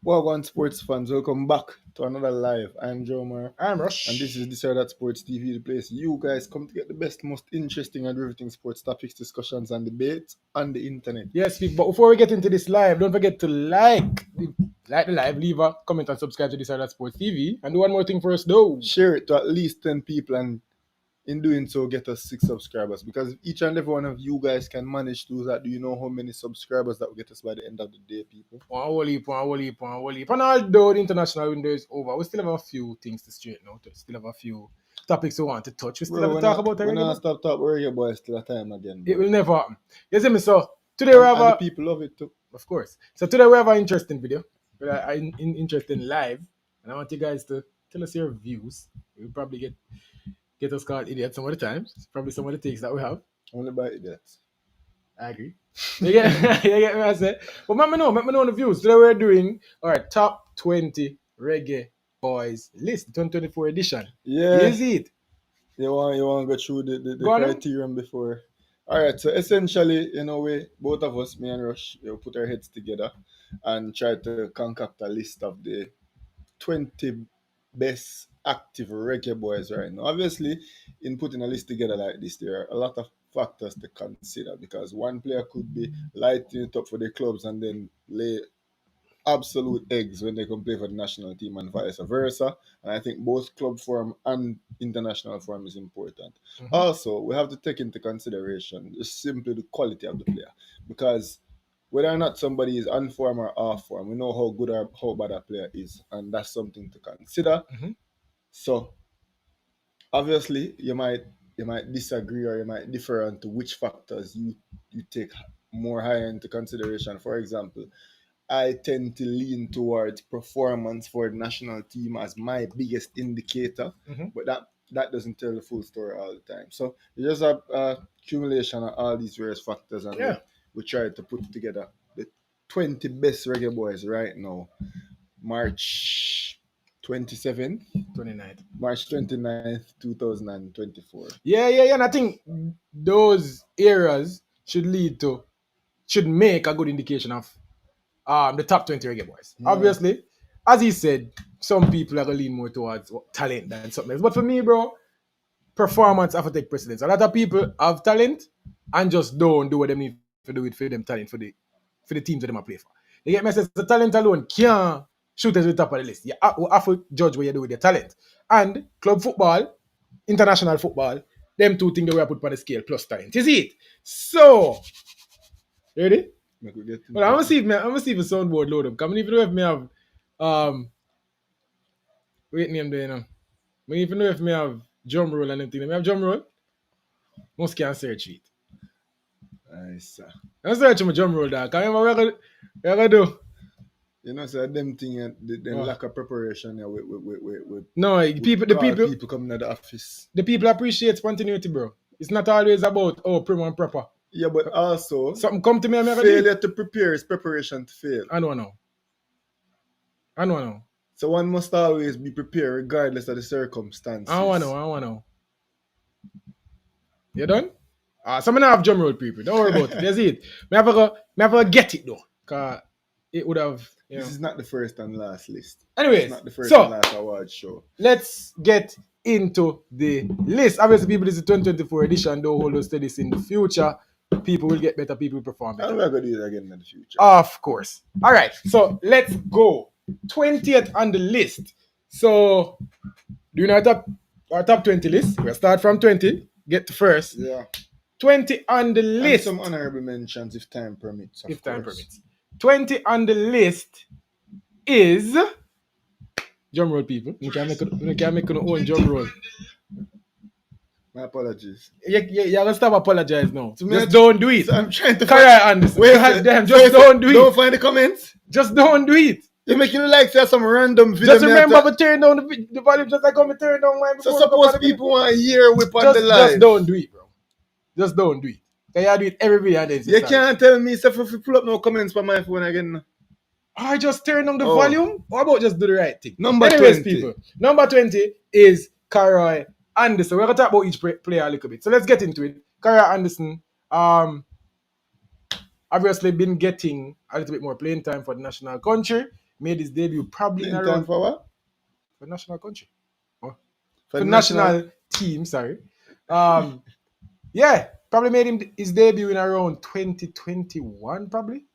Welcome, sports fans. Welcome back to another live. I'm Jamal. I'm Rush. And this is This or That Sports TV, the place you guys come to get the best, most interesting and riveting sports topics, discussions, and debates on the internet. Yes, but before we get into this live, don't forget to like the live, leave a comment and subscribe to This or That Sports TV. And do one more thing for us, though. Share it to at least 10 people, and in doing so, get us 6 subscribers. Because each and every one of you guys can manage to do that. Do you know how many subscribers that will get us by the end of the day, people? One whole heap. And although the international window is over, we still have a few things to straighten out. We still have a few topics we want to touch. We still have to talk about We're Reggae. not stop talking about Reggae boys till a time again. It will never happen. You see me? So today we have and the people love it too. Of course. So today we have an interesting video. An interesting live. And I want you guys to tell us your views. We'll probably get us called idiots some of the times. It's probably some of the takes that we have. Only by idiots. I agree. You get me, I said. But let me know the views. Today we're doing our top 20 Reggae Boys list, 2024 edition. Yeah. Is it? You want to go through the criterion before? Alright, so essentially, both of us, me and Rush, put our heads together and try to concoct a list of the 20 best active reggae boys right now. Obviously, in putting a list together like this, there are a lot of factors to consider, because one player could be lighting it up for the clubs and then lay absolute eggs when they can play for the national team, and vice versa. And I think both club form and international form is important. Mm-hmm. Also, we have to take into consideration just simply the quality of the player, because whether or not somebody is on form or off form, we know how good or how bad a player is, and that's something to consider. Mm-hmm. So, obviously, you might disagree or you might differ on to which factors you take more high into consideration. For example, I tend to lean towards performance for the national team as my biggest indicator, mm-hmm. but that doesn't tell the full story all the time. So you just have accumulation of all these various factors, and we try to put together the 20 best reggae boys right now. March 27th? 29th. March 29th, 2024. Yeah, and I think those areas should make a good indication of the top 20 reggae boys. Yeah. Obviously, as he said, some people are going to lean more towards talent than something else. But for me, bro, performance have to take precedence. A lot of people have talent and just don't do what they need to do it for them talent for the teams that they play for. You get me? So the talent alone can't shoot at the top of the list. You have to judge what you do with your talent. And club football, international football, them two things that we have put on the scale plus talent. You see it? So, ready? Well, I'm gonna see if the soundboard load up. I don't even know if me have wait name there, you know. I don't even know if me have drum roll and anything. Me have drum roll. Most can't search it. Nice. I'm searching my drum roll, dog. Remember what I gotta do? You know, so them thing, them lack of preparation. Yeah, with no, the people coming to the office. The people appreciate spontaneity, bro. It's not always about prim and proper. Yeah, but also something come to me. Failure to prepare is preparation to fail. I don't know. So one must always be prepared regardless of the circumstances. I want to know. You done? Some have drum roll, people. Don't worry about it. That's it. Me have to get it though, cause it would have. This is not the first and last list. Anyways, it's not the first and last award show. Let's get into the list. Obviously, people, this is the 2024 edition. Don't hold us to this in the future. People will get better. People will perform better. And we're going to do it again in the future. Of course. All right. So let's go. 20th on the list. So, do you know our top 20 list? We'll start from 20. Get to first. Yeah. 20 on the list. And some honorable mentions if time permits. If time permits. 20 on the list is drum roll, people. You can make your own drum roll. My apologies. You're gonna stop apologize now. Just don't do it. So I'm trying to Kyro Anderson. Just don't do it. Don't find the comments. Just don't do it. You're making it like some random video. Just remember to turn down the volume just like I'm turn down mine. So suppose people want to hear whip on the live. Just don't do it, bro. Just don't do it. You do it every video and then you can't tell me if you pull up no comments for my phone again. I just turn down the volume. Or about just do the right thing. Anyways, 20. People. Number 20 is Kyro Anderson. We're going to talk about each player a little bit. So let's get into it. Kyro Anderson, obviously been getting a little bit more playing time for the national country. made his debut probably in Playing time around for what? for national country. Oh, For for the national. national team, sorry. Yeah, probably made him his debut in around 2021, probably.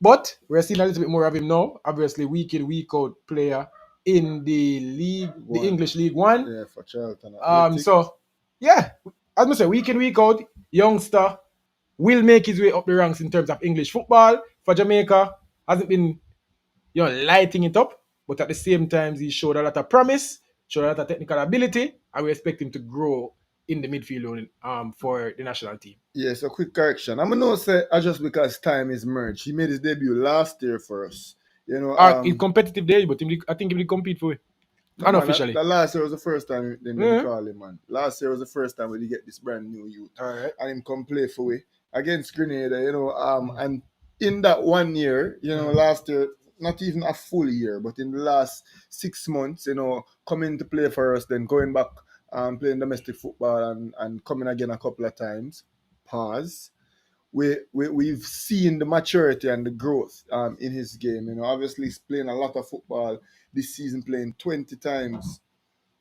But we're seeing a little bit more of him now. Obviously, week in, week out player in the league, the One. English League One. Yeah, for Charlton Athletic. So yeah, as I say, week in, week out, youngster will make his way up the ranks in terms of English football for Jamaica. Hasn't been, lighting it up, but at the same time, he showed a lot of promise, showed a lot of technical ability, and we expect him to grow in the midfield for the national team. Yeah, so quick correction. I'm gonna say just because time is merged. He made his debut last year for us. In competitive day, but I think he will compete for it. No man, Unofficially. that last year was the first time them Yeah. call him, man. Last year was the first time we get this brand new youth. All right. And him come play for we against Grenada, and in that 1 year, last year, not even a full year, but in the last 6 months, coming to play for us, then going back playing domestic football and coming again a couple of times. Pause. We've seen the maturity and the growth in his game. Obviously he's playing a lot of football this season, playing 20 times,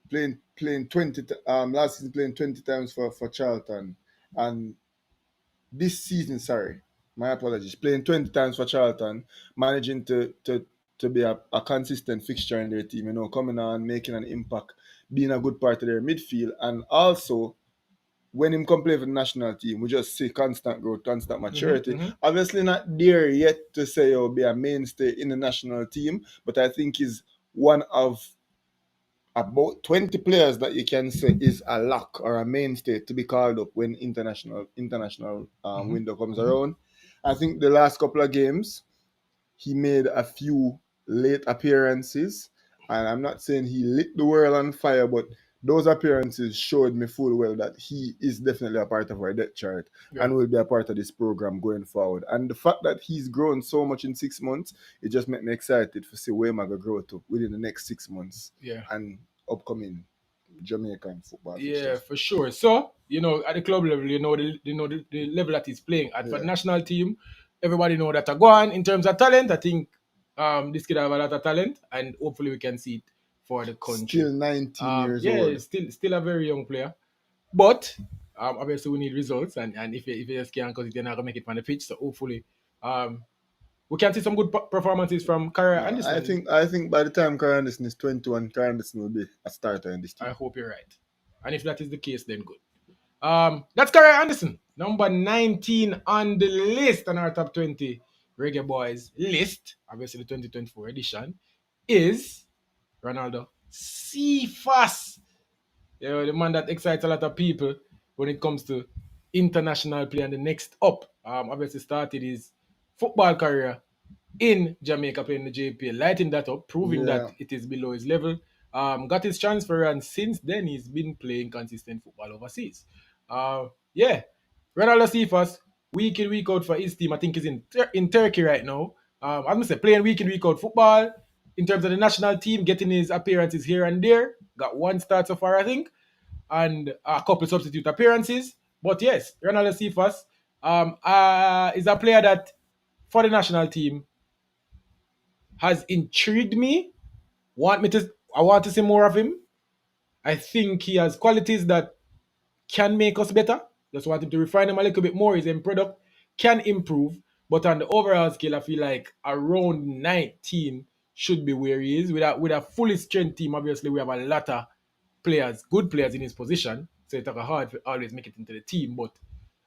playing 20 last season playing 20 times for Charlton, and this season, sorry, my apologies, playing 20 times for Charlton, managing to be a consistent fixture in their team, coming on, making an impact, being a good part of their midfield, and also when him come play for the national team, we just see constant growth, constant maturity. Obviously not there yet to say he'll be a mainstay in the national team, but I think he's one of about 20 players that you can say is a lock or a mainstay to be called up when international window comes around. I think the last couple of games, he made a few late appearances, and I'm not saying he lit the world on fire, but those appearances showed me full well that he is definitely a part of our depth chart and will be a part of this program going forward. And the fact that he's grown so much in 6 months, it just made me excited to see where he's grow to within the next 6 months. Yeah. And upcoming Jamaican football. Yeah, for sure. So, at the club level, the level that he's playing at. For the national team, everybody know that go on in terms of talent. I think this kid have a lot of talent, and hopefully we can see it for the country. Still 19 years old. Yeah, still a very young player. But obviously we need results, and if he just can't, because he's not gonna make it on the pitch. So hopefully, we can see some good performances from Kyro Anderson. I think by the time Kyro Anderson is 21, Kyro Anderson will be a starter in this team. I hope you're right. And if that is the case, then good. That's Kyro Anderson, number 19 on the list on our top 20 Reggae Boys list. Obviously, the 2024 edition is Ronaldo Cephas. The man that excites a lot of people when it comes to international play. And the next up, obviously started his football career in Jamaica playing the JPL, lighting that up, proving that it is below his level. Got his transfer, and since then he's been playing consistent football overseas. Ronaldo Cephas, week in, week out for his team. I think he's in Turkey right now. I'm going to say playing week in, week out football. In terms of the national team, getting his appearances here and there. Got one start so far, I think, and a couple substitute appearances. But yes, Ronaldo Cephas is a player that, for the national team, has intrigued me. I want to see more of him. I think he has qualities that can make us better. Just want him to refine him a little bit more. His end product can improve. But on the overall scale, I feel like around 19 should be where he is. With a fully strength team, obviously, we have a lot of players, good players in his position. So it's hard to always make it into the team. But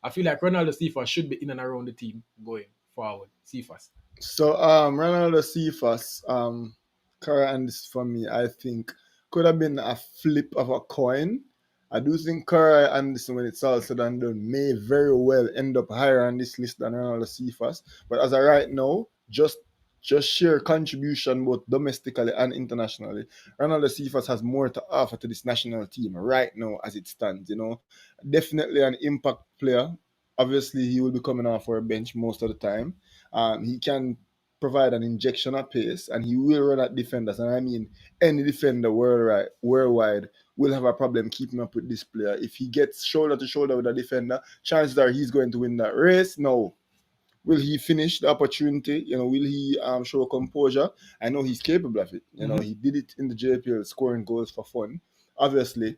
I feel like Ronaldo Cephas should be in and around the team going forward. Cephas. So Ronaldo Cephas, Kyro Anderson for me, I think could have been a flip of a coin. I do think Kyro Anderson, when it's all said and done, may very well end up higher on this list than Ronaldo Cephas. But as of right now, just sheer contribution both domestically and internationally, Ronaldo Cephas has more to offer to this national team right now as it stands. Definitely an impact player. Obviously, he will be coming off for a bench most of the time. He can provide an injection of pace, and he will run at defenders. And I mean, any defender worldwide will have a problem keeping up with this player. If he gets shoulder to shoulder with a defender, chances are he's going to win that race. No, Will he finish the opportunity? Will he show composure? I know he's capable of it. He did it in the JPL, scoring goals for fun. Obviously,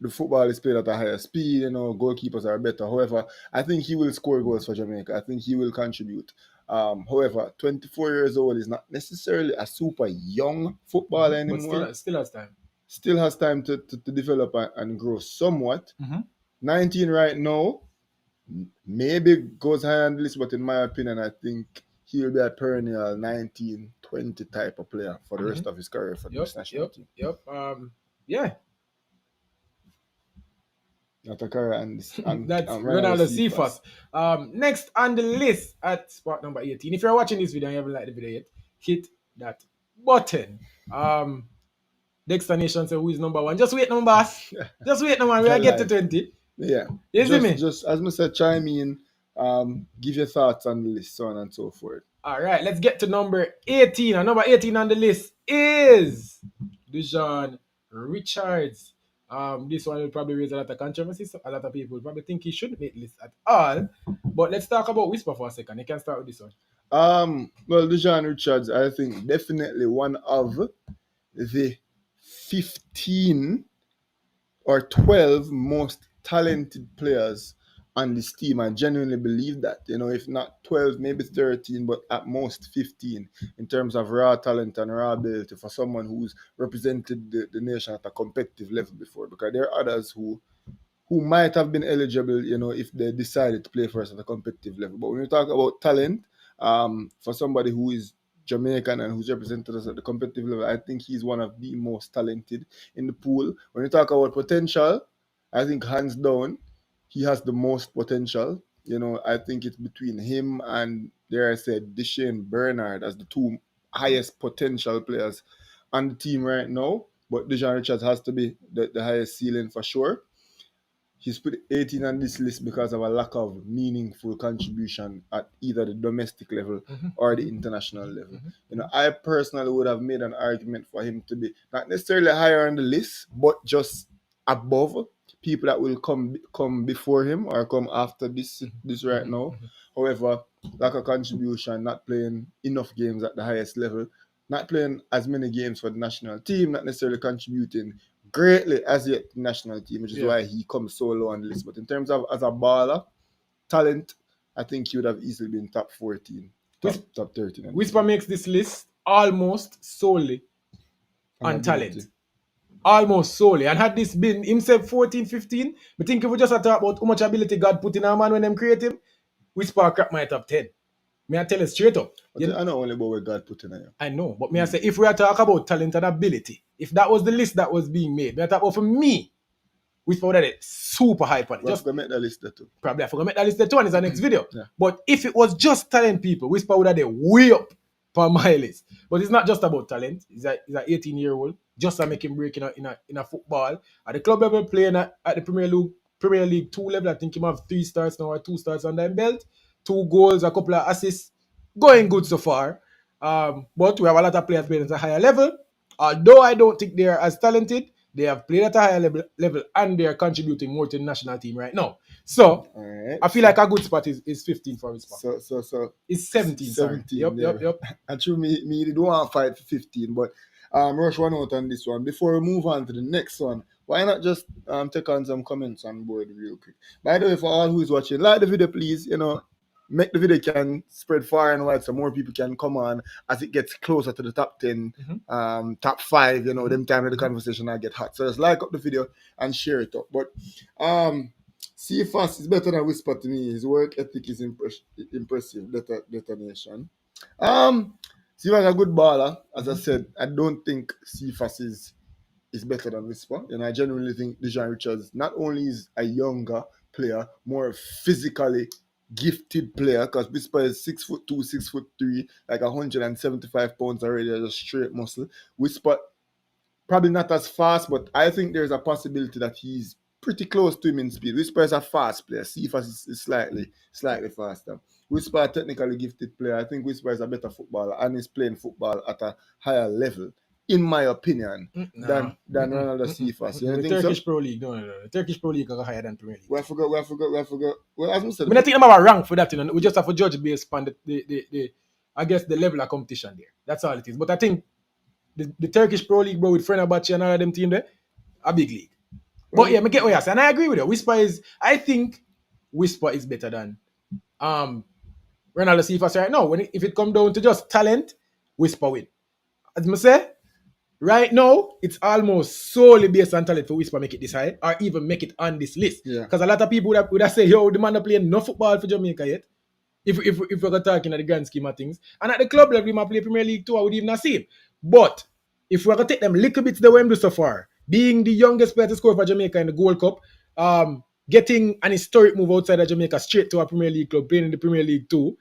the football is played at a higher speed. Goalkeepers are better. However, I think he will score goals for Jamaica. I think he will contribute. However, 24 years old is not necessarily a super young footballer anymore. But still has time. Still has time to develop and grow somewhat. 19 right now, maybe goes higher on the list, but in my opinion, I think he'll be a perennial 19, 20 type of player for the rest of his career for this national team. Yeah. Not a career and that's Ronaldo Cephas. Next on the list at spot number 18. If you're watching this video and you haven't liked the video yet, hit that button. Dexter Nation said who is number 1. Just wait, number. Just wait, number. We'll get to 20. Yeah. You see me? Just as I said, chime in, give your thoughts on the list, so on and so forth. All right, let's get to number 18. And number 18 on the list is Dishon Richards. This one will probably raise a lot of controversy. So a lot of people probably think he shouldn't make the list at all. But let's talk about Whisper for a second. You can start with this one. Well, Dishon Richards, I think definitely one of the 15 or 12 most talented players on this team. I genuinely believe that, if not 12, maybe 13, but at most 15 in terms of raw talent and raw ability for someone who's represented the nation at a competitive level before. Because there are others who might have been eligible, if they decided to play for us at a competitive level. But when you talk about talent, for somebody who is Jamaican and who's represented us at the competitive level, I think he's one of the most talented in the pool. When you talk about potential, I think hands down, he has the most potential. I think it's between him and, dare I say, Dishon Bernard as the two highest potential players on the team right now. But Dishon Richards has to be the highest ceiling for sure. He's put 18 on this list because of a lack of meaningful contribution at either the domestic level or the international level. I personally would have made an argument for him to be not necessarily higher on the list, but just above people that will come before him or come after this right now. However, lack of contribution, not playing enough games at the highest level, not playing as many games for the national team, not necessarily contributing greatly as yet the national team, which is why he comes so low on the list. But in terms of as a baller, talent, I think he would have easily been top 14, top 13. Whisper makes this list almost solely on talent. Almost solely. And had this been himself 14, 15, I think if we just talk about how much ability God put in a man when them create him, Whisper crack my top 10. May I tell you straight up? I know only about what God put in here. I know, but may I say, if we are talking about talent and ability, if that was the list that was being made, may I talk about for me, Whisper would have it super high on it. Just to make that list there too. Probably I forgot to make that list there too, and it's our next video. Yeah. But if it was just talent people, Whisper would have it way up for my list. But it's not just about talent. He's an 18-year-old. Just to make him break in a football. At the club level, playing at the Premier League 2 level, I think he have 3 stars now or 2 stars under him belt. 2 goals, a couple of assists. Going good so far. But we have a lot of players playing at a higher level. Although I don't think they are as talented, they have played at a higher level and they are contributing more to the national team right now. So, right. I feel like a good spot is 15 for his spot. So it's 17. 17. Yep. And true, me don't want to fight for 15, but rush one out on this one. Before we move on to the next one, why not just take on some comments on board real quick? By the way, for all who is watching, like the video, please, make the video can spread far and wide so more people can come on as it gets closer to the top 10, top 5, them time of the conversation I get hot. So just like up the video and share it up. But Cephas is better than Whisper to me. His work ethic is impressive. Detonation. Cephas is a good baller. As I said, I don't think Cephas is better than Whisper. I genuinely think Dishon Richards not only is a younger player, more physically gifted player, because Whisper is 6'2", 6'3", like 175 pounds already, just straight muscle. Whisper probably not as fast, but I think there's a possibility that he's pretty close to him in speed. Whisper is a fast player. Cephas is slightly faster. Whisper a technically gifted player. I think Whisper is a better footballer and is playing football at a higher level in my opinion, Nah. than Ronaldo Cephas. You don't The think Turkish so? Pro League, no. The Turkish Pro League are higher than Premier League. We forgot. Well, as I said, I mean, I think I'm about rank for that, you know. We just have to judge based on the I guess the level of competition there. That's all it is. But I think the Turkish Pro League, bro, with Fenerbahce and all of them team there, a big league. But yeah, me get what you're saying. And I agree with you. I think Whisper is better than Ronaldo Cephas right now. If it come down to just talent, Whisper win. As I say, right now, it's almost solely based on talent for Whisper make it this high, or even make it on this list. Because a lot of people would have say, yo, the man not playing no football for Jamaica yet. If we're talking at the grand scheme of things. And at the club level, we might play Premier League too, I would even not see him. But if we're going to take them little bits the way we do so far, being the youngest player to score for Jamaica in the Gold Cup, getting an historic move outside of Jamaica straight to a Premier League club, playing in the Premier League too,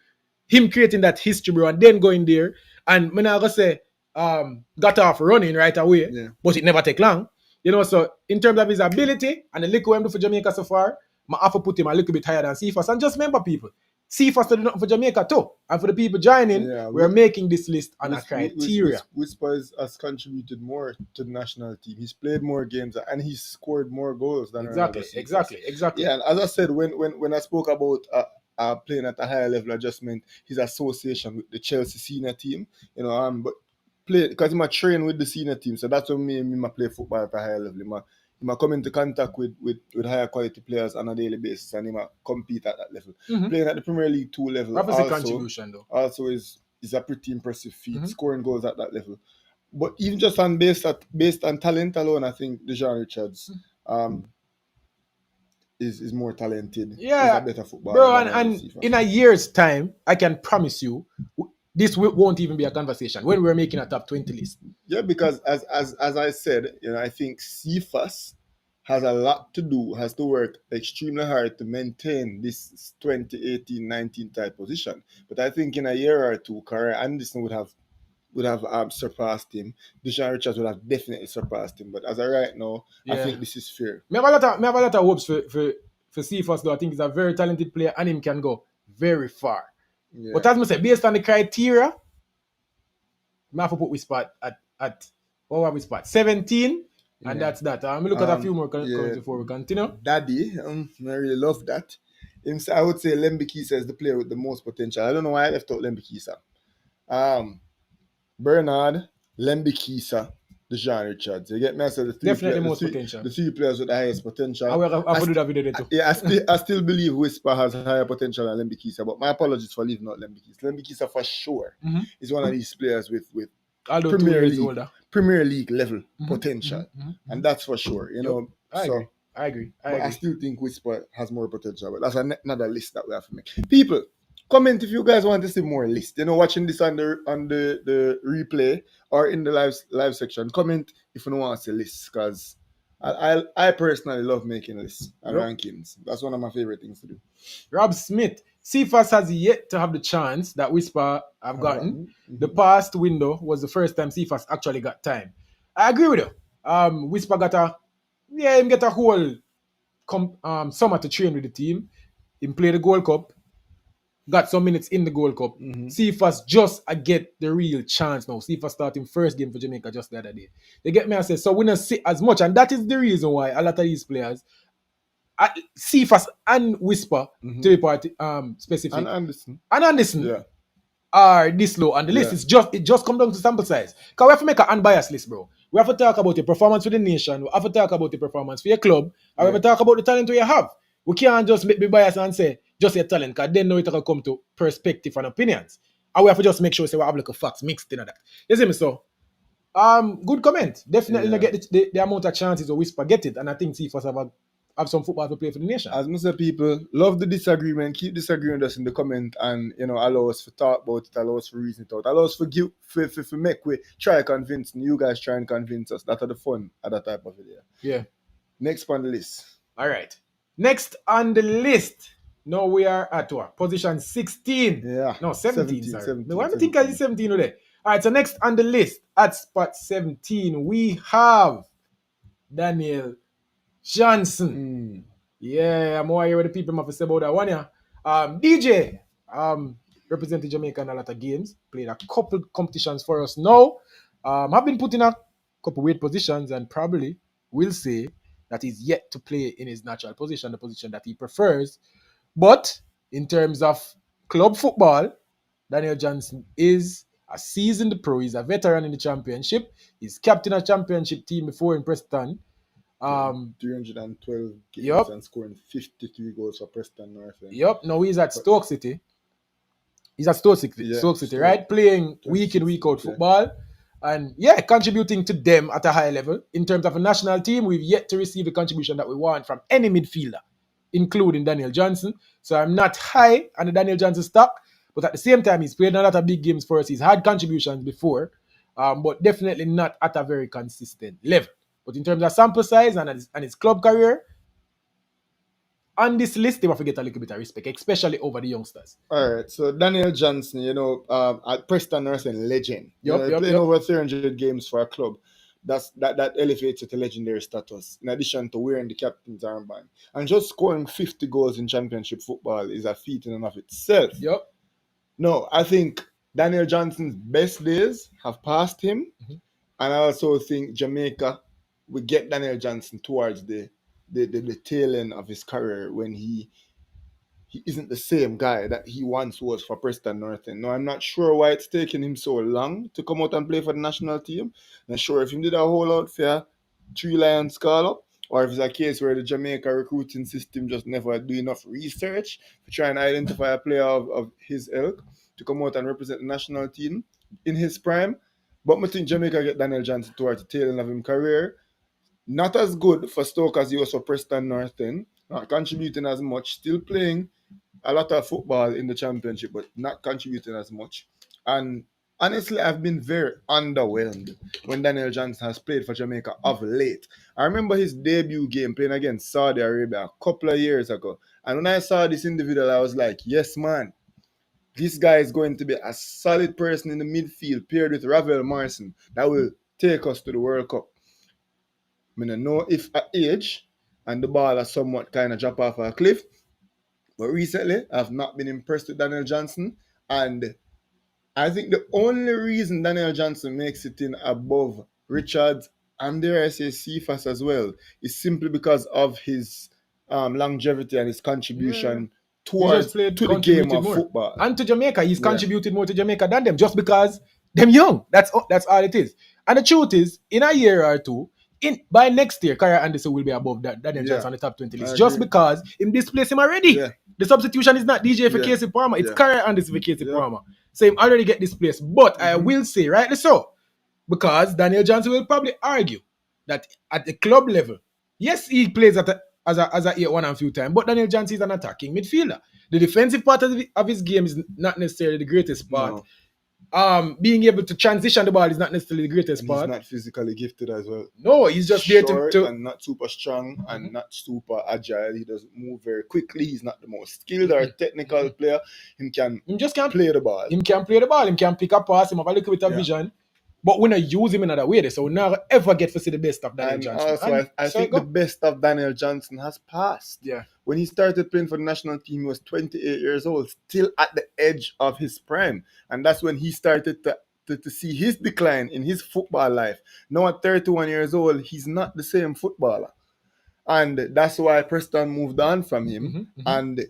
him creating that history, bro, and then going there, and when I go say, got off running right away, but it never take long. You know, so in terms of his ability and the little we do for Jamaica so far, I have to put him a little bit higher than Cephas. And just remember, people, Cephas to do nothing for Jamaica too. And for the people joining, we're making this list on a criteria. Whisper has contributed more to the national team. He's played more games and he's scored more goals than Exactly. Yeah, and as I said, when I spoke about playing at a higher level adjustment, his association with the Chelsea senior team, you know, but play because he might train with the senior team, so that's what me play football at a higher level. He might come into contact with higher quality players on a daily basis, and he might compete at that level. Playing at the Premier League 2 level Obviously contribution though. Also is a pretty impressive feat, scoring goals at that level. But even just on based on talent alone, I think Dishon Richards is more talented. Yeah, is a better footballer. Bro, and in a year's time, I can promise you, this won't even be a conversation when we're making a top 20 list. Yeah, because as I said, you know, I think Cephas has a lot to do, has to work extremely hard to maintain this 2018-19 type position. But I think in a year or two, Kyro Anderson would have surpassed him. Dishon Richards would have definitely surpassed him. But as of right now, I think this is fair. Me have a lot of hopes for Cephas though. I think he's a very talented player and him can go very far. Yeah. But as I said, based on the criteria, I have to put Whisper at what were we spot? 17. Yeah. And that's that. I'm look at a few more comments before we continue. Daddy, I really love that. I would say Lembikisa is the player with the most potential. I don't know why I left out Lembikisa. Bernard, Lembikisa, Dishon Richards. You get me? I said definitely most potential. The 3 players with the highest potential. I will do that video too. Yeah, I still believe Whisper has higher potential than Lembikisa, but my apologies for leaving out Lembikisa. Lembikisa for sure is one of these players with Premier League level potential, and that's for sure. You know, I agree. I still think Whisper has more potential, but that's another list that we have to make. People, comment if you guys want to see more lists. You know, watching this on the replay or in the live section. Comment if you want to see lists, because I personally love making lists and rankings. That's one of my favorite things to do. Rob Smith, Cephas has yet to have the chance that Whisper have gotten. The past window was the first time Cephas actually got time. I agree with you. Whisper got a whole summer to train with the team. He played the Gold Cup. Got some minutes in the Gold Cup. Cephas just get the real chance now. Cephas starting first game for Jamaica just the other day. They get me and say, so we don't see as much. And that is the reason why a lot of these players, Cephas and Whisper, to be part specific. And Anderson are this low on the list. It just comes down to sample size. Because we have to make an unbiased list, bro. We have to talk about your performance for the nation. We have to talk about the performance for your club. And we have to talk about the talent you have. We can't just be biased and say, just your talent, because then now it can come to perspective and opinions. And we have to just make sure we have like a facts mixed in that. You see me? So, good comment. Definitely not get the amount of chances of Whisper get it. And I think Cephas have some football to play for the nation. As Mr. people, love the disagreement. Keep disagreeing with us in the comment and, you know, allow us to talk about it, allow us to reason it out, allow us to make we try convincing you guys, try and convince us. That's the fun at that type of video. Yeah. Next on the list. All right. Next on the list. Now we are at what? Position 16. Yeah. No, 17. 17. Why do you think I 17 today? All right, so next on the list at spot 17, we have Daniel Johnson. Yeah, I'm more here with the people have to say about that one. Yeah. DJ represented Jamaica in a lot of games, played a couple competitions for us now. Have been put in a couple weight positions and probably will say that he's yet to play in his natural position, the position that he prefers. But in terms of club football, Daniel Johnson is a seasoned pro. He's a veteran in the championship. He's captain a championship team before in Preston. 312 games and scoring 53 goals for Preston North End. Yep. Now he's at Stoke City. He's at Stoke City, right? Playing week in, week out football. And contributing to them at a high level. In terms of a national team, we've yet to receive the contribution that we want from any midfielder, including Daniel Johnson. So I'm not high on the Daniel Johnson stock, but at the same time, he's played a lot of big games for us. He's had contributions before, but definitely not at a very consistent level. But in terms of sample size and his club career, on this list, they will get a little bit of respect, especially over the youngsters. All right, so Daniel Johnson, at Preston North End, legend. Playing over 300 games for a club. That elevates it to legendary status, in addition to wearing the captain's armband. And just scoring 50 goals in championship football is a feat in and of itself. Yep. No, I think Daniel Johnson's best days have passed him. Mm-hmm. And I also think Jamaica will get Daniel Johnson towards the tail end of his career when he isn't the same guy that he once was for Preston North End. No, I'm not sure why it's taken him so long to come out and play for the national team. Not sure if he did a whole out for 3 Lions call up, or if it's a case where the Jamaica recruiting system just never do enough research to try and identify a player of his ilk to come out and represent the national team in his prime. But I think Jamaica get Daniel Johnson towards the tail end of his career. Not as good for Stoke as he was for Preston North End. Not contributing as much. Still playing a lot of football in the championship, but not contributing as much. And honestly, I've been very underwhelmed when Daniel Johnson has played for Jamaica of late. I remember his debut game playing against Saudi Arabia a couple of years ago. And when I saw this individual, I was like, yes, man. This guy is going to be a solid person in the midfield paired with Ravel Morrison that will take us to the World Cup. I don't know if at age and the ball has somewhat kind of drop off a cliff. But recently, I've not been impressed with Daniel Johnson. And I think the only reason Daniel Johnson makes it in above Richards and dare I say Cephas as well is simply because of his longevity and his contribution to the game of football. And to Jamaica, he's contributed more to Jamaica than them just because they're young. That's all it is. And the truth is, in a year or two, by next year, Kyro Anderson will be above Daniel Johnson on the top 20 list just because him displace him already. Yeah. The substitution is not DJ for Kasey Palmer, it's Kyro Anderson for Kasey Palmer. So him already get displaced. But I will say, rightly so, because Daniel Johnson will probably argue that at the club level, yes, he plays as a 8-1 a few times, but Daniel Johnson is an attacking midfielder. The defensive part of his game is not necessarily the greatest part. No. Being able to transition the ball is not necessarily the greatest part. He's not physically gifted as well. No, he's just there to and not super strong and not super agile. He doesn't move very quickly. He's not the most skilled or technical player. He just can't play the ball. He can play the ball. He can pick up pass. He have a little bit of vision. But we not use him in another way. So we never ever get to see the best of Daniel Johnson. Also, I think the best of Daniel Johnson has passed. Yeah. When he started playing for the national team, he was 28 years old, still at the edge of his prime. And that's when he started to see his decline in his football life. Now at 31 years old, he's not the same footballer. And that's why Preston moved on from him. Mm-hmm. And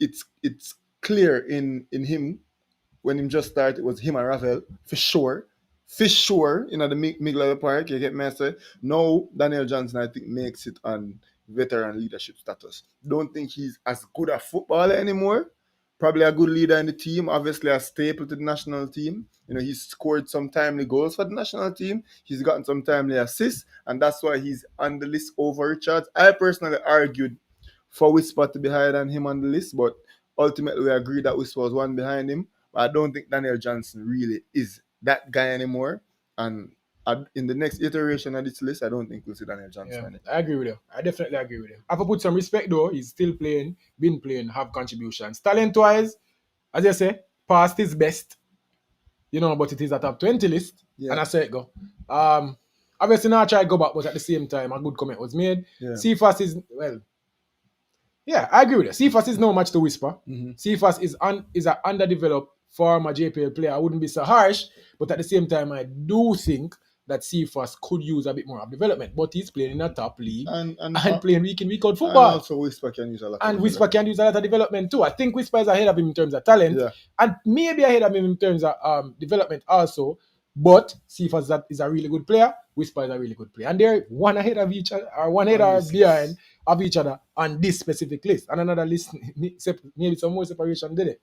it's clear in him, when him just started, it was him and Ravel, for sure, in the middle of the park, you get me? No, Daniel Johnson, I think, makes it on veteran leadership status. Don't think he's as good a footballer anymore. Probably a good leader in the team, obviously a staple to the national team. He's scored some timely goals for the national team. He's gotten some timely assists, and that's why he's on the list over Richards. I personally argued for Whisper to be higher than him on the list, but ultimately we agreed that Whisper was one behind him. But I don't think Daniel Johnson really is that guy anymore. And in the next iteration of this list, I don't think we'll see Daniel Johnson. I agree with you. I definitely agree with you. I have to put some respect though. He's still playing, been playing, have contributions. Talent-wise, as I say, past his best. But it is a top 20 list. Yeah. And I say it go. Obviously now I try to go back, but at the same time, a good comment was made. Yeah. Cephas is, I agree with you. Cephas is no match to Whisper. Mm-hmm. Cephas is an underdeveloped former JPL player, I wouldn't be so harsh. But at the same time, I do think that Cephas could use a bit more of development. But he's playing in a top league and playing week in, week out football. And also Whisper can use a lot and Whisper can use a lot of development too. I think Whisper is ahead of him in terms of talent, and maybe ahead of him in terms of development also. But Cephas is a really good player. Whisper is a really good player, and they're one ahead of each other, or one ahead or behind of each other on this specific list. And another list, maybe some more separation did it.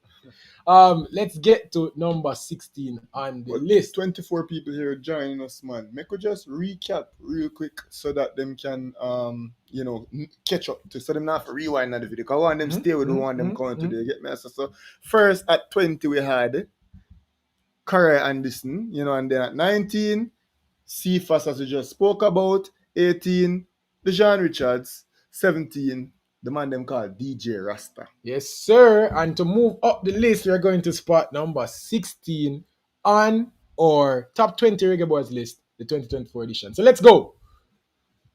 Let's get to number 16 on the list. 24 people here joining us, man. Make us just recap real quick so that them can catch up to, so them not have to rewind the video. Because I want them stay with the one them coming today. Get me? So first at 20 we had Kyro Anderson, and then at 19, Cephas, as we just spoke about. 18, Dishon Richards. 17, the man them called DJ Rasta. Yes, sir. And to move up the list, we're going to spot number 16 on our top 20 Reggae Boyz list, the 2024 edition. So let's go.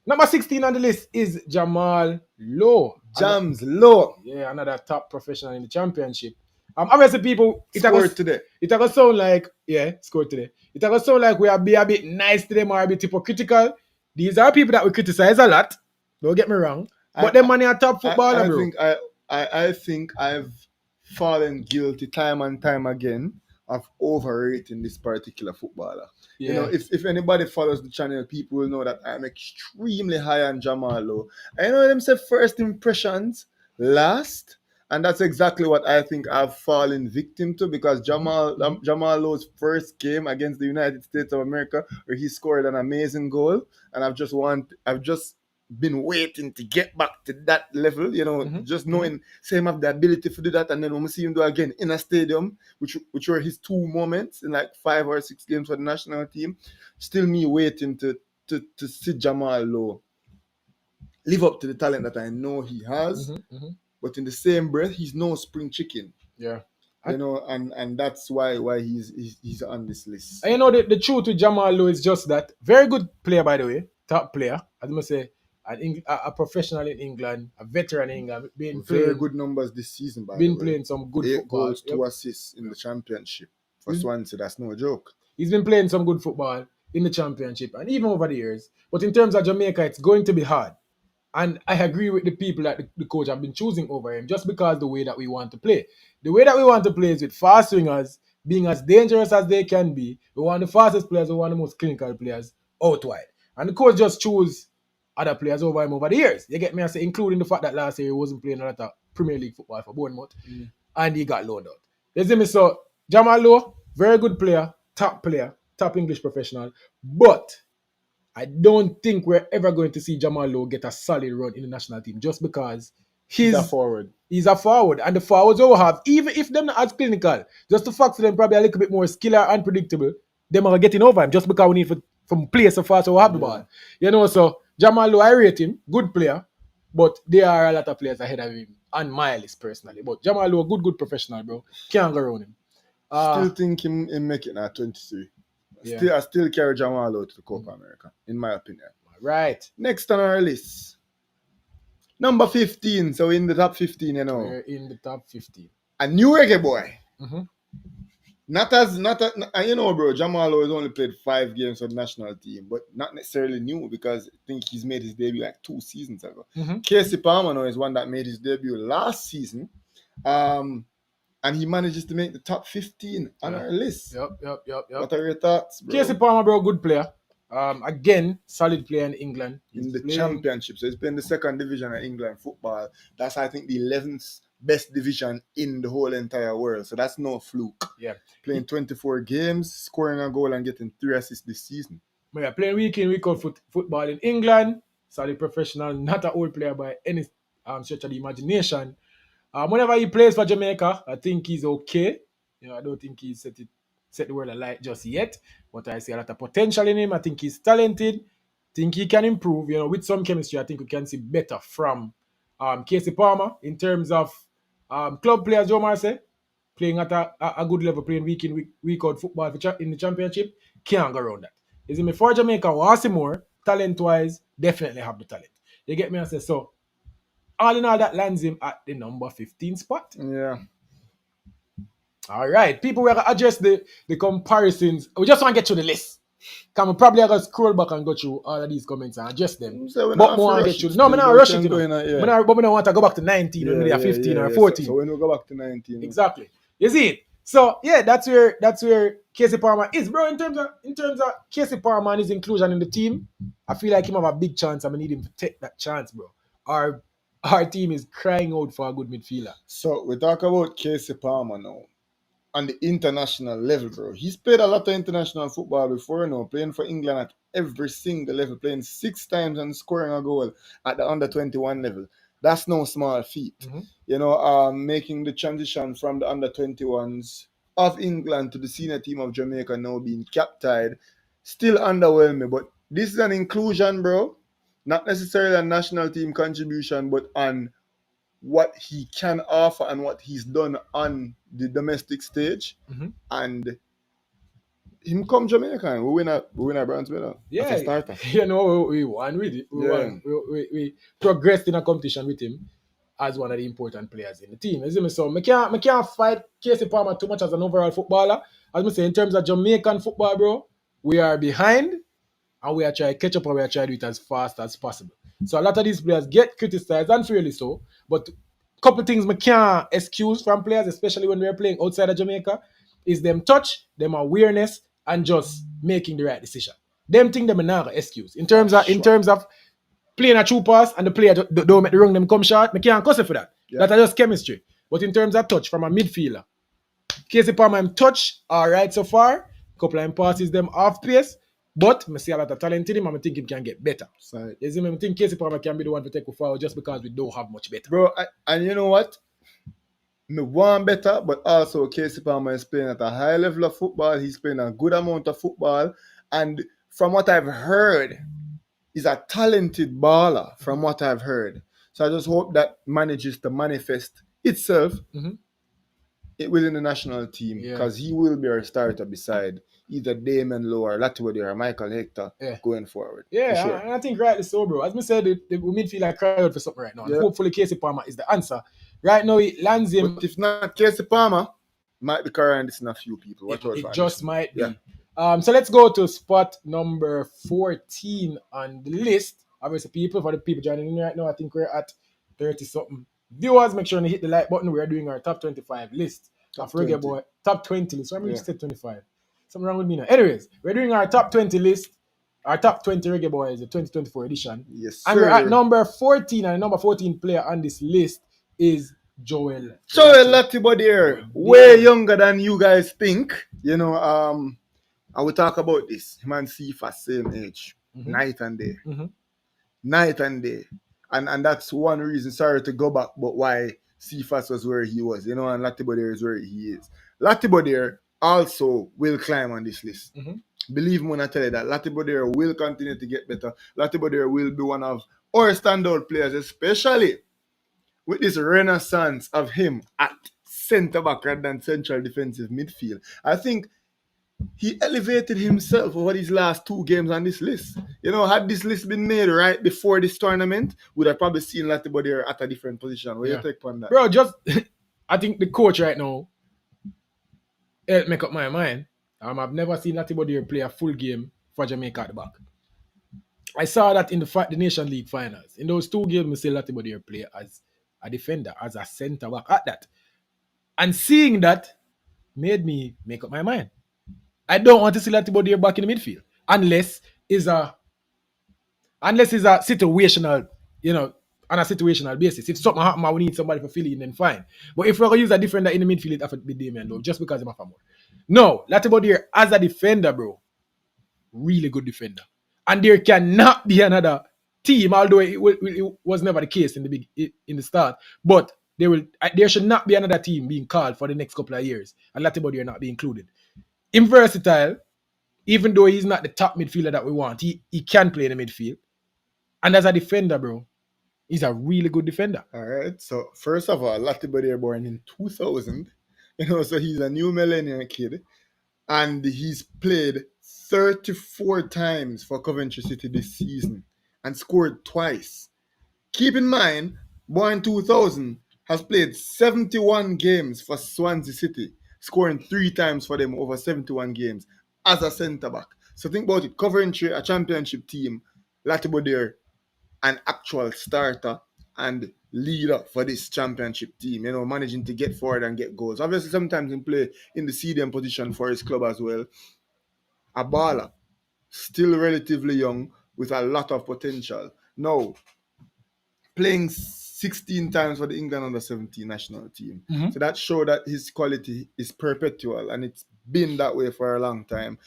Number 16 on the list is Jamal Lowe. Jams Lowe. Yeah, another top professional in the championship. Obviously, people, scored today. It will sound like, scored today. It will sound like we are be a bit nice to them or a bit hypocritical. These are people that we criticize a lot. Don't get me wrong. But them money are top footballer, bro. I think I've fallen guilty time and time again of overrating this particular footballer. Yeah. If anybody follows the channel, people will know that I'm extremely high on Jamal Lowe. I know them say first impressions last, and that's exactly what I think I've fallen victim to, because Jamal Lowe's first game against the United States of America, where he scored an amazing goal, and I've just been waiting to get back to that level, just knowing same have the ability to do that. And then when we see him do again in a stadium, which were his two moments in like 5 or 6 games for the national team, still me waiting to see Jamal Lowe live up to the talent that I know he has. But in the same breath, he's no spring chicken. Yeah. And that's why he's on this list. And the truth with Jamal Lowe is just that. Very good player, by the way. Top player. As I must say, a professional in England, a veteran in England, very good numbers this season. By the way, playing some good 8 football. goals, 2 assists in the championship for Swansea. That's no joke. He's been playing some good football in the championship and even over the years. But in terms of Jamaica, it's going to be hard. And I agree with the people that the coach have been choosing over him, just because the way that we want to play. The way that we want to play is with fast swingers being as dangerous as they can be. We want the fastest players, we want the most clinical players out wide. And the coach just chose other players over him over the years. You get me? I say, including the fact that last year he wasn't playing a lot of Premier League football for Bournemouth, and he got loaned out. You see me? So Jamal Lowe, very good player, top English professional, but I don't think we're ever going to see Jamal Lowe get a solid run in the national team, just because he's a forward. He's a forward, and the forwards will have, even if they're not as clinical, just the fact that they're probably a little bit more skiller and unpredictable, them are getting over him just because we need from play so fast so we have the ball. So Jamal Lowe, I rate him, good player, but there are a lot of players ahead of him on my list personally. But Jamal Lowe, good professional, bro. Can't go around him. Still think him make it at 23. I still carry Jamal Lowe to the Copa America, in my opinion. Right. Next on our list, number 15. So in the top 15, We're in the top 15. A new Reggae boy. Bro, Jamal Lowe has only played 5 games for the national team, but not necessarily new, because I think he's made his debut like 2 seasons ago. Kasey Palmer is one that made his debut last season. And he manages to make the top 15 on our list. Yep. What are your thoughts, bro? Kasey Palmer, bro, good player. Again, solid player in England. In the championship. So he's playing the 2nd division of England football. That's, I think, the 11th best division in the whole entire world. So that's no fluke. Yeah. Playing 24 games, scoring a goal and getting 3 assists this season. But yeah, playing week in, week out football in England. Solid professional, not an old player by any stretch of the imagination. Whenever he plays for Jamaica, I think he's okay. I don't think he's set the world alight just yet. But I see a lot of potential in him. I think he's talented. I think he can improve. With some chemistry, I think we can see better from Kasey Palmer in terms of club players, Joe Marseille, playing at a good level, playing week in, week out football in the championship. Can't go around that. Is it for Jamaica? Want to see more talent-wise? Definitely have the talent. You get me? I say so. All in all, that lands him at the number 15 spot. Yeah. All right, people, we're going to adjust the comparisons. We just want to get to the list. Can we probably going to scroll back and go through all of these comments and adjust them. So But more and get you. No, I'm not rush it, you know. But we don't want to go back to 19 when we are 15 or 14. So when we go back to 19. Exactly. You see it? So yeah, that's where Kasey Palmer is, bro. In terms of Kasey Palmer and his inclusion in the team, I feel like him have a big chance. I need him to take that chance, bro. Our team is crying out for a good midfielder. So we talk about Kasey Palmer now. On the international level, bro. He's played a lot of international football before now, playing for England at every single level, playing 6 times and scoring a goal at the under 21 level. That's no small feat. Mm-hmm. You know, making the transition from the under 21s of England to the senior team of Jamaica now being captained, still underwhelming. But this is an inclusion, bro. Not necessarily a national team contribution, but on what he can offer and what he's done on the domestic stage. Mm-hmm. And him come Jamaican, we win a bronze medal. Yeah, as a starter. You know, we won with it. We progressed in a competition with him as one of the important players in the team. You see me? So I can't fight Kasey Palmer too much as an overall footballer. As I say, in terms of Jamaican football, bro, we are behind and we are trying to catch up and we are trying to do it as fast as possible. So a lot of these players get criticized, unfairly so, but a couple things I can't excuse from players, especially when we're playing outside of Jamaica, is them touch, them awareness, and just making the right decision. Them thing them not excuse. In terms of playing a true pass and the player don't make the wrong them come short, I can't cuss it for that. Yeah. That's just chemistry. But in terms of touch from a midfielder, Kasey Palmer touch all right so far. Couple of passes them off pace. But I see a lot of talent in him and I think he can get better. Sorry. You see me? I think Kasey Palmer can be the one to take a foul just because we don't have much better. Bro, and you know what? Me want better, but also Kasey Palmer is playing at a high level of football. He's playing a good amount of football. And from what I've heard, he's a talented baller, from what I've heard. So I just hope that manages to manifest itself within the national team, because he will be our starter beside either Damion, Lowe, or Lowe, or Michail going forward. Yeah, sure. And I think rightly so, bro. As I said, the midfielder cry out for something right now. Yeah. Hopefully Kasey Palmer is the answer. Right now, it lands him. But if not Kasey Palmer, might be Kyro Anderson a few people. It just might be. Yeah. So let's go to spot number 14 on the list. Obviously, for the people joining in right now, I think we're at 30-something viewers. Make sure you hit the like button. We're doing our top 25 list of Reggae Boy. Top 20 list. So I'm going to say 25. Something wrong with me now. Anyways, we're doing our top 20 list. Our top 20 Reggae Boys, the 2024 edition. Yes, sir. And we're at number 14, and the number 14 player on this list is Joel Latibodier. Way younger than you guys think. You know, I will talk about this. Him and Sifa same age. Night and day. Night and day. And that's one reason, sorry to go back, but why Cephas was where he was, you know, and Latibodier is where he is. Latibodier also will climb on this list. Believe me when I tell you that. Latibodier will continue to get better. Latibodier will be one of our standout players, especially with this renaissance of him at centre-back rather than central defensive midfield. I think he elevated himself over these last 2 games on this list. You know, had this list been made right before this tournament, would have probably seen Latibodier at a different position. What do you take on that? Bro, I think the coach right now helped make up my mind. I've never seen Latibodier play a full game for Jamaica at the back. I saw that in the Nation League finals. In those 2 games, I see Latibodier play as a defender, as a centre-back at that. And seeing that made me make up my mind. I don't want to see Latibodier back in the midfield unless it's a situational, you know, on a situational basis. If something happens, we need somebody for filling in, then fine. But if we're going to use a defender in the midfield, it has to be Damion, though, just because I'm a fan more. No, Latibodier as a defender, bro, really good defender. And there cannot be another team, although it was never the case in the start. But there should not be another team being called for the next couple of years, and Latibodier not be included. In versatile, even though he's not the top midfielder that we want, he can play in the midfield. And as a defender, bro, he's a really good defender. All right. So first of all, Latibodier born in 2000. You know, so he's a new millennium kid. And he's played 34 times for Coventry City this season and scored twice. Keep in mind, born 2000 has played 71 games for Swansea City. scoring 3 times for them over 71 games as a centre-back. So think about it. Coventry, a championship team, Latibodier, an actual starter and leader for this championship team, managing to get forward and get goals. Obviously, sometimes he play in the CDM position for his club as well. A baller, still relatively young, with a lot of potential. Now, playing 16 times for the England under-17 national team. Mm-hmm. So that shows that his quality is perpetual, and it's been that way for a long time.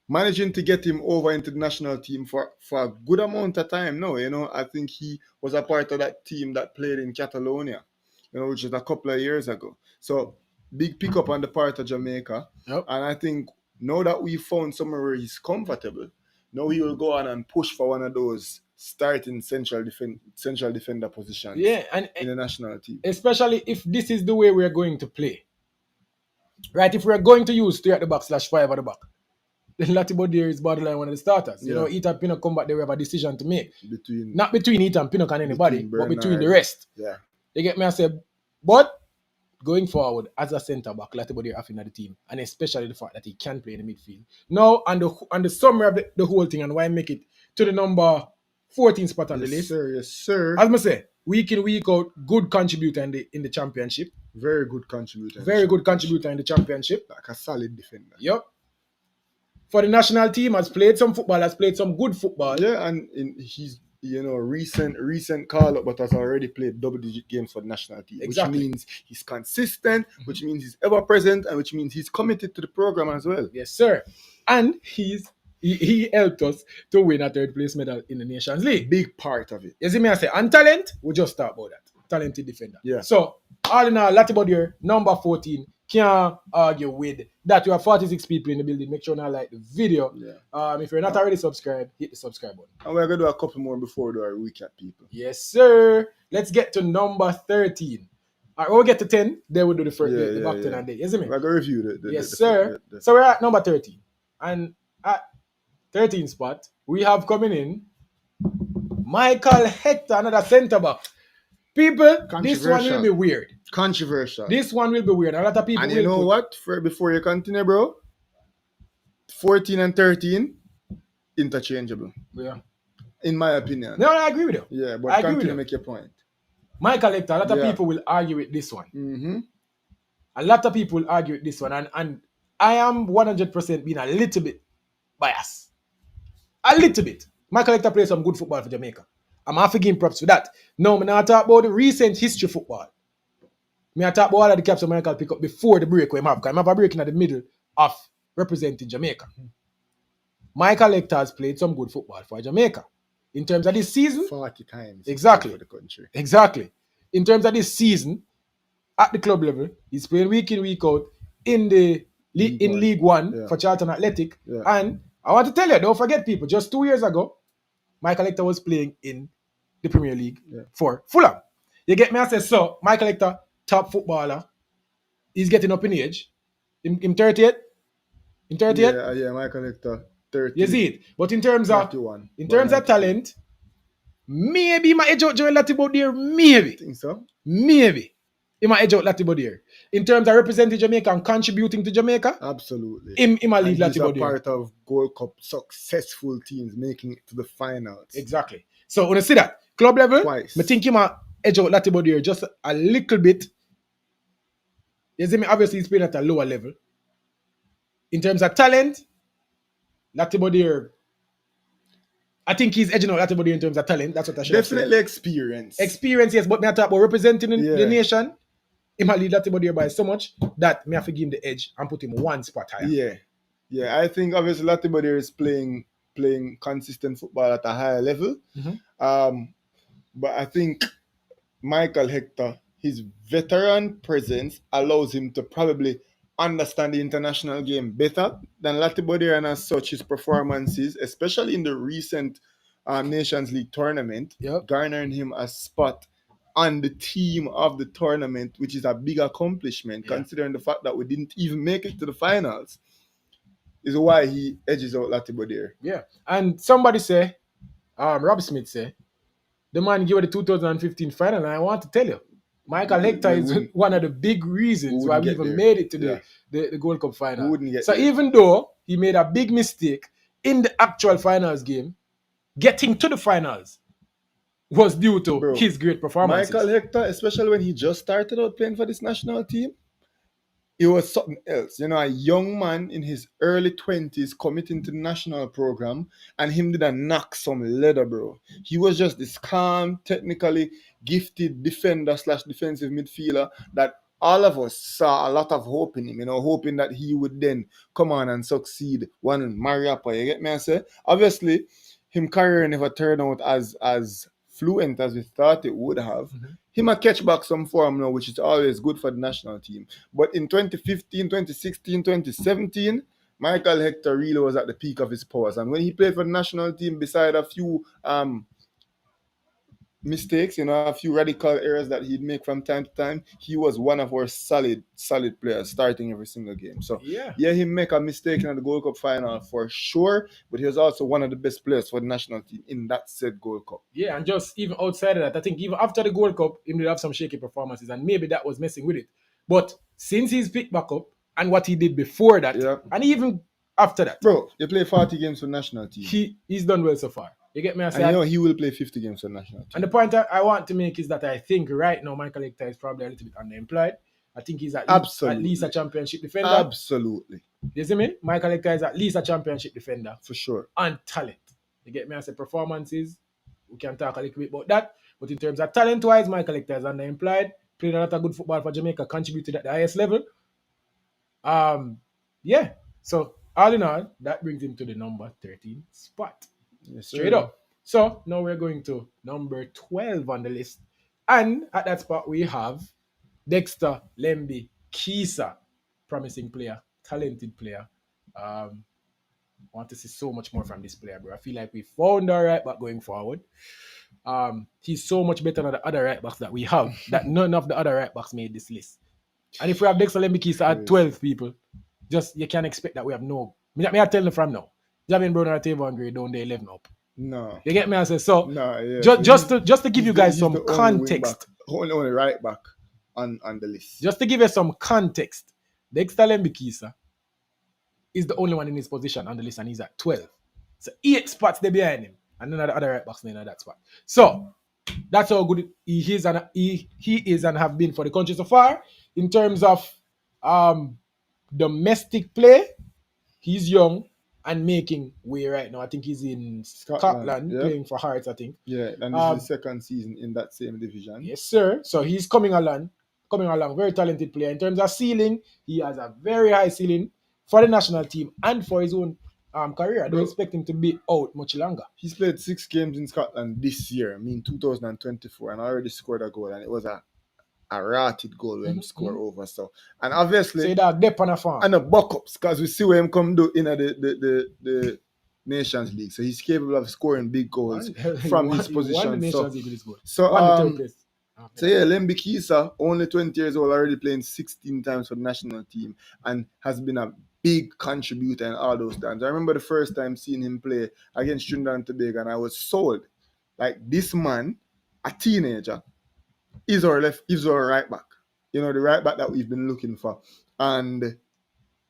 Managing to get him over into the national team for a good amount of time now, I think he was a part of that team that played in Catalonia, which is a couple of years ago. So big pickup on the part of Jamaica. Yep. And I think now that we found somewhere where he's comfortable, now he will go on and push for one of those starting central defender positions and in the national team. Especially if this is the way we're going to play. Right? If we're going to use 3 at the back / 5 at the back, then Latibodier is borderline one of the starters. Heat and Pinnock come back, they have a decision to make. Not between Heat and Pinnock and anybody, but between the rest. Yeah. You get me? I say, but going forward as a centre-back, Latibodier having the team, and especially the fact that he can play in the midfield. Now, and the summary of the whole thing and why I make it to the number 14 spot on the list. Yes, sir. As I say, week in, week out, good contributor in the championship. Very good contributor. Good contributor in the championship. Like a solid defender. Yep. For the national team, has played some football, has played some good football. Yeah, and he's recent call up, but has already played double-digit games for the national team. Exactly. Which means he's consistent, which means he's ever present, and which means he's committed to the program as well. Yes, sir. And he helped us to win a 3rd place medal in the Nations League. Big part of it. You see me, I say, and talent, we just talk about that. Talented defender. Yeah. So, all in all, Latibodier, number 14, can't argue with that. You have 46 people in the building. Make sure you like the video. Yeah. If you're not already subscribed, hit the subscribe button. And we're going to do a couple more before we do our recap, people. Yes, sir. Let's get to number 13. All right, when we get to 10, then we'll do the first the back 10 and day. You see me? We're going to review the Yes, sir. So we're at number 13. And at 13 spot, we have coming in Michail Hector, another centre-back. People, this one will be weird. Controversial. This one will be weird. A lot of people and you know what? Before you continue, bro, 14 and 13, interchangeable. Yeah. In my opinion. No, I agree with you. Yeah, but continue to make your point. Michail Hector, a lot of people will argue with this one. Mm-hmm. A lot of people will argue with this one. And I am 100% being a little bit biased. A little bit. Michail Hector plays some good football for Jamaica. I'm half to give him props for that. No, I'm not talking about the recent history football. I talk about all of the caps that Michail pick up before the break we have. Because I have a break in the middle of representing Jamaica. Michail Hector has played some good football for Jamaica. In terms of this season. 40 times. Exactly. For the country. Exactly. In terms of this season, at the club level, he's playing week in, week out in the League One for Charlton Athletic. Yeah. And I want to tell you, don't forget people, just 2 years ago, Michail Hector was playing in the Premier League for Fulham. You get me? I say, so, Michail Hector, top footballer, he's getting up in age. In 38? In 38? Yeah, Michail Hector, 30. You see it? But in terms 31, of talent, maybe he might edge out Joel Latibodier. Maybe. I think so. Maybe. He might edge out Latibodier. In terms of representing Jamaica and contributing to Jamaica, absolutely. He might lead Latibodier. He's a part of Gold Cup successful teams making it to the finals. Exactly. So when I see that, club level, twice. I think he might edge out Latibodier just a little bit. You see me? Obviously, he's playing at a lower level. In terms of talent, Latibodier, I think he's edging out Latibodier in terms of talent. That's what I should definitely say. Experience. Experience, yes, but me talk about representing the nation. He might lead Latibodier by so much that me have to give him the edge and put him one spot higher. Yeah. I think obviously Latibodier is playing consistent football at a higher level. Mm-hmm. But I think Michail Hector, his veteran presence allows him to probably understand the international game better than Latibodier, and as such, his performances, especially in the recent Nations League tournament, garnering him a spot on the team of the tournament, which is a big accomplishment, considering the fact that we didn't even make it to the finals, is why he edges out Latibodier. Yeah, and somebody say, Rob Smith say, the man gave the 2015 final, and I want to tell you, Michail Hector is one of the big reasons why we even made it to the Gold Cup final. So even though he made a big mistake in the actual finals game, getting to the finals was due to his great performances. Michail Hector, especially when he just started out playing for this national team, it was something else. You know, a young man in his early 20s committing to the national program, and him did a knock some leather, bro. He was just this calm, technically gifted defender / defensive midfielder that all of us saw a lot of hope in him, you know, hoping that he would then come on and succeed one Mariapa. You get me? I say, obviously, him career never turned out as fluent as we thought it would have. He might catch back some form now, which is always good for the national team. But in 2015, 2016, 2017, Michail Hector really was at the peak of his powers. And when he played for the national team, beside a few mistakes, you know, a few radical errors that he'd make from time to time, he was one of our solid players starting every single game. So yeah, he make a mistake in the Gold Cup final for sure, but he was also one of the best players for the national team in that said Gold Cup. Yeah, and just even outside of that, I think even after the Gold Cup, he did have some shaky performances, and maybe that was messing with it. But since he's picked back up and what he did before that, and even after that, bro, you play 40 games for the national team. He's done well so far. You get me? I say, and you know he will play 50 games for the national team. And the point I want to make is that I think right now Michail Hector is probably a little bit underemployed. I think he's at least a championship defender. Absolutely. You see me? Michail Hector is at least a championship defender. For sure. And talent. You get me? I say performances. We can talk a little bit about that. But in terms of talent-wise, Michail Hector is underemployed. Played a lot of good football for Jamaica. Contributed at the highest level. Yeah. So, all in all, that brings him to the number 13 spot. Yes, straight up. So now we're going to number 12 on the list. And at that spot, we have Dexter Lembi Kisa, promising player, talented player. I want to see so much more from this player, bro. I feel like we found our right back going forward. He's so much better than the other right backs that we have that none of the other right backs made this list. And if we have Dexter Lembi Kisa at 12 people, just you can't expect that we have no. Me I tell them from now. Jamin Brown or Tavon Gray down there 11 up. No. You get me? I say so. No, yeah. Just to give you guys some context. Only right back on the list. Just to give you some context, Dexter Lembi Kisa is the only one in his position on the list, and he's at 12. So 8 spots there behind him, and none of the other right backs in that spot. So that's how good he is and have been for the country so far. In terms of domestic play, he's young and making way right now. I think he's in Scotland playing for Hearts, I think. Yeah, and this is his second season in that same division. Yes, sir. So he's coming along. Very talented player. In terms of ceiling, he has a very high ceiling for the national team and for his own career. I don't expect him to be out much longer. He's played 6 games in Scotland this year, 2024, and already scored a goal, and it was a rated goal when he score over. So, and obviously, that depth on a farm and the buck-ups, because we see where him come do in the Nations League. So he's capable of scoring big goals from his position. So yeah, Lembi Kisa, only 20 years old, already playing 16 times for the national team and has been a big contributor in all those times. I remember the first time seeing him play against Trinidad and Tobago, and I was sold. Like, this man, a teenager, is our right back. You know, the right back that we've been looking for. And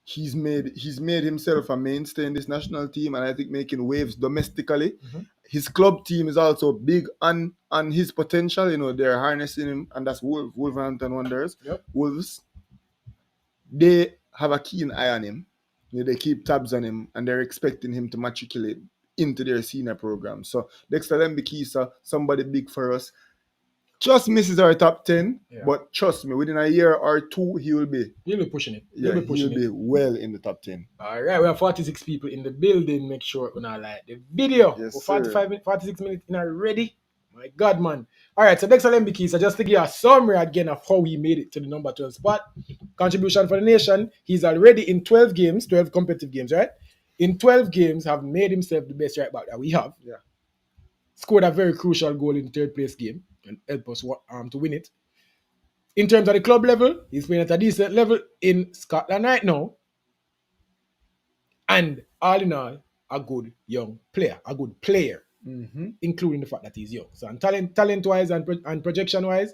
he's made himself a mainstay in this national team, and I think making waves domestically. His club team is also big on his potential. You know, they're harnessing him, and that's Wolverhampton Wanderers. Wolves. They have a keen eye on him. You know, they keep tabs on him, and they're expecting him to matriculate into their senior program. So Dexter Lembi Kisa, somebody big for us. Just misses our top 10, but trust me, within a year or two, he'll be pushing it. He'll be well in the top 10. All right, we have 46 people in the building. Make sure we not like the video. Yes, 46 minutes in already. My God, man. All right, so Dexter Lembi Kisa, just to give you a summary again of how he made it to the number 12 spot. Contribution for the nation. He's already in 12 competitive games, right? In 12 games, have made himself the best right back that we have. Yeah. Scored a very crucial goal in the third place game and help us to win it. In terms of the club level, he's playing at a decent level in Scotland right now. And all in all, a good young player, including the fact that he's young. So, and talent-wise and projection-wise,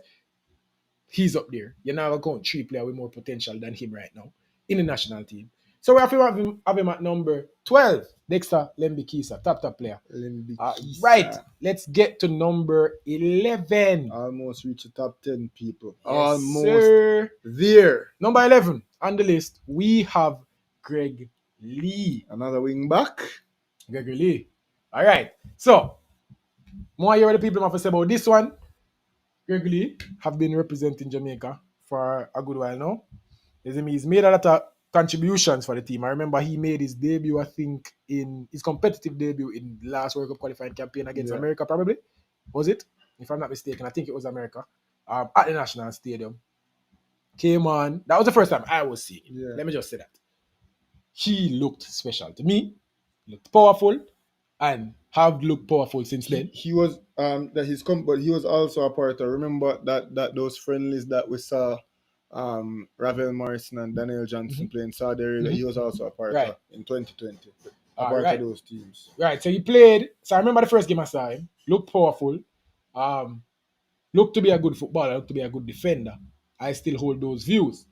he's up there. You're not going to 3 players with more potential than him right now in the national team. So we have him at number 12, Dexter Lembikisa, top player. Right, let's get to number 11. Almost reach the top 10 people. Yes, Almost sir. there. Number 11 on the list, we have Greg Lee. Another wing back. Gregory Lee. All right. So, more hear what the people have to say about this one. Greg Lee have been representing Jamaica for a good while now. He's made a lot of contributions for the team. I remember he made his debut, I think, in his competitive debut in the last World Cup qualifying campaign against America, probably. Was it? If I'm not mistaken, I think it was America. At the National Stadium. Came on. That was the first time I was seeing him. Yeah. Let me just say that. He looked special to me. Looked powerful. And have looked powerful since then. He was but he was also a part of, remember that those friendlies that we saw Ravel Morrison and Daniel Johnson playing Saudi Arabia, he was also a part of in 2020. A part of those teams. Right. So he played. So I remember the first game I saw him. Looked powerful. Looked to be a good footballer, looked to be a good defender. I still hold those views.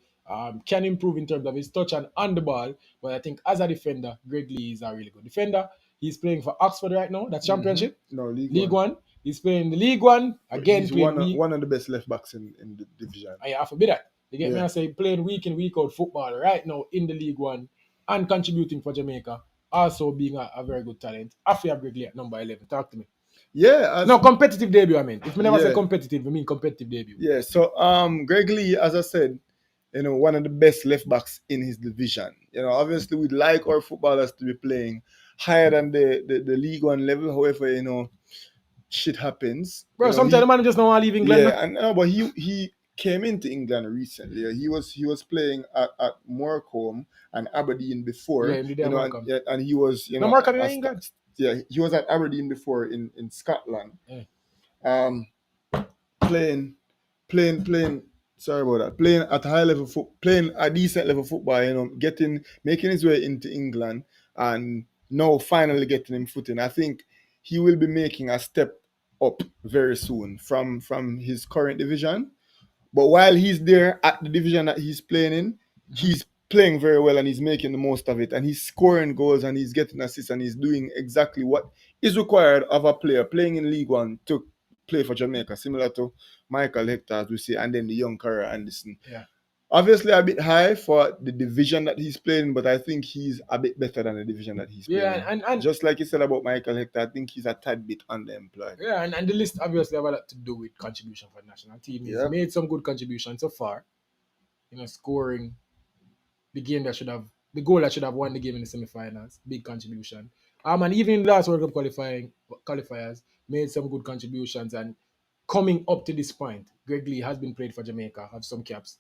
Can improve in terms of his touch and on the ball, but I think as a defender, Greg Lee is a really good defender. He's playing for Oxford right now. That's Championship. No, League One. He's playing the League One. Again, he's one of the best left backs in the division. I have to be that. You get me? I say playing week in, week out football right now in the League One and contributing for Jamaica. Also being a very good talent. I feel Greg Lee at number 11. Talk to me. Yeah. No, competitive debut, I mean. If we never say competitive, I mean competitive debut. Yeah, so Greg Lee, as I said, one of the best left backs in his division. Obviously we'd like our footballers to be playing higher than the League One level. However, shit happens. Bro, sometimes the man just don't want to leave England. Yeah, but he came into England recently. He was playing at Morecambe and Aberdeen before. Yeah, and he was Morecambe in England. Yeah, he was at Aberdeen before in Scotland. Playing. Sorry about that. Playing at high level playing a decent level football. Making his way into England, and now finally getting him footing. I think he will be making a step up very soon from his current division. But while he's there at the division that he's playing in, he's playing very well and he's making the most of it. And he's scoring goals and he's getting assists and he's doing exactly what is required of a player playing in League One to play for Jamaica, similar to Michail, as we say, and then the young Kyro Anderson. Yeah. Obviously a bit high for the division that he's playing, but I think he's a bit better than the division that he's playing. Yeah, and just like you said about Michail Hector, I think he's a tad bit underemployed. Yeah, and the list obviously have a lot to do with contribution for the national team. He's made some good contributions so far. Scoring the goal that should have won the game in the semi-finals. Big contribution. And even in the last World Cup qualifiers, made some good contributions. And coming up to this point, Greg Lee has been played for Jamaica, have some caps.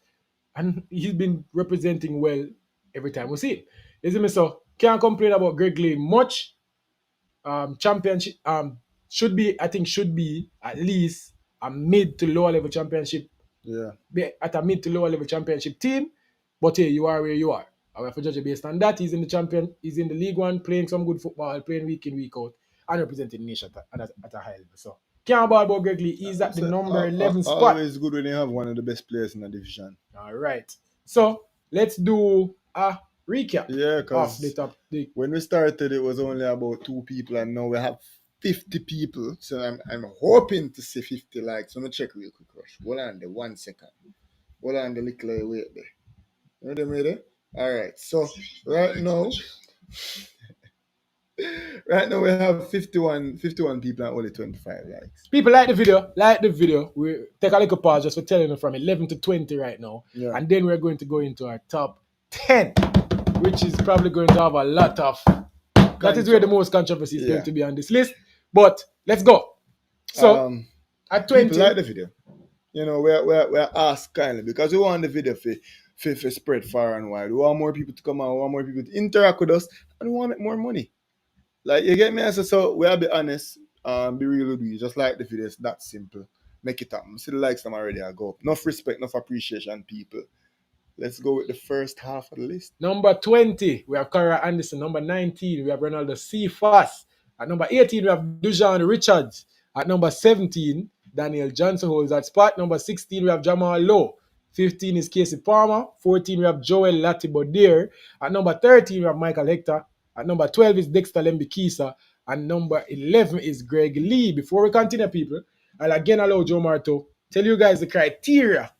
And he's been representing well every time we see it. Isn't it? So can't complain about Greg Lee much. Championship should be at least a mid to lower level championship. Yeah. Be at a mid to lower level championship team. But hey, you are where you are. I have to judge it based on that. He's in the League One, playing some good football, playing week in, week out, and representing the nation at a high level. So can't ball about Greg Lee. He's at the number 11 spot. Always good when you have one of the best players in the division. All right. So let's do a recap. Yeah, because when we started, it was only about 2 people, and now we have 50 people. So I'm hoping to see 50 likes. So I'm going to check real quick, Rush. Hold on there 1 second. Hold on the little wait there. Ready? All right. So right now we have 51 people and only 25 likes. People like the video. We take a little pause just for telling you from 11 to 20 right now. Yeah. And then we're going to go into our top 10, which is probably going to have a lot of... That is where the most controversy is going to be on this list. But let's go. So, at 20... People like the video. We're asked kindly because we want the video to spread far and wide. We want more people to come out. We want more people to interact with us. And we want to make more money. Like, you get me? So we'll be honest, be real with you. Just like the video, it's that simple. Make it happen. See the likes them already, I go. Enough respect, enough appreciation, people. Let's go with the first half of the list. Number 20, we have Kyro Anderson. Number 19, we have Ronaldo Cephas. At number 18, we have Dishon Richards. At number 17, Daniel Johnson holds that spot. Number 16, we have Jamal Lowe. 15 is Kasey Palmer. 14, we have Joel Latibodier. At number 13, we have Michail Hector. At number 12 is Dexter Lembikisa. And number 11 is Greg Lee. Before we continue, people, I'll again allow Jomar to tell you guys the criteria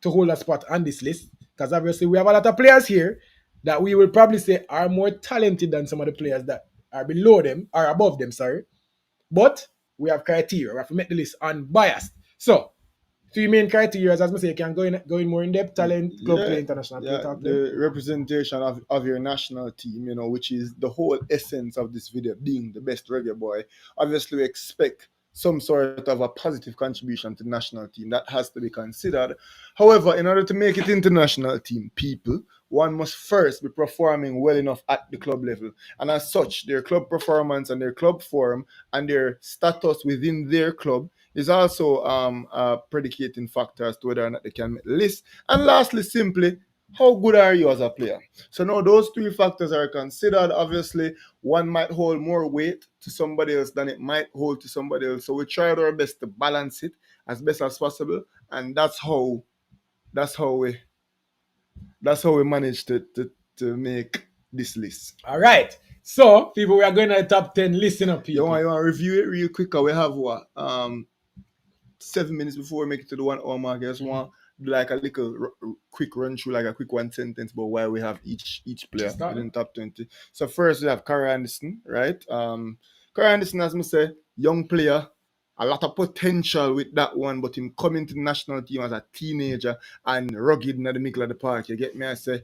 to hold a spot on this list. Because obviously we have a lot of players here that we will probably say are more talented than some of the players that are below them, or above them, sorry. But we have criteria. We have to make the list unbiased. So, three main criteria, as I say, you can go in more in depth: talent, club play, international play. The representation of your national team, which is the whole essence of this video, being the best reggae boy. Obviously, we expect some sort of a positive contribution to the national team. That has to be considered. However, in order to make it into the national team, people, one must first be performing well enough at the club level. And as such, their club performance and their club form and their status within their club is also a predicating factor as to whether or not they can make the list. And lastly, simply, how good are you as a player? So now those three factors are considered. Obviously, one might hold more weight to somebody else than it might hold to somebody else. So we try our best to balance it as best as possible. And that's how we managed to make this list. All right. So, people, we are going to the top 10 listen up, people. You want to review it real quick? We have what? 7 minutes before we make it to the 1 hour mark. I just want like a little quick run through, like a quick one sentence about why we have each player within top 20. So first we have Kyro Anderson, right? Kyro Anderson, as I say, young player, a lot of potential with that one, but him coming to the national team as a teenager and rugged in the middle of the park, you get me? I say,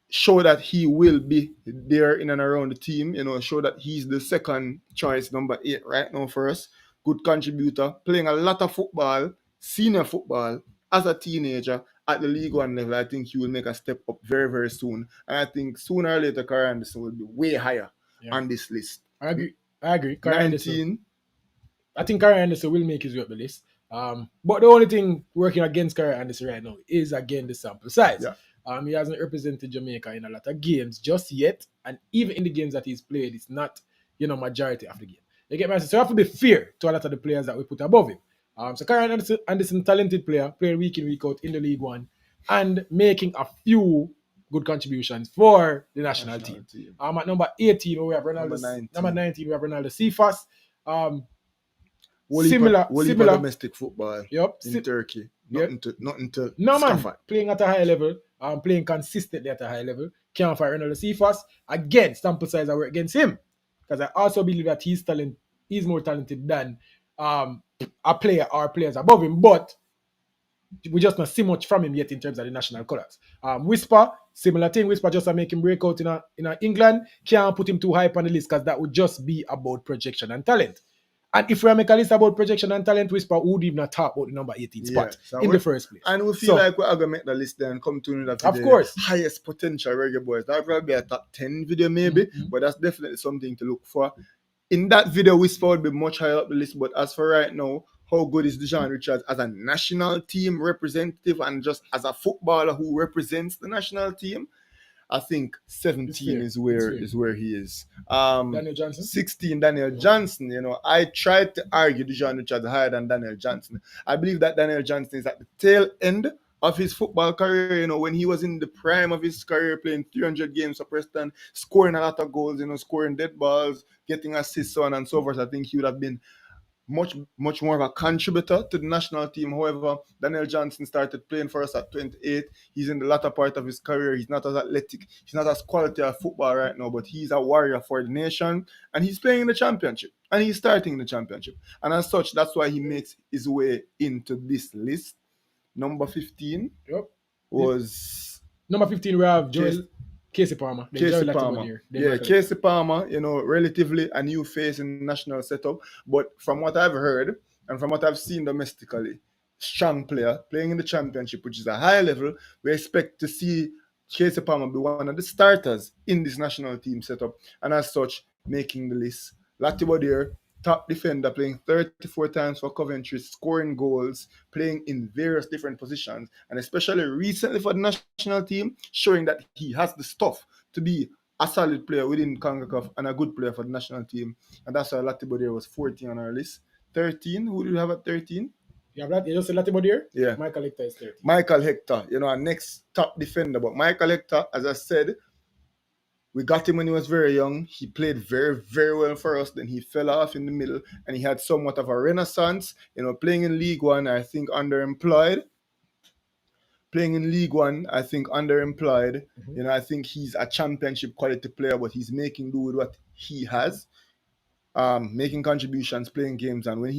show that he will be there in and around the team, show that he's the second choice, number 8 right now for us. Good contributor, playing a lot of football, senior football, as a teenager at the League One level. I think he will make a step up very, very soon. And I think sooner or later, Kyro Anderson will be way higher on this list. I agree. Kyro 19. Anderson. I think Kyro Anderson will make his way up the list. But the only thing working against Kyro Anderson right now is, again, the sample size. Yeah. He hasn't represented Jamaica in a lot of games just yet. And even in the games that he's played, it's not, majority of the game. You get me? So you have to be fair to a lot of the players that we put above him. So Kyro Anderson, talented player, playing week in, week out in the League One, and making a few good contributions for the national team. At number 18, we have Ronaldo. Number 19, we have Ronaldo Cephas. Similar domestic football in Turkey. Nothing to man, playing at a high level, playing consistently at a high level. Can't fight Ronaldo Cephas. Again, sample size I work against him. Because I also believe that he's more talented than a player or players above him, but we just not see much from him yet in terms of the national colours. Whisper, similar thing. Whisper just make him break out in England. Can't put him too high on the list because that would just be about projection and talent. And if we make a list about projection and talent, Whisper would even talk about the number 18 spot in the first place. And we feel like we're going to make the list then come to that of course, highest potential reggae boys. That would probably be a top 10 video maybe, but that's definitely something to look for. In that video, Whisper would be much higher up the list, but as for right now, how good is Dishon Richards as a national team representative and just as a footballer who represents the national team? I think 17 is where he is. Daniel Johnson? 16, Daniel Johnson. I tried to argue Dishon Richards higher than Daniel Johnson. I believe that Daniel Johnson is at the tail end of his football career, when he was in the prime of his career, playing 300 games for Preston, scoring a lot of goals, scoring dead balls, getting assists, so on and so forth. I think he would have been much more of a contributor to the national team. However, Daniel Johnson started playing for us at 28. He's in the latter part of his career. He's not as athletic. He's not as quality of football right now, but he's a warrior for the nation. And he's playing in the championship. And he's starting in the championship. And as such, that's why he makes his way into this list. Number 15 was... Number 15, we have Kasey Palmer. Kasey Palmer, relatively a new face in the national setup. But from what I've heard and from what I've seen domestically, strong player, playing in the championship, which is a high level. We expect to see Kasey Palmer be one of the starters in this national team setup. And as such, making the list. Latibodier, top defender, playing 34 times for Coventry, scoring goals, playing in various different positions, and especially recently for the national team, showing that he has the stuff to be a solid player within CONCACAF and a good player for the national team. And that's why Latibodier was 14 on our list. 13. Who do you have at 13? You have that? You just said Latibo there? Yeah. Michail Hector is 13. Michail Hector, our next top defender. But Michail Hector, as I said, we got him when he was very young. He played very, very well for us. Then he fell off in the middle, and he had somewhat of a renaissance. Playing in League One, I think underemployed. Mm-hmm. I think he's a championship quality player, but he's making do with what he has. Making contributions, playing games, and when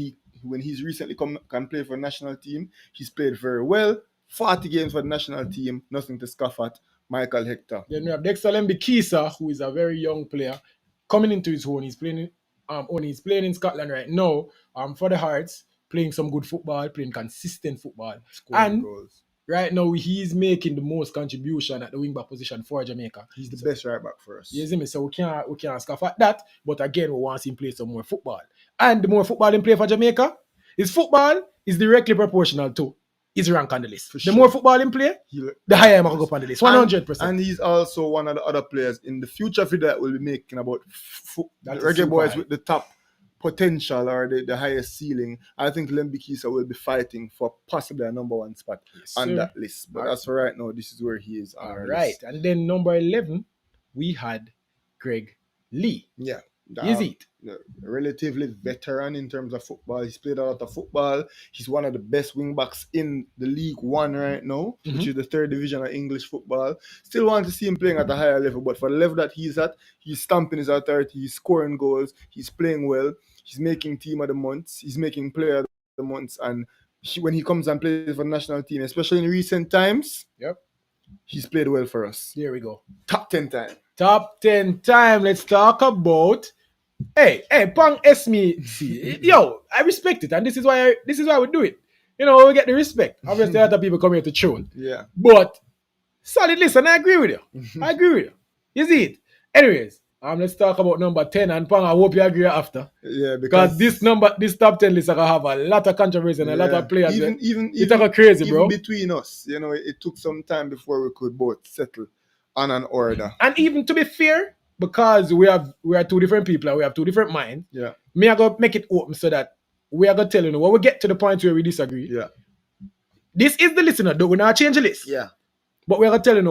he's recently can play for the national team, he's played very well. 40 games for the national team, nothing to scoff at. Michail Hector. Then we have Dexter Lembikisa, who is a very young player coming into his own. He's playing in Scotland right now. For the Hearts, playing some good football, playing consistent football, scoring goals. Right now, he's making the most contribution at the wing back position for Jamaica. He's the best right back for us. You see me? So we can't scoff at that. But again, we want him to play some more football. And the more football he play for Jamaica, his football is directly proportional to his rank on the list. The more football he play, the higher I'm going to go up on the list. 100%. And he's also one of the other players in the future video that we'll be making about the Reggae Boys with the top potential or the highest ceiling. I think Lembikisa will be fighting for possibly a number 1 spot on that list. But as for right now, this is where he is. All right. List. And then number 11, we had Greg Lee. Yeah. Is it? Relatively veteran in terms of football. He's played a lot of football. He's one of the best wing backs in the League One right now, which is the 3rd division of English football. Still want to see him playing at a higher level, but for the level that he's at, he's stamping his authority, he's scoring goals, he's playing well, he's making team of the months, he's making player of the months, and when he comes and plays for the national team, especially in recent times, he's played well for us. There we go. Top 10 time. Top 10 time. Let's talk about. Hey, Pang SMC. Yo, I respect it, and this is why we do it. We get the respect. Obviously, other people come here to troll. Yeah. But solid list, and I agree with you. You see it. Anyways, let's talk about number 10, and Pang, I hope you agree after. Yeah, because this top 10 list are gonna have a lot of controversy and a lot of players. It's like crazy, bro. Even between us, it took some time before we could both settle on an order. And even to be fair, because we are 2 different people and we have 2 different minds. Yeah. Me are gonna make it open so that we are gonna tell when we get to the point where we disagree. Yeah. This is the listener, though we not change the list. Yeah. But we are gonna tell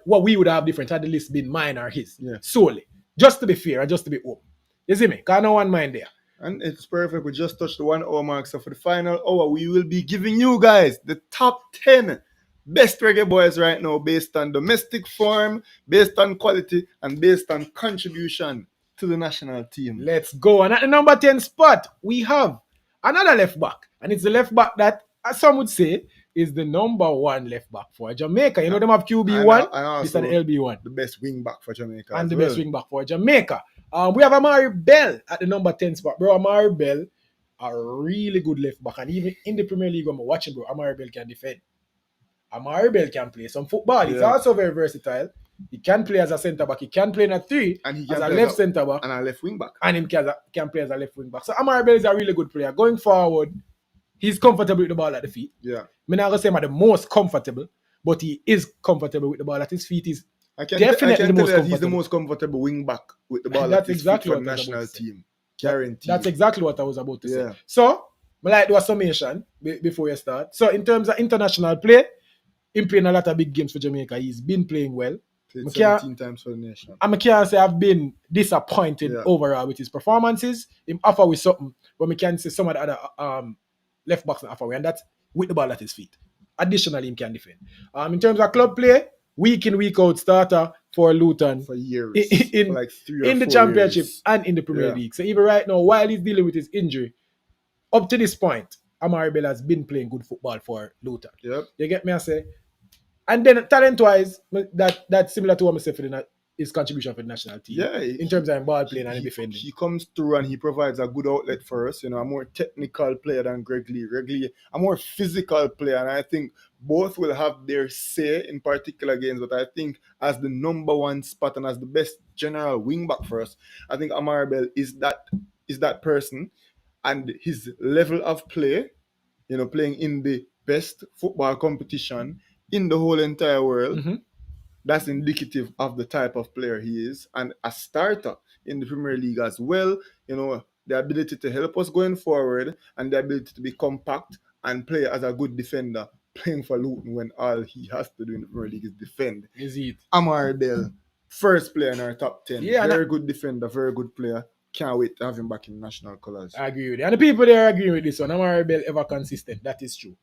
what we would have different had the list been mine or his. Yeah. Solely. Just to be fair and just to be open. You see me? Because no one mind there. And it's perfect. We just touched the 1 hour mark. So for the final hour, we will be giving you guys the top 10 best reggae boys right now based on domestic form, based on quality, and based on contribution to the national team. Let's go. And at the number 10 spot, we have another left back. And it's the left back that, as some would say, is the number 1 left back for Jamaica. Them have QB1, this is the LB1. The best wing back for Jamaica. And the best wing back for Jamaica. We have Amari Bell at the number 10 spot. Bro, Amari Bell, a really good left back. And even in the Premier League, when I'm watching, bro, Amari Bell can defend. Amari Bell can play some football. He's also very versatile. He can play as a centre back. He can play in a 3 and he as a left centre back. And a left wing back. And he can play as a left wing back. So Amari Bell is a really good player. Going forward, he's comfortable with the ball at the feet. Yeah. I'm not going to say I'm the most comfortable, but he is comfortable with the ball at his feet. He's definitely the most comfortable. He's the most comfortable wing back with the ball at his feet for the national team. Guaranteed. That's exactly what I was about to say. So, I like to do a summation before you start. So, in terms of international play, him playing a lot of big games for Jamaica. He's been playing well. Played 17 times for the nation. I can't say I've been disappointed overall with his performances. Him offer with something, but I can say some of the other left backs offer with, and that's with the ball at his feet. Additionally, he can defend. In terms of club play, week in, week out starter for Luton. For years. For like 3 or 4 in the championship years. And in the Premier League. So even right now, while he's dealing with his injury, up to this point, Amari Bell has been playing good football for Luton. Yep. You get me, I say? And then talent-wise, that's similar to what I said for his contribution for the national team. Yeah. In terms of ball playing and defending. He comes through and he provides a good outlet for us. A more technical player than Greg Lee. Greg Lee, a more physical player. And I think both will have their say in particular games. But I think as the number 1 spot and as the best general wing back for us, I think Amari Bell is that person. And his level of play, playing in the best football competition in the whole entire world, that's indicative of the type of player he is. And a starter in the Premier League as well, the ability to help us going forward, and the ability to be compact and play as a good defender, playing for Luton when all he has to do in the Premier League is defend. Is it? Amari Bell, first player in our top 10. Yeah, very good defender, very good player. Can't wait to have him back in national colours. I agree with it. And the people there are agreeing with this one. Amari Bell ever consistent. That is true.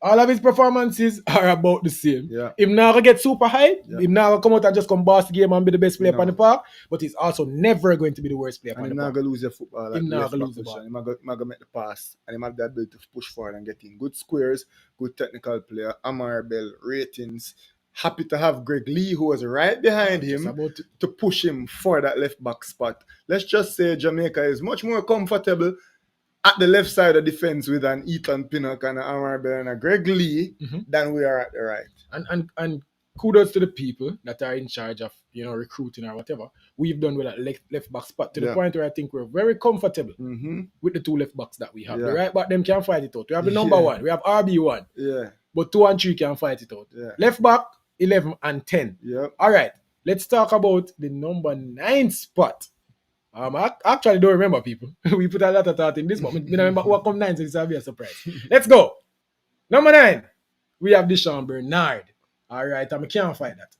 All of his performances are about the same. Yeah. Him now get super high. Yeah. Him now come out and just come boss the game and be the best player on the park. But he's also never going to be the worst player on the park. He's not going to lose the football. Like Him not going to lose the ball. He's not going to make the pass. And he have the ability to push forward and get in good squares, good technical player. Amari Bell, ratings. Happy to have Greg Lee, who was right behind him, to push him for that left back spot. Let's just say Jamaica is much more comfortable at the left side of defense with an Ethan Pinnock and an Amari Bell and a Greg Lee than we are at the right. And kudos to the people that are in charge of recruiting or whatever. We've done with that left back spot to the point where I think we're very comfortable with the two left backs that we have. The right back them can fight it out. We have the number one. We have RB1. Yeah. But 2 and 3 can fight it out. Yeah. Left back 11 and 10. Yep. All right. Let's talk about the number 9 spot. I actually don't remember, people. We put a lot of thought in this, but I don't remember what come 9, so this will be a surprise. Let's go. Number 9, we have Dishon Bernard. All right, I can't find that.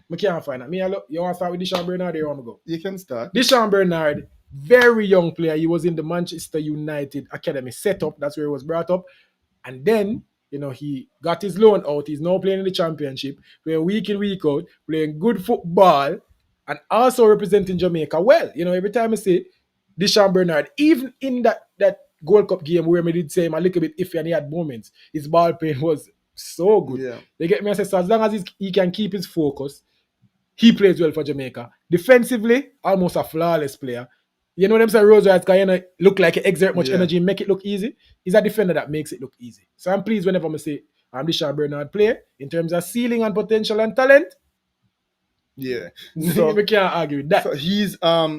You want to start with Dishon Bernard or you want to go? You can start. Dishon Bernard, very young player. He was in the Manchester United Academy setup. That's where he was brought up. And then, he got his loan out. He's now playing in the championship, playing week in, week out, playing good football, and also representing Jamaica well. Every time I say Dishon Bernard, even in that Gold Cup game where I did say him a little bit iffy and he had moments, his ball playing was so good. Yeah. They get me, I say, so as long as he can keep his focus, he plays well for Jamaica. Defensively, almost a flawless player. You know them say Rose White can look like he exert much energy and make it look easy. He's a defender that makes it look easy. So I'm pleased whenever I say I'm Dishon Bernard player in terms of ceiling and potential and talent. Yeah. So we can't argue with that. So he's a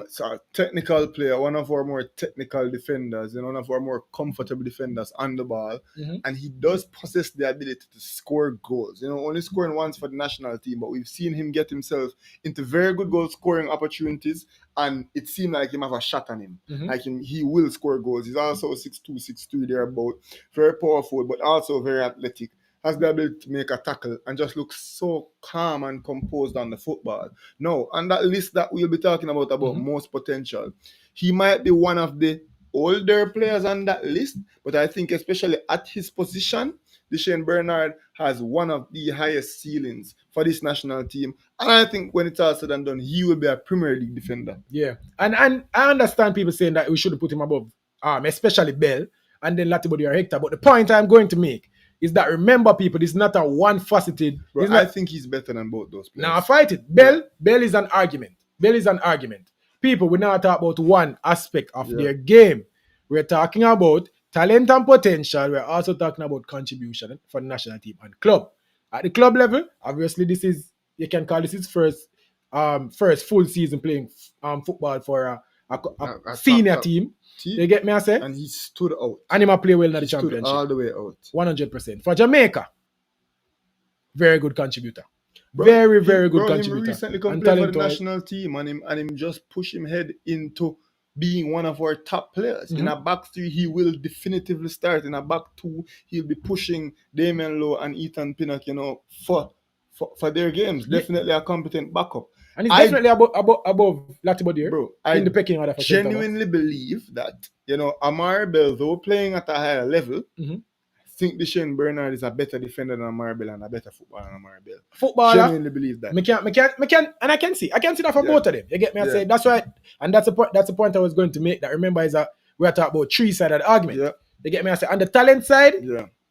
technical player, one of our more technical defenders, and one of our more comfortable defenders on the ball. And he does possess the ability to score goals. Only scoring once for the national team, but we've seen him get himself into very good goal scoring opportunities, and it seemed like him have a shot on him. Like he will score goals. He's also 6'2", 6'3", thereabout. Very powerful, but also very athletic. Has the ability to make a tackle and just looks so calm and composed on the football. No, on that list that we'll be talking about most potential, he might be one of the older players on that list, but I think especially at his position, Dishon Bernard has one of the highest ceilings for this national team. And I think when it's all said and done, he will be a Premier League defender. Yeah. And I understand people saying that we should have put him above, especially Bell, and then Latibody or Hector. But the point I'm going to make is that, remember, people, this is not a one-faceted... Bro, I think he's better than both those players. Now, I fight it. Bell is an argument. People, we now talk about one aspect of their game. We're talking about talent and potential. We're also talking about contribution for the national team and club. At the club level, obviously, you can call this his first full season playing football for a senior team. You get me, I say? And he stood out. And he might play well in the championship. Stood all the way out. 100%. For Jamaica, very good contributor. Very good contributor. He recently come play for the national team and him just push him head into being one of our top players. In a back three, he will definitively start. In a back two, he'll be pushing Damion Lowe and Ethan Pinnock, for their games. Definitely a competent backup. And he's definitely above Latibody, bro. In the pecking order for genuinely believe that, Amari Bell, though playing at a higher level, I think Dishon Bernard is a better defender than Amari Bell and a better footballer than Amari Bell. Footballer? Genuinely believe that. And I can see that for both of them. You get me? I say that's right. And that's the point I was going to make. That remember is that we are talking about three-sided argument. Yeah. You get me? I say on the talent side,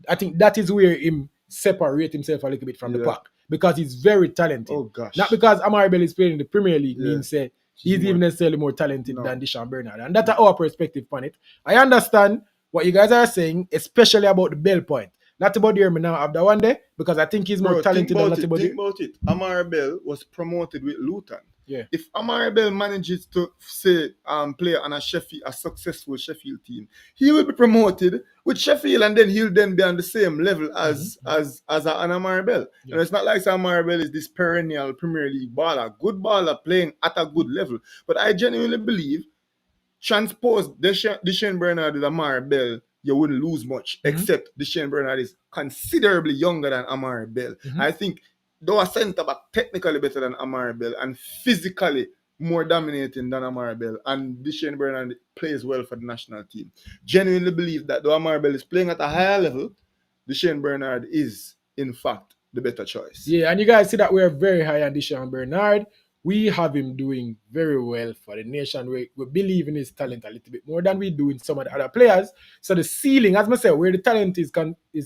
I think that is where him separate himself a little bit from the pack. Because he's very talented. Oh, gosh. Not because Amari Bell is playing in the Premier League means he's even necessarily more talented than Dishon Bernard. And that's our perspective on it. I understand what you guys are saying, especially about the Bell point. Not about here now after one day, because I think he's more talented than Latibody. Think about it. Amari Bell was promoted with Luton. Yeah. If Amari Bell manages to say play on a successful Sheffield team, he will be promoted with Sheffield, and then he'll then be on the same level as an Amari Bell. Yeah. And it's not like Amari Bell is this perennial Premier League baller, good baller playing at a good level. But I genuinely believe transpose Dishon Bernard with Amari Bell, you wouldn't lose much, except Dishon Bernard is considerably younger than Amari Bell. I think though a centre back technically better than Amari Bell and physically more dominating than Amari Bell, and Dishon Bernard plays well for the national team. Genuinely believe that though Amari Bell is playing at a higher level, Dishon Bernard is, in fact, the better choice. Yeah, and you guys see that we're very high on Dishon Bernard. We have him doing very well for the nation. We believe in his talent a little bit more than we do in some of the other players. So the ceiling, as I said, where the talent is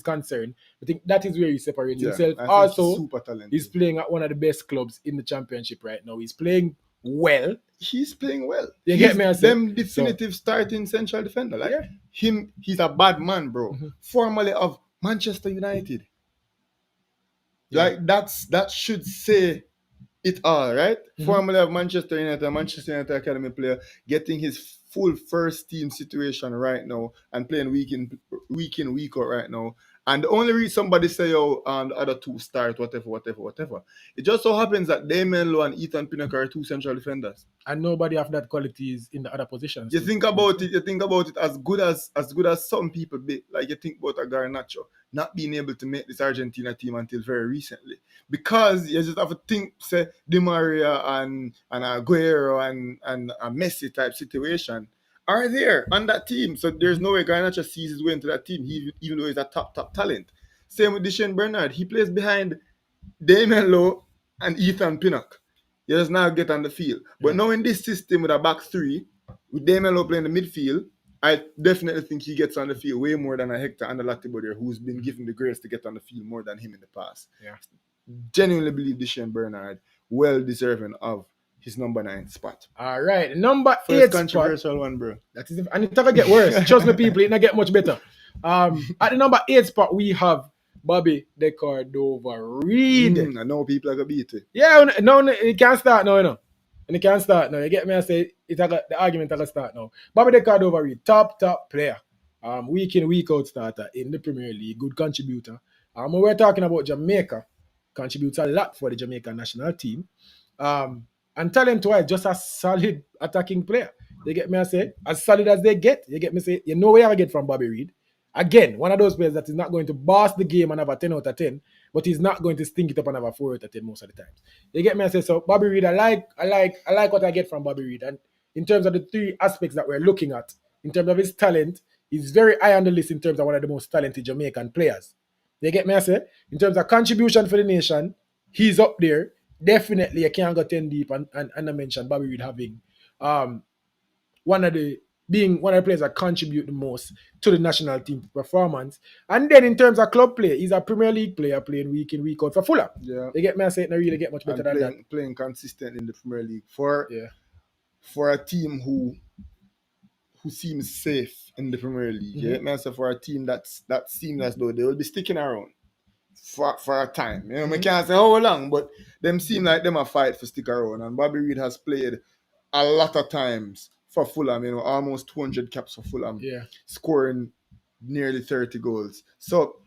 concerned, I think that is where he separates himself. Also, he's playing at one of the best clubs in the championship right now. He's playing well. He's playing well. You get me? Them definitive starting central defender. Like him, he's a bad man, bro. Formerly of Manchester United. Like that should say it all, right? Formerly of Manchester United academy player, getting his full first team situation right now and playing week in, week out right now. And the only reason somebody say, the other two start, whatever. It just so happens that Damion, Lowe and Ethan Pinnock are two central defenders. And nobody of that quality is in the other positions. You think about it as good as some people be. Like you think about a Garnacho not being able to make this Argentina team until very recently. Because you just have to think, say, Demarai and Aguero and a Messi type situation are there on that team. So there's no way Garnacho sees his way into that team, even though he's a top talent. Same with Dishon Bernard. He plays behind Damion Lowe and Ethan Pinnock. He does not get on the field. But now in this system with a back three, with Damion Lowe playing the midfield, I definitely think he gets on the field way more than a Hector and a Latibodier, who's been given the grace to get on the field more than him in the past. Yeah. Genuinely believe Dishon Bernard well deserving of his number 9 spot. All right, number 8 spot. Controversial one, bro. That is, and it's never get worse. Trust me, people, it not get much better. At the number 8 spot, we have Bobby the Cordova Reid. I know people are gonna beat it. Yeah, no, it can't start now, you know. And it can't start now. You get me? I say the argument will start now. Bobby the Cordova Reid, top player. Week in, week out starter in the Premier League, good contributor. When we're talking about Jamaica, contributes a lot for the Jamaican national team. And talent-wise, just a solid attacking player. You get me? I say, as solid as they get. You get me? Say, you know where I get from Bobby Reid. Again, one of those players that is not going to boss the game and have a 10 out of 10, but he's not going to stink it up and have a 4 out of 10 most of the times. You get me? I say, so Bobby Reid, I like what I get from Bobby Reid. And in terms of the 3 aspects that we're looking at, in terms of his talent, he's very high on the list in terms of one of the most talented Jamaican players. You get me? I say, in terms of contribution for the nation, he's up there. Definitely, I can't go 10 deep and I mentioned Bobby Reid having one of the players that contribute the most to the national team performance. And then in terms of club play, he's a Premier League player playing week in, week out for Fulham. Yeah. You get me? I say it not really get much better than that. Playing consistent in the Premier League for a team who seems safe in the Premier League. You get me? So for a team that seems as though they will be sticking around for a time. You know, we can't say how long, but them seem like them a fight for stick around. And Bobby Reid has played a lot of times for Fulham, you know, almost 200 caps for Fulham, scoring nearly 30 goals. So,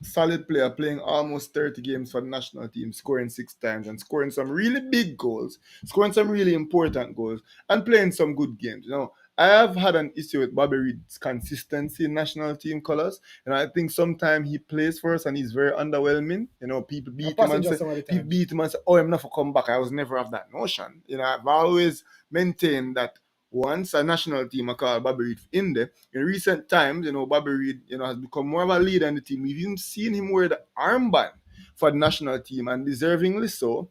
solid player, playing almost 30 games for the national team, scoring 6 times and scoring some really big goals, scoring some really important goals, and playing some good games. You know, I have had an issue with Bobby Reid's consistency in national team colours, and I think sometimes he plays for us and he's very underwhelming. You know, people beat him and say, "Oh, I'm not for come back." I was never of that notion. You know, I've always maintained that once a national team are called Bobby Reid in there, in recent times, you know, Bobby Reid, you know, has become more of a leader in the team. We've even seen him wear the armband for the national team, and deservingly so,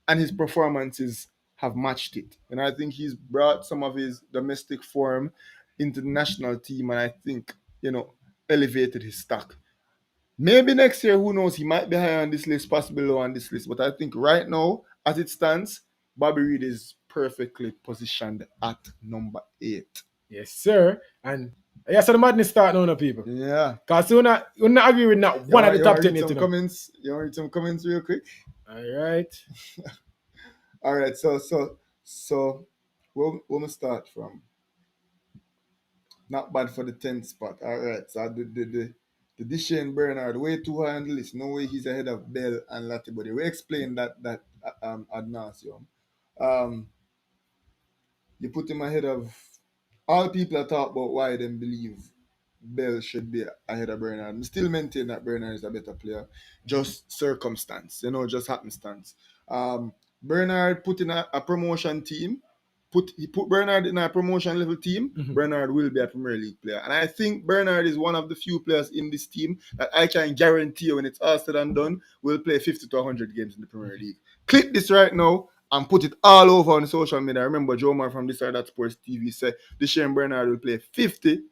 and his performances have matched it. And I think he's brought some of his domestic form into the national team, and I think, you know, elevated his stock. Maybe next year, who knows, he might be higher on this list, possibly low on this list, but I think right now, as it stands, Bobby Reid is perfectly positioned at number 8. Yes, sir. And yeah, so the madness start now, people. Yeah. Because you not agree with not one of the top 10. You want to read some comments real quick? All right. All right. So we'll start from. Not bad for the 10th spot. All right. So the Dishon Bernard way too high on the list. No way he's ahead of Bell and Latibody. We explained that ad nauseum. You put him ahead of all people are talk about why they believe Bell should be ahead of Bernard. I still maintain that Bernard is a better player. Just circumstance, just happenstance. Bernard put in a promotion team. He put Bernard in a promotion level team. Bernard will be a Premier League player. And I think Bernard is one of the few players in this team that I can guarantee you when it's all said and done will play 50 to 100 games in the Premier League. Click this right now and put it all over on social media. I remember Jamar from this side that Sports TV said Dishon Bernard will play 50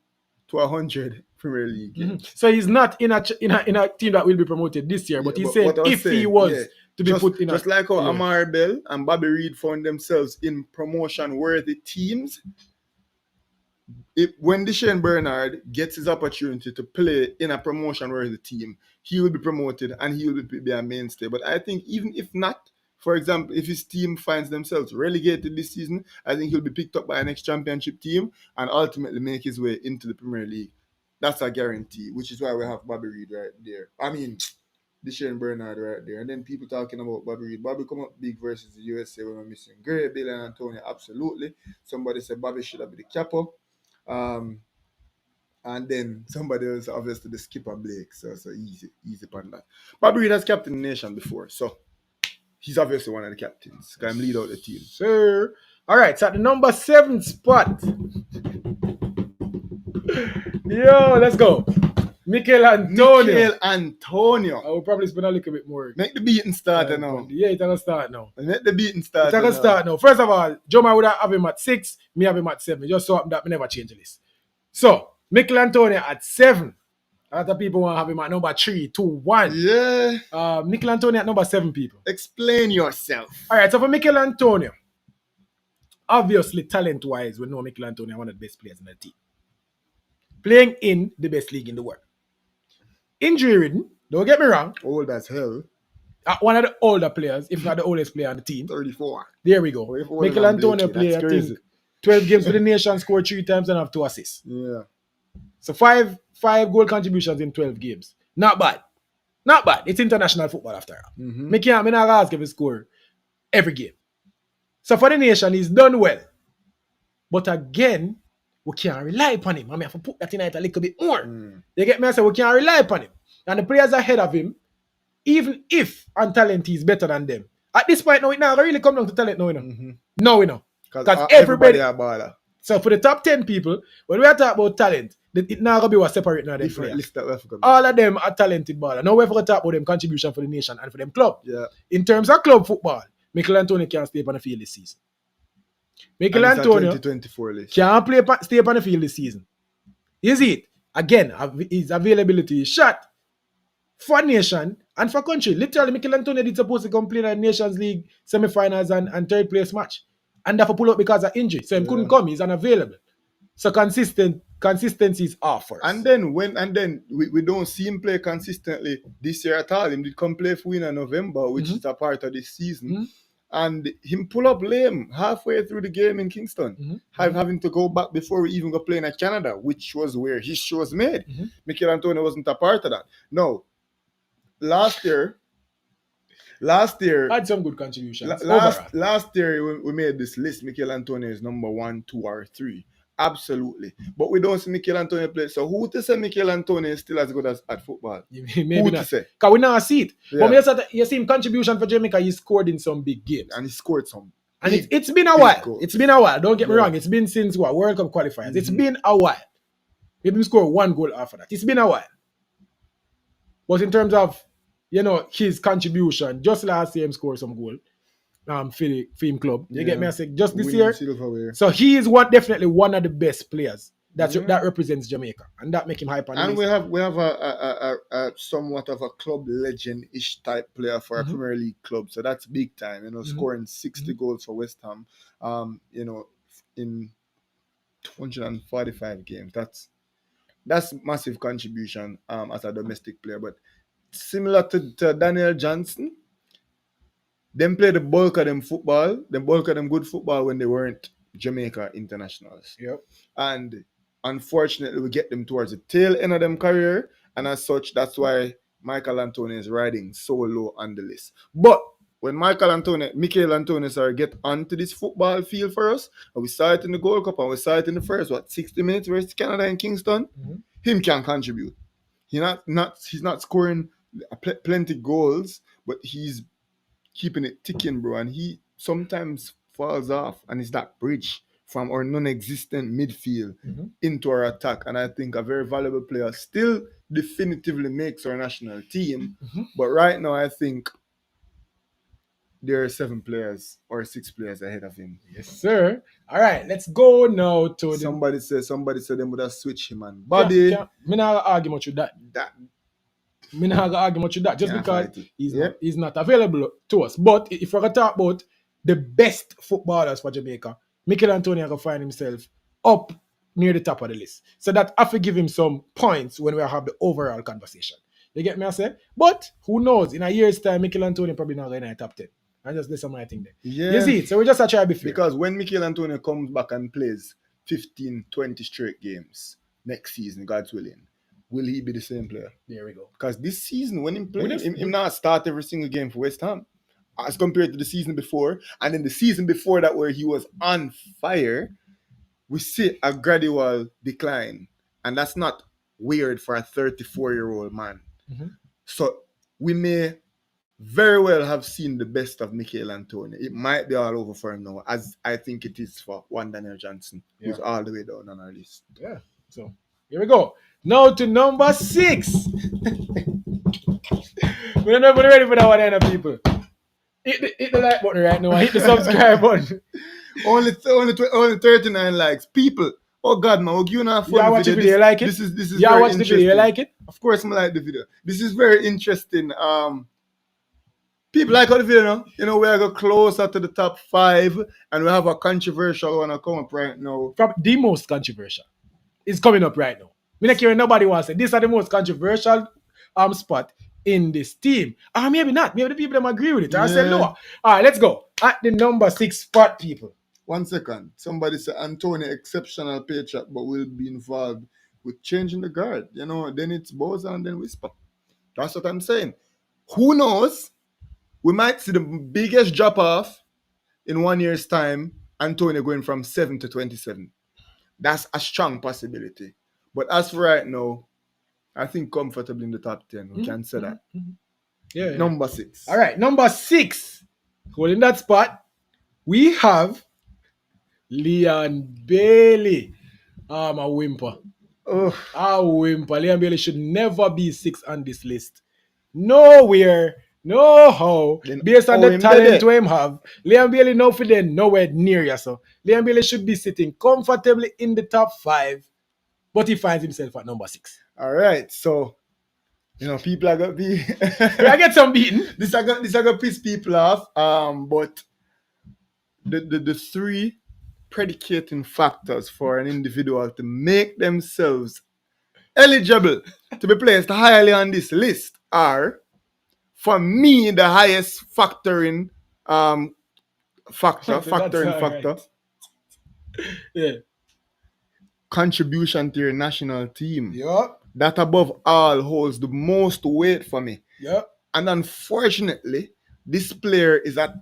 to 100 Premier League games. So he's not in a team that will be promoted this year, but he's saying if he was to be put in just like how Amari Bell and Bobby Reid found themselves in promotion-worthy teams, when Dishon Bernard gets his opportunity to play in a promotion-worthy team, he will be promoted and he will be a mainstay. But I think even if not, for example, if his team finds themselves relegated this season, I think he'll be picked up by an ex-championship team and ultimately make his way into the Premier League. That's a guarantee, which is why we have Bobby Reid right there. I mean, Dishon Bernard right there. And then people talking about Bobby Reid. Bobby come up big versus the USA when we're missing Gray, Bill, and Antonio. Absolutely. Somebody said Bobby should have been the capo. And then somebody else, obviously, the skipper Blake. So easy upon that. Bobby Reid has captained the nation before, so he's obviously one of the captains. Can him lead out the team. Sir. All right, so at the number 7 spot. Yo, let's go. Michail Antonio. I will probably spend a little bit more. Make the beating start now. Yeah, it's going to start now. Make the beating start. It's going to start now. First of all, Jamal would have him at 6, me have him at 7. Just so that we never change the list. So, Michail Antonio at 7. Other people want to have him at number 3, 2, 1. Yeah. Michail Antonio at number 7, people. Explain yourself. All right, so for Michail Antonio, obviously, talent-wise, we know Michail Antonio one of the best players in the team. Playing in the best league in the world. Injury-ridden, don't get me wrong. Old as hell. One of the older players, if not the oldest player on the team. 34. There we go. Michail Antonio played, I think, 12 games for the nation, scored 3 times and have 2 assists. Yeah. So 5 goal contributions in 12 games. Not bad. Not bad. It's international football after all. Mm-hmm. Me not ask if he score every game. So for the nation, he's done well. But again, we can't rely upon him. I mean, I have to put that in it a little bit more. You get me? I say we can't rely upon him. And the players ahead of him, even if on talent he's better than them, at this point now, it now really come down to talent now, you know. Mm-hmm. No, we know. Because everybody are baller. So for the top 10 people, when we are talking about talent, it now going to be what separate now them players. That all of them are talented baller. Now we're going to talk about them contribution for the nation and for them club. Yeah. In terms of club football, Michail Antonio can't stay up on the field this season. Michail Antonio can't stay up on the field this season. Is it? Again, his availability is shot for nation and for country. Literally, Michail Antonio did supposed to come play in the Nations League semi-finals and third place match. And therefore pull up because of injury. So he couldn't come, he's unavailable. So consistency is off for us. And then we don't see him play consistently this year at all. He did come play for in November, which is a part of this season. And him pull up lame halfway through the game in Kingston. Having to go back before we even go playing at Canada, which was where his show was made. Michail Antonio wasn't a part of that. No. Last year had some good contributions. Last year we made this list. Michail Antonio is number 1, 2, or 3. Absolutely. But we don't see Michail Antonio play. So who to say Michail Antonio is still as good as at football? Maybe who not. To say? Because we now see it. Yeah. But you see him contribution for Jamaica, he scored in some big games. And he scored some. And it's been a while. Goals. It's been a while. Don't get me wrong. It's been since World Cup qualifiers. It's been a while. He didn't score 1 goal after that. It's been a while. But in terms of, his contribution, just last year he scored some goal for him club. You get me? I say just this year. So he is definitely one of the best players that represents Jamaica, and that make him hype. And we have a somewhat of a club legend-ish type player for a Premier League club, so that's big time. Scoring 60 goals for West Ham, in 245 games. That's massive contribution as a domestic player, but. Similar to Daniel Johnson, them play the bulk of them good football when they weren't Jamaica internationals. Yep. And unfortunately, we get them towards the tail end of them career, and as such, that's why Michail Antonio is riding so low on the list. But when Michail Antonio get onto this football field for us, and we saw it in the Gold Cup and we saw it in the first 60 minutes versus Canada and Kingston, him can contribute. He's not scoring plenty goals, but he's keeping it ticking, bro. And he sometimes falls off, and it's that bridge from our non-existent midfield into our attack. And I think a very valuable player still definitively makes our national team. But right now, I think there are 7 players or 6 players ahead of him. Yes, sir. All right, let's go now to somebody said they would have switched him and body. Me not argue much with that. Me not argue much with that just because he's not available to us. But if we're gonna talk about the best footballers for Jamaica, Michail Antonio can find himself up near the top of the list. So that I have give him some points when we have the overall conversation. You get me, I say? But who knows? In a year's time, Michail Antonio probably not going to the top 10. I just listen to my thing there. Yeah. You see it? So we just try to be fair. Because when Michail Antonio comes back and plays 15, 20 straight games next season, God's willing, will he be the same player? There we go. Because this season, when he plays, him not start every single game for West Ham as compared to the season before. And then the season before that where he was on fire, we see a gradual decline. And that's not weird for a 34-year-old man. So we may very well have seen the best of Michail Antonio. It might be all over for him now, as I think it is for one Daniel Johnson, who's all the way down on our list. Yeah. So here we go. Now to number 6. We're not ready for that one, people. Hit the like button right now. Hit the subscribe button. only 39 likes. People. Oh God, man, we're giving a fun watch the video. You like it? This is yeah, very watch the video. You like it? Of course, I like the video. This is very interesting. People like how the video now. You know, we are going closer to the top 5, and we have a controversial one come up right now. From the most controversial is coming up right now. Me not care nobody wants to say this is the most controversial spot in this team. Maybe not. Maybe the people that agree with it. I say Lowe. All right, let's go. At the number 6 spot, people. 1 second. Somebody said Antonio exceptional paycheck, but will be involved with changing the guard. You know, then it's Boyz and then Whisper. That's what I'm saying. Who knows? We might see the biggest drop off in 1 year's time. Antonio going from 7 to 27. That's a strong possibility. But as for right now, I think comfortably in the top 10. We can say that. Yeah. Number 6. All right, number 6. Holding that spot, we have Leon Bailey. A whimper. A whimper. Leon Bailey should never be 6 on this list. Nowhere. No how. Based on the talent we have, Leon Bailey no for them nowhere near you. So Leon Bailey should be sitting comfortably in the top 5, but he finds himself at number 6. All right, so you know people are gonna be. I get some beaten. This are gonna piss people off. But the 3 predicating factors for an individual to make themselves eligible to be placed highly on this list are, for me, the highest factor. Yeah. Contribution to your national team. Yep. That above all holds the most weight for me. Yep. And unfortunately, this player is a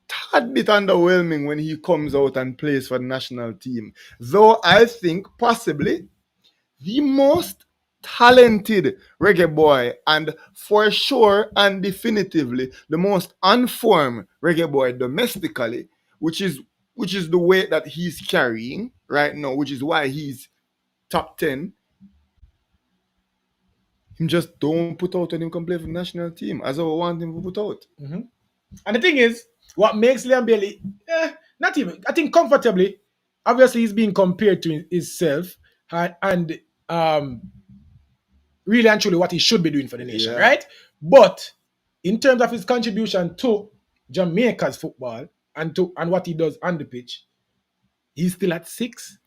tad bit underwhelming when he comes out and plays for the national team. Though I think possibly the most talented reggae boy, and for sure and definitively the most unformed reggae boy domestically, which is the weight that he's carrying right now, which is why he's top 10. Him just don't put out when him can play for the national team as I want him to put out. And the thing is, what makes Leon Bailey, not even, I think comfortably, obviously he's being compared to himself and really and truly what he should be doing for the nation, right? But in terms of his contribution to Jamaica's football and what he does on the pitch, he's still at 6.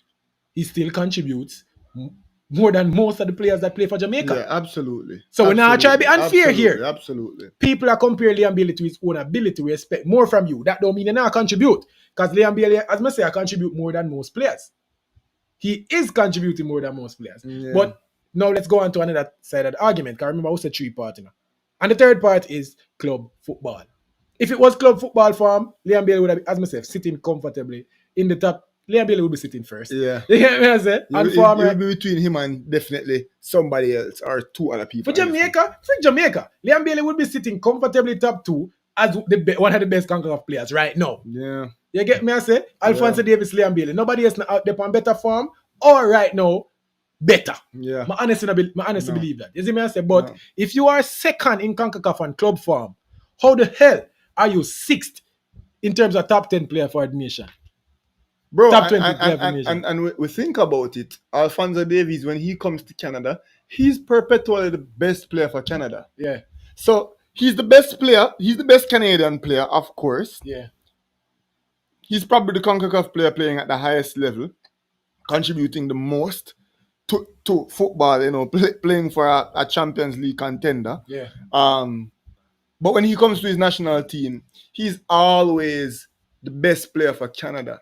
He still contributes more than most of the players that play for Jamaica. Yeah, absolutely. So we're not trying to be unfair here. Absolutely. People are comparing Leon Bailey to his own ability. We expect more from you. That don't mean they not contribute. Because Leon Bailey, as I say, I contribute more than most players. He is contributing more than most players. Yeah. But now let's go on to another side of the argument. Because remember, I was a 3 part. And the third part is club football. If it was club football form, Liam Bailey would have, as myself, sitting comfortably in the top. Liam Bailey would be sitting first. Yeah. You get me? I say? And It will be between him and definitely somebody else or two other people. For Jamaica, Liam Bailey would be sitting comfortably top 2 as one of the best CONCACAF players right now. Yeah. You get me? I say? Alphonso Davis, Liam Bailey. Nobody else out there on better form or right now better. Yeah. I honestly believe that. You see me? I say? But if you are second in CONCACAF and club form, how the hell are you 6th in terms of top 10 player for admission? Bro, top 20 player for admission. And we think about it. Alphonso Davies, when he comes to Canada, he's perpetually the best player for Canada. Yeah. So he's the best player. He's the best Canadian player, of course. Yeah. He's probably the CONCACAF player playing at the highest level, contributing the most to football, you know, playing for a Champions League contender. Yeah. But when he comes to his national team, he's always the best player for Canada.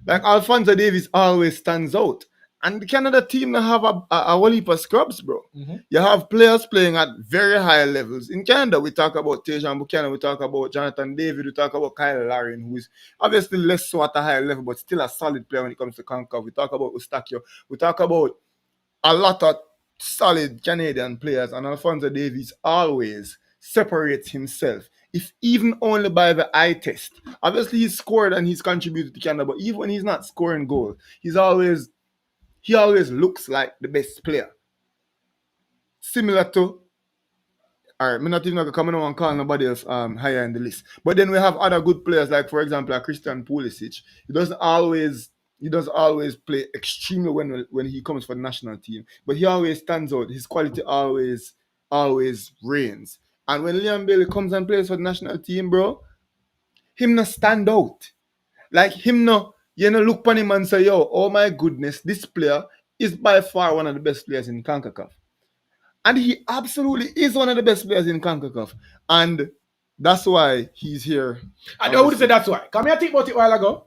Like Alphonso Davies always stands out. And the Canada team they have a whole heap of scrubs, bro. Mm-hmm. You have players playing at very high levels. In Canada, we talk about Dishon Buchanan, we talk about Jonathan David, we talk about Kyle Larin, who is obviously less so at a high level, but still a solid player when it comes to CONCACAF. We talk about Eustakio. We talk about a lot of solid Canadian players, and Alphonso Davies always separates himself, if even only by the eye test. Obviously, he's scored and he's contributed to Canada, but even when he's not scoring goals, he always looks like the best player. Similar to, all right, I'm not even going to come in and call nobody else higher in the list. But then we have other good players, like, for example, Christian Pulisic. He doesn't always play extremely when he comes for the national team, but he always stands out. His quality always reigns. And when Liam Bailey comes and plays for the national team, bro, him not stand out. Like him no, you know, look upon him and say, yo, oh my goodness, this player is by far one of the best players in CONCACAF. And he absolutely is one of the best players in CONCACAF. And that's why he's here. And I would say that's why. Come here, think about it a while ago.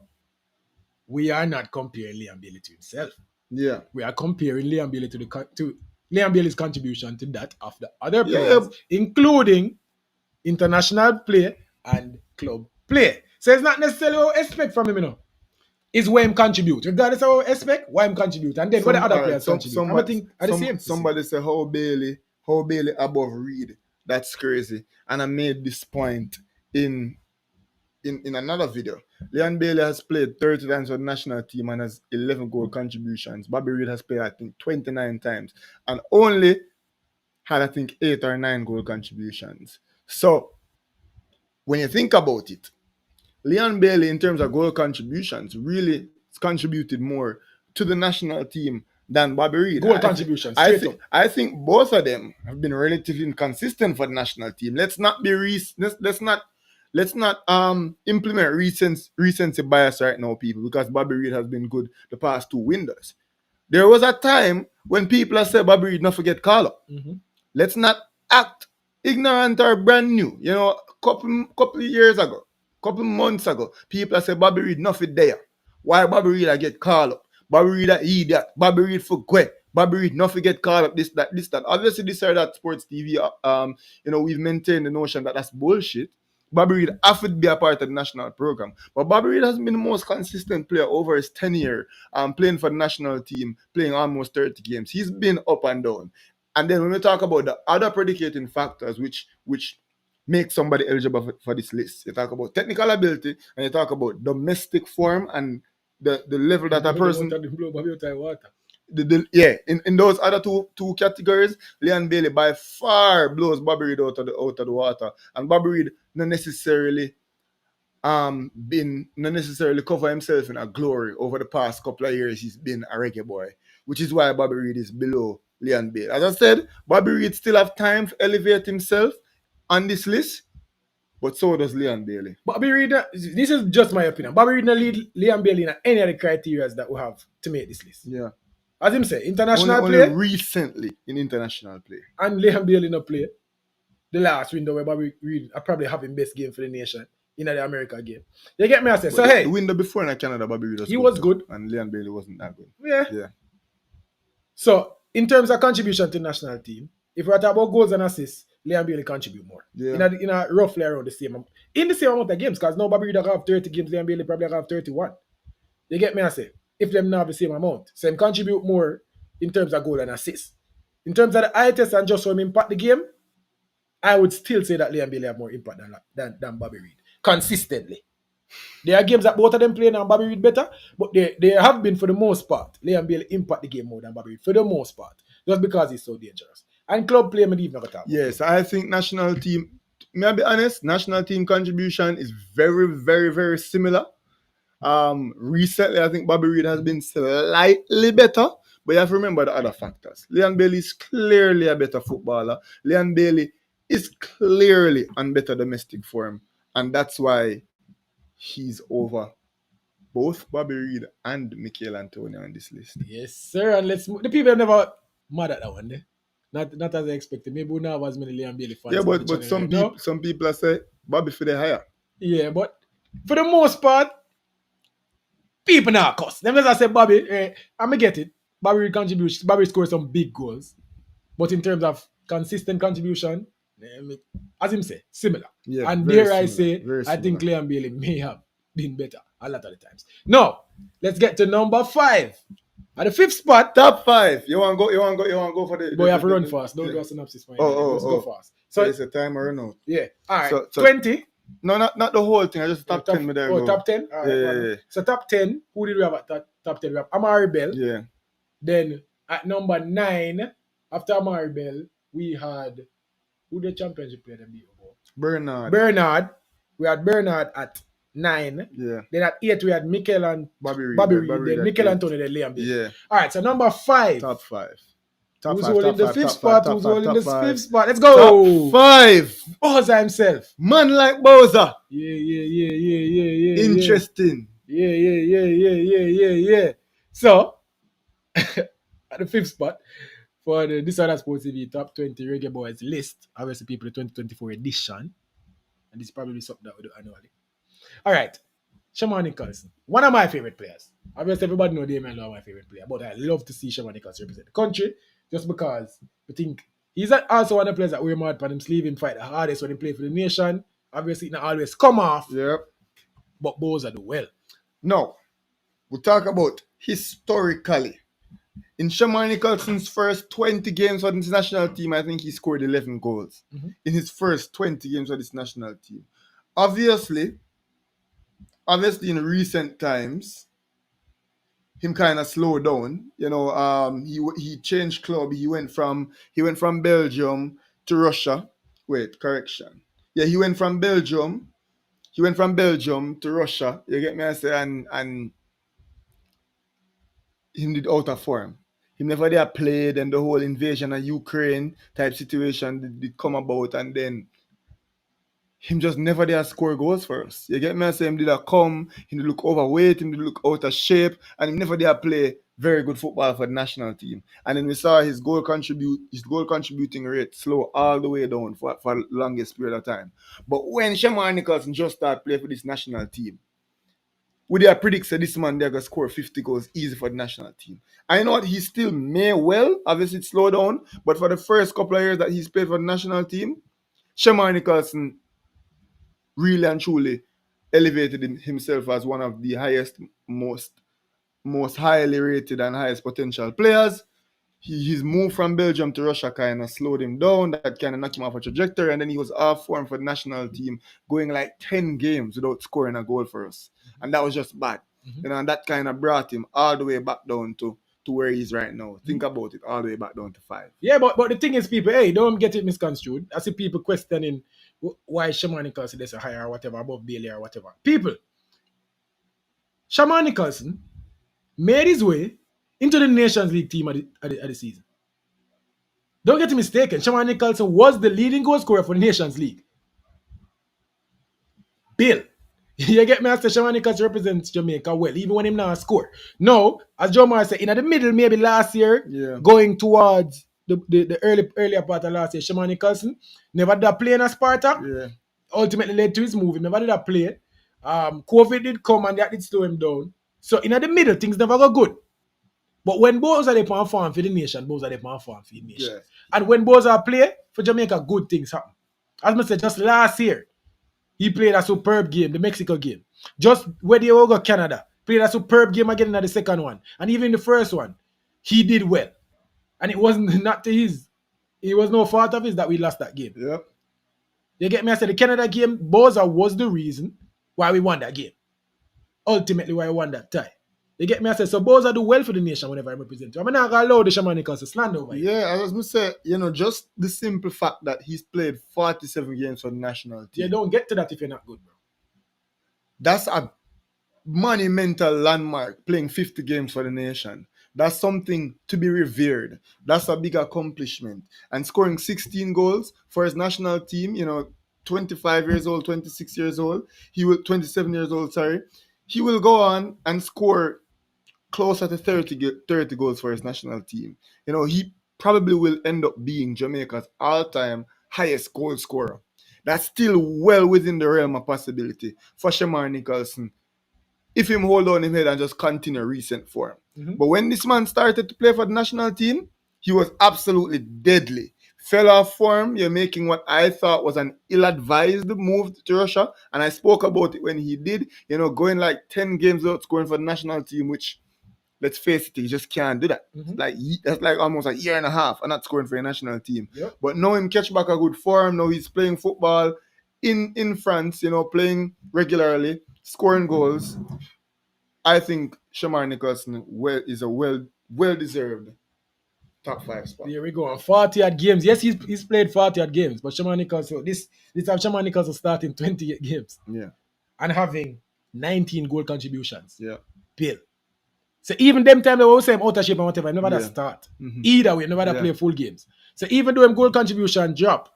We are not comparing Liam Bailey to himself. Yeah. We are comparing Liam Bailey to Liam Bailey's contribution to that of the other players, including international play and club play. So it's not necessarily what I expect from him, you know. It's where him contribute. Regardless of what I expect, why him contribute. And then what the other players contribute. I think the same. Somebody say how Bailey above Reid. That's crazy. And I made this point in another video. Liam Bailey has played 30 times for the national team and has 11 goal contributions. Bobby Reid has played, I think, 29 times and only had, I think, 8 or 9 goal contributions. So, when you think about it, Liam Bailey, in terms of goal contributions, really contributed more to the national team than Bobby Reid. Goal contributions. I think both of them have been relatively inconsistent for the national team. Let's not implement recency bias right now, people, because Bobby Reid has been good the past 2 windows. There was a time when people have said Bobby Reid not forget call up. Mm-hmm. Let's not act ignorant or brand new. You know, couple of years ago, couple months ago, people have said Bobby Reid nothing there. Why Bobby Reid I get call up? Bobby Reid a idiot. Bobby Reid forget. Bobby Reid nothing get call up. This that. Obviously, this or that sports TV. You know, we've maintained the notion that that's bullshit. Bobby Reid have to be a part of the national program. But Bobby Reid has been the most consistent player over his tenure, playing for the national team, playing almost 30 games. He's been up and down. And then when we talk about the other predicating factors which make somebody eligible for this list, you talk about technical ability and you talk about domestic form and the level that a person... in those other two categories, Liam Bailey by far blows Bobby Reid out of the water, and Bobby Reid not necessarily cover himself in a glory over the past couple of years. He's been a reggae boy, which is why Bobby Reid is below Liam Bailey. As I said, Bobby Reid still have time to elevate himself on this list, but so does Liam Bailey. Bobby Reid, this is just my opinion. Bobby Reid not lead Liam Bailey in any of the criteria that we have to make this list. Yeah. As him say, international only play. Recently in international play. And Liam Bailey no play. The last window where Bobby Reid are probably having best game for the nation in the America game. You get me? I say. So hey, the window before in Canada, Bobby Reid was good. And Liam Bailey wasn't that good. Yeah. So in terms of contribution to the national team, if we're talking about goals and assists, Liam Bailey contribute more. Yeah. In a roughly around the same in the same amount of games, because now Bobby Reid have 30 games, Liam Bailey probably have 31. You get me, I say? If them not have the same amount. So them contribute more in terms of goal and assist. In terms of the eye test and just how him impact the game, I would still say that Liam Bailey have more impact than Bobby Reid. Consistently. There are games that both of them play now and Bobby Reid better, but they have been for the most part. Liam Bailey impact the game more than Bobby Reid for the most part. Just because he's so dangerous. And club play, maybe even talk. Yes, I think national team, may I be honest, national team contribution is very, very, very similar. Recently, I think Bobby Reid has been slightly better, but you have to remember the other factors. Liam Bailey is clearly a better footballer. Liam Bailey is clearly on better domestic form, and that's why he's over both Bobby Reid and Michail Antonio on this list. Yes, sir. And let's move. The people have never mad at that one, eh? Not as I expected. Maybe we now have as many Liam Bailey fans. Yeah, but some people say Bobby for the higher. Yeah, but for the most part, people now cuss. Them as I say, Bobby, I'm get it. Bobby contributes. Bobby scores some big goals, but in terms of consistent contribution, as him say, similar. Yeah, and dare I similar, say, I think Liam Bailey may have been better a lot of the times. Now, let's get to number 5. At the 5th spot, top 5. You want to go for the. Boy, you have to run fast. Don't do a synopsis. Let's go fast. So it's a timer or no? Yeah. All right. So 20. No, not the whole thing. I just top 10 with there. Oh, top 10? All right, yeah. So top 10, who did we have at top 10? We have Amari Bell. Yeah. Then at number 9, after Amari Bell, we had who the championship player them beat? Bernard. We had Bernard at 9. Yeah. Then at 8 we had Michail and Bobby Reid. Then Michail Antonio, then Liam Bailey. Yeah. All right, so number 5. Top 5. Who's holding the 5th spot? Who's holding the 5th spot? Let's go. Top 5. Bowser himself. Man like Bowser. Yeah. Interesting. Yeah. So, at the 5th spot for the This Other Sports TV Top 20 Reggae Boys list, obviously people the 2024 edition, and this is probably something that we do annually. All right, Shamar Nicholson, one of my favorite players. Obviously, everybody know Damion Lowe, my favorite player, but I love to see Shamar Nicholson represent the country just because I think he's also one of the players that wear mad for him sleeve him fight the hardest when he play for the nation. Obviously, it not always come off. Yep. But Bowser do well. Now, we talk about historically. In Shamar Nicholson's first 20 games for the national team, I think he scored 11 goals. Mm-hmm. In his first 20 games for this national team. Obviously, in recent times, him kind of slowed down. You know, he changed club. He went from Belgium to Russia. Wait, correction. Yeah, he went from Belgium to Russia. You get me? I say, and him did out of form. Him never there played, and the whole invasion of Ukraine type situation did come about, and then him just never there score goals for us. You get me? I say him did a come, him did look overweight, him did look out of shape, and him never there play very good football for the national team. And then we saw his goal contributing rate slow all the way down for the longest period of time. But when Shamar Nicholson just started playing for this national team, we did predict that this man there going to score 50 goals easy for the national team. I know what he still may well, obviously it's slow down, but for the first couple of years that he's played for the national team, Shamar Nicholson really and truly elevated himself as one of the highest, most highly rated and highest potential players. His move from Belgium to Russia kind of slowed him down. That kind of knocked him off a trajectory, and then he was off form for the national team, going like 10 games without scoring a goal for us. And that was just bad. Mm-hmm. You know, and that kind of brought him all the way back down to where he is right now. Mm-hmm. Think about it, all the way back down to 5. Yeah, but the thing is, people, hey, don't get it misconstrued. I see people questioning why Shamar Nicholson is a higher or whatever, above Bailey or whatever. People, Shamar Nicholson made his way into the Nations League team at the season. Don't get mistaken. Shamar Nicholson was the leading goal scorer for the Nations League. Bill, you get me? I say Shamar Nicholson represents Jamaica well, even when him not score. No, as Jamal said, in the middle, maybe last year, going towards the earlier part of last year, Shamar Nicholson never did play in a Spartak. Yeah. Ultimately led to his move. He never did play. COVID did come and that did slow him down. So in the middle, things never go good. But when Boyz are there on farm for the nation, Boyz are there on farm for the nation. Yeah. And when Boyz are play for Jamaica, good things happen. As I said, just last year, He played a superb game, the Mexico game. Just where they all go Canada. Played a superb game again in the second one. And even the first one, he did well. And it wasn't not to his. It was no fault of his that we lost that game. Yep. You get me? I said the Canada game, Boza was the reason why we won that game. Ultimately, why we won that tie. You get me? I said, so Boza do well for the nation whenever I represent you. I'm not going to allow the Shamar Nicholson to slander over Yeah, I was going to say, just the simple fact that he's played 47 games for the national team. You don't get to that if you're not good, bro. That's a monumental landmark, playing 50 games for the nation. That's something to be revered. That's a big accomplishment. And scoring 16 goals for his national team, 25 years old, 26 years old, 27 years old, sorry. He will go on and score closer to 30 goals for his national team. He probably will end up being Jamaica's all-time highest goal scorer. That's still well within the realm of possibility for Shamar Nicholson, if him hold on his head and just continue recent form. Mm-hmm. But when this man started to play for the national team, he was absolutely deadly. Fell off form. You're making what I thought was an ill-advised move to Russia. And I spoke about it when he did, going like 10 games out scoring for the national team, which, let's face it, he just can't do that. Mm-hmm. That's like almost a year and a half and not scoring for a national team. Yep. But now him catch back a good form. Now he's playing football in France, playing regularly, scoring goals. I think Shamar Nicholson is a well-deserved top 5 spot. Here we go. 40 odd games. Yes, he's played 40 odd games, but Shamar Nicholson, this time Shamar Nicholson starting 28 games. Yeah. And having 19 goal contributions. Yeah. Bill. So even them time they were saying out of shape and whatever, never that start. Mm-hmm. Either way, never that play full games. So even though him goal contribution drop,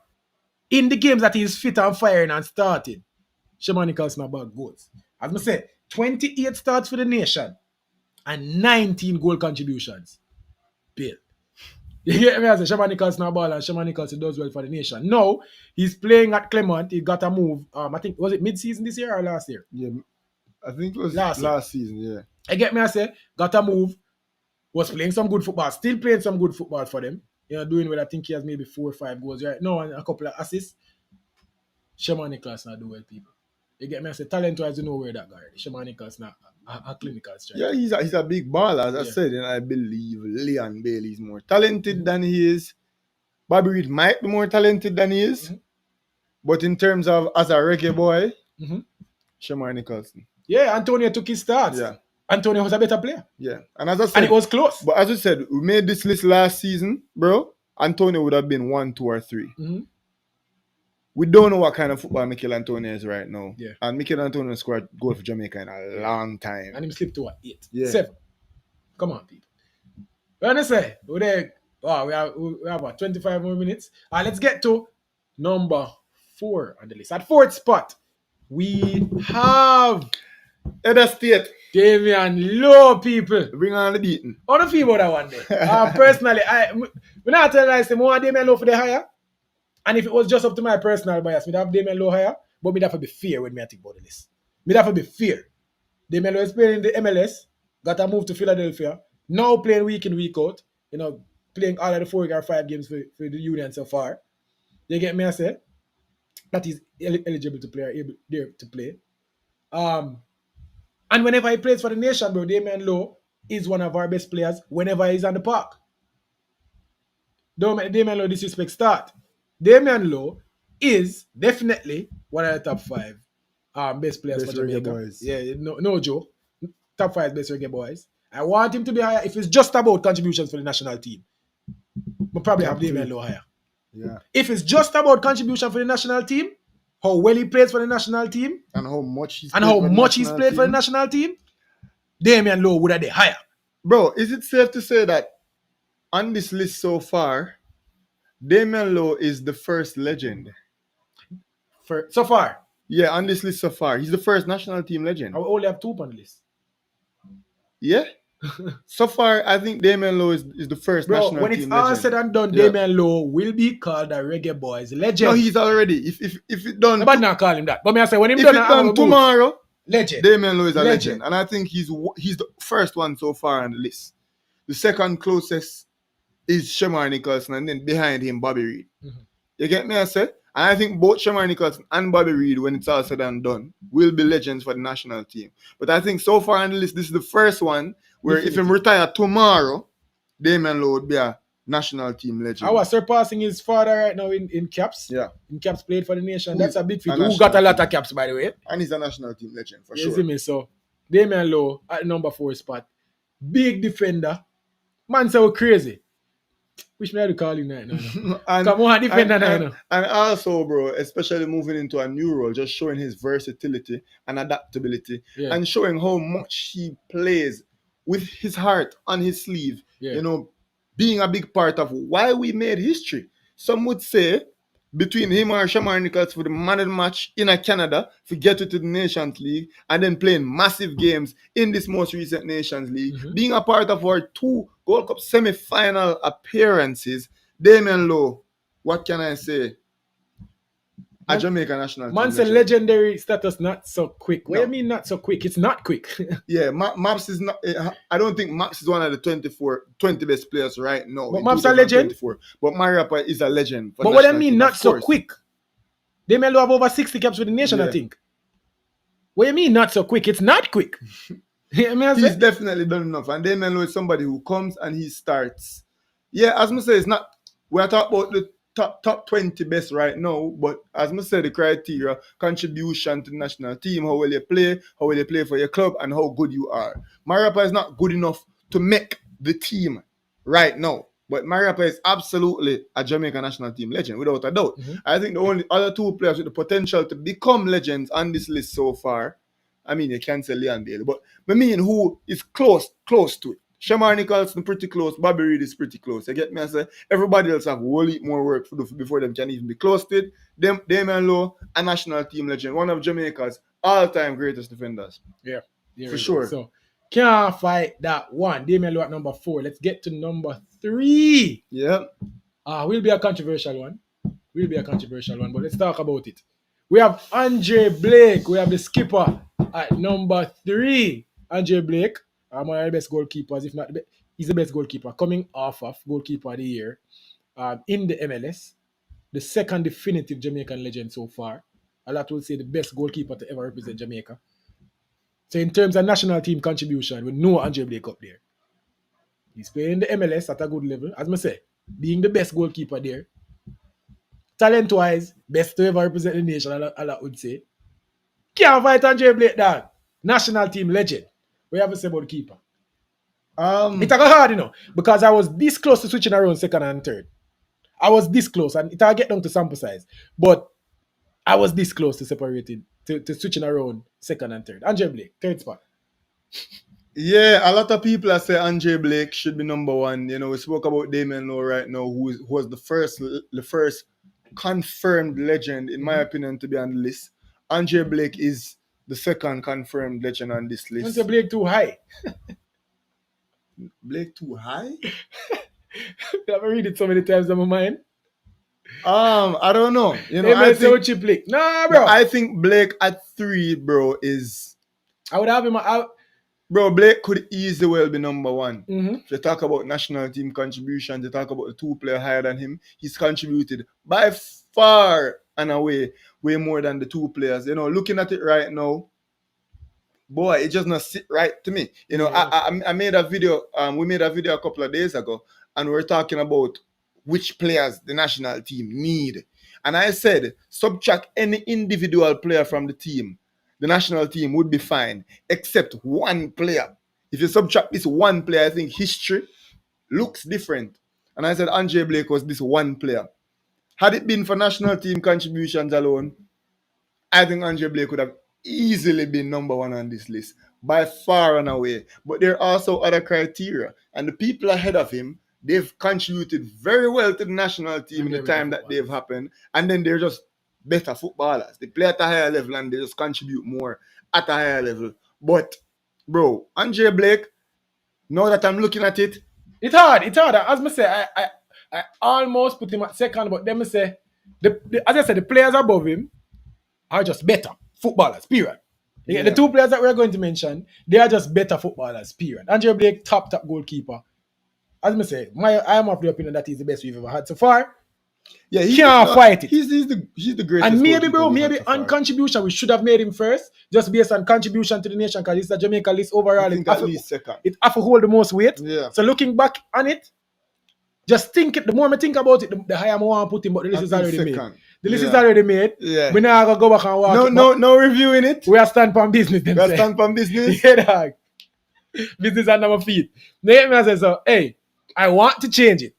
in the games that he's fit and firing and starting, Shamar Nicholson about goals. As I said, 28 starts for the nation and 19 goal contributions. Bill. You get me? I say Shamar Nicholson ball and Shamar Nicholson does well for the nation. Now, he's playing at Clement. He got a move. I think, was it mid-season this year or last year? Yeah, I think it was last season, yeah. You get me? I say, got a move. Was playing some good football. Still playing some good football for them. Doing well. I think he has maybe 4 or 5 goals right now and a couple of assists. Shamar Nicholson do well, people. You get me? I say, talent-wise, you know where that guy is. Shamar Nicholson a clinical striker. Yeah, he's a big baller, as I said, and I believe Leon Bailey is more talented than he is. Bobby Reid might be more talented than he is. Mm-hmm. But in terms of as a reggae boy, Shamar Nicholson. Yeah, Antonio took his starts. Yeah. Antonio was a better player. Yeah. And as I said, and it was close. But as I said, we made this list last season, bro. Antonio would have been 1, 2, or 3. Mm-hmm. We don't know what kind of football Michail Antonio is right now. Yeah. And Michail Antonio scored a goal for Jamaica in a long time. And he slipped to what? 8? Yeah. 7. Come on, people. What I say? We have about 25 more minutes. Let's get to number 4 on the list. At 4th spot, we have Edo State. Damion Lowe, people. Bring on the beating. I don't feel about that one day. Personally, we're not telling us I want Damion Lowe for the higher. And if it was just up to my personal bias, we'd have Damion Lowe higher, but we'd have to be fair when I think about the list. We'd have to be fair. Damion Lowe is playing in the MLS, got a move to Philadelphia, now playing week in, week out, playing all of the 4 or 5 games for the Union so far. You get me, I say? That is eligible to play, able there to play. And whenever he plays for the nation, bro, Damion Lowe is one of our best players whenever he's on the park. Don't make Damion Lowe disrespect start. Damion Lowe is definitely one of the top 5 best players for Jamaica. Boys. Yeah, no joke. Top 5 best reggae boys. I want him to be higher if it's just about contributions for the national team. But probably have Damion Lowe higher. Yeah. If it's just about contribution for the national team, how well he plays for the national team, and how much he's played for the national team, Damion Lowe would have been higher. Bro, is it safe to say that on this list so far, Damion Lowe is the first legend? So far? Yeah, on this list so far. He's the first national team legend. I only have 2 on the list. Yeah? So far, I think Damion Lowe is the first national team legend. When it's all said and done, Damion Lowe will be called a Reggae Boys legend. No, he's already. If it done... I'm not call him that. But I say, when if done tomorrow, legend. Damion Lowe is a legend. And I think he's the first one so far on the list. The second closest is Shamar Nicholson, and then behind him, Bobby Reid. Mm-hmm. You get me, I said? And I think both Shamar Nicholson and Bobby Reid, when it's all said and done, will be legends for the national team. But I think so far on the list, this is the first one where if him retire tomorrow, Damion Lowe would be a national team legend. I was surpassing his father right now in caps. Yeah. In caps played for the nation. That's a big feat. Who got a lot of caps, by the way. And he's a national team legend, for You sure. see me? So, Damion Lowe at number 4 spot. Big defender. Man so crazy. Wish me I had to call him right now. Come on, defender now. And also, bro, especially moving into a new role, just showing his versatility and adaptability and showing how much he plays with his heart on his sleeve. Yeah. You know, being a big part of why we made history. Some would say between him or Shamar Nicholson for the man of the match in Canada to get to the Nations League and then playing massive games in this most recent Nations League, being a part of our 2 Gold Cup semi-final appearances. Damion Lowe, what can I say? A Jamaican national team. Man's a legendary status, not so quick. What do you mean not so quick? It's not quick. Yeah, Maps is not. I don't think Maps is one of the 20 best players right now. But Maps a legend. But Mariapa is a legend. But what do you mean not so quick? Damion Lowe have over 60 caps with the nation, I think. What do you mean not so quick? It's not quick. He's definitely done enough. And Damion Lowe is somebody who comes and he starts. Yeah, as I say, it's not. We're talking about the top 20 best right now, but as I said, the criteria, contribution to the national team, how well you play for your club, and how good you are. Mariapa is not good enough to make the team right now, but Mariapa is absolutely a Jamaican national team legend, without a doubt. I think the only other 2 players with the potential to become legends on this list so far, I mean, you can't say Leon Bailey, but I mean, who is close to it. Shamar Nicholson pretty close. Bobby Reid is pretty close. You get me? I say everybody else have a whole heap more work to do before them can even be close to it. Damion Lowe, a national team legend, one of Jamaica's all-time greatest defenders. Yeah, for sure. So can't fight that one. Damion Lowe at number 4. Let's get to number 3. Yeah. Will be a controversial one. But let's talk about it. We have Andre Blake. We have the skipper at number 3. Andre Blake. One of the best goalkeepers, if not the best. He's the best goalkeeper coming off of goalkeeper of the year in the MLS. The second definitive Jamaican legend so far. A lot will say the best goalkeeper to ever represent Jamaica. So in terms of national team contribution, we know Andre Blake up there. He's playing the MLS at a good level. As I say, being the best goalkeeper there. Talent-wise, best to ever represent the nation, a lot would say. Can't fight Andre Blake down. National team legend. What you have to say about the keeper? It's hard, you know, because I was this close to switching around second and third. I was this close, and it'll get down to sample size. But I was this close to separating, to switching around second and third. Andre Blake, 3rd spot. Yeah, a lot of people that say Andre Blake should be number 1. You know, we spoke about Damion Lowe right now, who was the first confirmed legend, in my opinion, to be on the list. Andre Blake is the second confirmed legend on this list. Don't say Blake too high. Blake too high? I've read it so many times in my mind. I don't know. You know, I think Blake. Nah, bro. I think Blake at 3, bro, is. I would have him out. Bro, Blake could easily well be number 1. If you talk about national team contributions, you talk about the 2 players higher than him, he's contributed by far and away way more than the 2 players. You know, looking at it right now, boy, it just not sit right to me. You know, I made a video. We made a video a couple of days ago, and we were talking about which players the national team need. And I said, subtract any individual player from the team, the national team would be fine, except one player. If you subtract this one player, I think history looks different. And I said Andre Blake was this one player. Had it been for national team contributions alone, I think Andre Blake would have easily been number 1 on this list, by far and away. But there are also other criteria. And the people ahead of him, they've contributed very well to the national team in the time that they've happened. And then they're just better footballers. They play at a higher level and they just contribute more at a higher level. But, bro, Andre Blake, now that I'm looking at it, it's hard. As I say, I almost put him at second, but then I say, as I said, the players above him are just better footballers, period. Yeah. The 2 players that we're going to mention, they are just better footballers, period. Andre Blake, top goalkeeper. As I say, I am of the opinion that he's the best we've ever had so far. Yeah, can't fight it. He's the greatest. And maybe, bro, maybe on contribution, we should have made him first, just based on contribution to the nation, because it's a Jamaica list overall. I think at least second. It have to hold the most weight. Yeah. So looking back on it, just think it. The more I think about it, the higher I want to put him. But the list is already made. The list is already made. Yeah. We now gotta go back and walk. No reviewing it. We are stand on business. We are stand on business. Yeah, dog. Business under my feet. They me say so. Hey, I want to change it.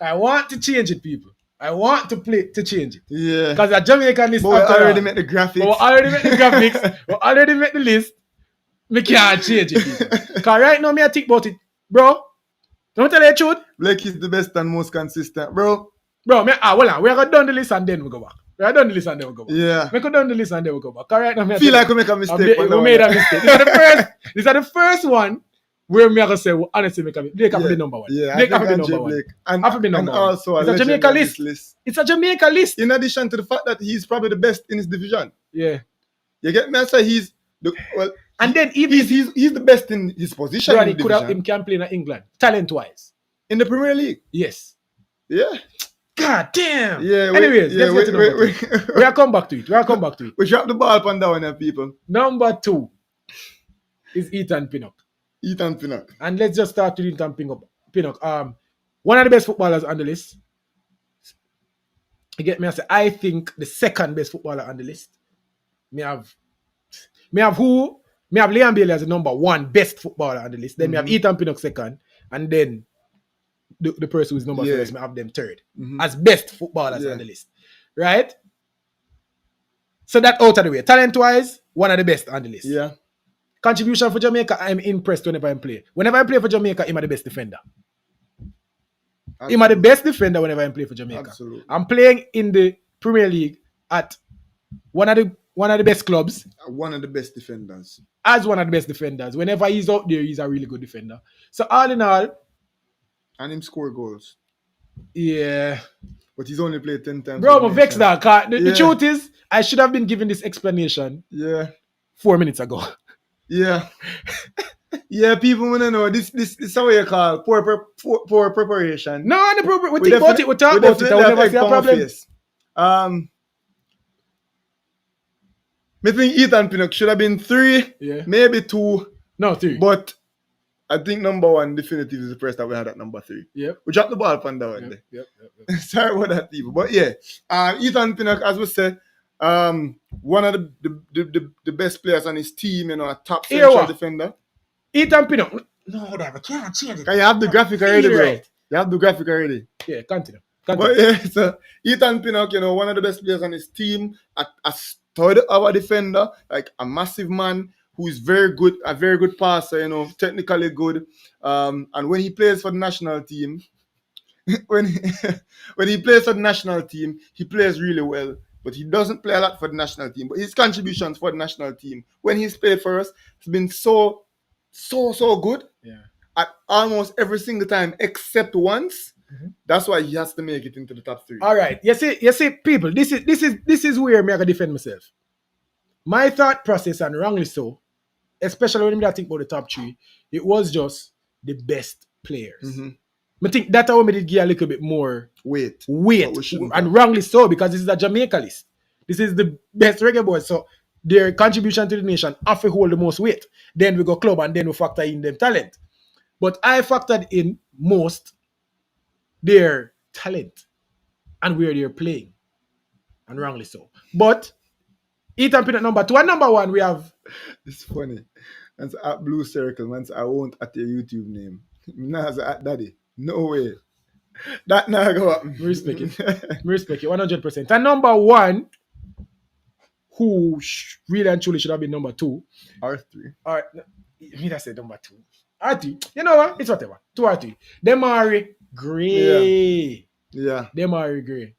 I want to change it, people. I want to change it. Yeah. Because a Jamaican list. But we already made the graphics. We already made the graphics. We already made the list. We can't change it. Because right now, me I think about it. Bro, don't tell you the truth. Blake is the best and most consistent, bro. Bro, well, we are going to done the list and then we go back. We are done the list and then we go back. Yeah. We could done the list and then we go back. Right now, feel like we make a mistake. We made a mistake. This is the first one where me gonna say, well, honestly, Blake have to be number one. Yeah, Blake have to be number one. And have to be number and one. Also it's a Jamaica list. It's a Jamaica list. In addition to the fact that he's probably the best in his division. Yeah. You get me? I say he's and then he's the best in his position. Bro, him can play in England, talent-wise. In the Premier League? Yes. Yeah. God damn. Yeah. Anyways, let's get to number two. We'll come back to it. We drop the ball up and down there, people. Number 2 is Ethan Pinnock. And let's just start with Ethan Pinnock. One of the best footballers on the list. You get me? I think the second best footballer on the list. Me have Liam Bailey as the number 1 best footballer on the list. Then we have Ethan Pinnock second. And then the person who's number first, I have them third. As best footballers on the list. Right? So that out of the way. Talent-wise, one of the best on the list. Yeah. Contribution for Jamaica, I'm impressed whenever I play. Whenever I play for Jamaica, I'm the best defender. I'm the best defender whenever I play for Jamaica. Absolutely. I'm playing in the Premier League at one of the best clubs. One of the best defenders. As one of the best defenders. Whenever he's out there, he's a really good defender. So all in all. And him score goals. Yeah. But he's only played 10 times. Bro, I'm vexed now. The truth is, I should have been given this explanation 4 minutes ago. Yeah. Yeah, people want to know. This is how you call poor preparation. No, we think about it. We talk about it. I will never see a problem. I think Ethan Pinnock should have been 3, maybe 2. No, 3. But I think number 1 definitive is the first that we had at number 3. Yep. We dropped the ball up and down there. Yep. Sorry about that, people. But yeah, Ethan Pinnock, as we said, one of the best players on his team, a top central defender. Ethan Pinnock. No, I can't change it. You have the graphic already, bro. You have the graphic already. Yeah, continue. But yeah, so Ethan Pinnock, one of the best players on his team, a stud of a defender, like a massive man who is very good, a very good passer, technically good. And when he plays for the national team, when he plays for the national team, he plays really well. But he doesn't play a lot for the national team. But his contributions for the national team, when he's played for us, has been so good. Yeah. At almost every single time, except once. That's why he has to make it into the top 3. All right. You see, people, this is where I can defend myself. My thought process, and wrongly so, especially when I think about the top 3, it was just the best players. I think that's how we did give a little bit more weight. And wrongly so, because this is a Jamaica list. This is the best reggae boys. So their contribution to the nation have to hold the most weight. Then we go club and then we factor in them talent. But I factored in most their talent and where they're playing. And wrongly so. But Ethan Pinnock number 2 and number 1 we have. It's funny. And at Blue Circle, man, I won't at your YouTube name. Nah, at Daddy. No way. That now go up. Respect it 100%. And number 1, who really and truly should have been number 2. Or 3. Or me that said number 2. Or 3. You know what? It's whatever. 2 or 3. Demarai Gray. Yeah. Demarai Gray.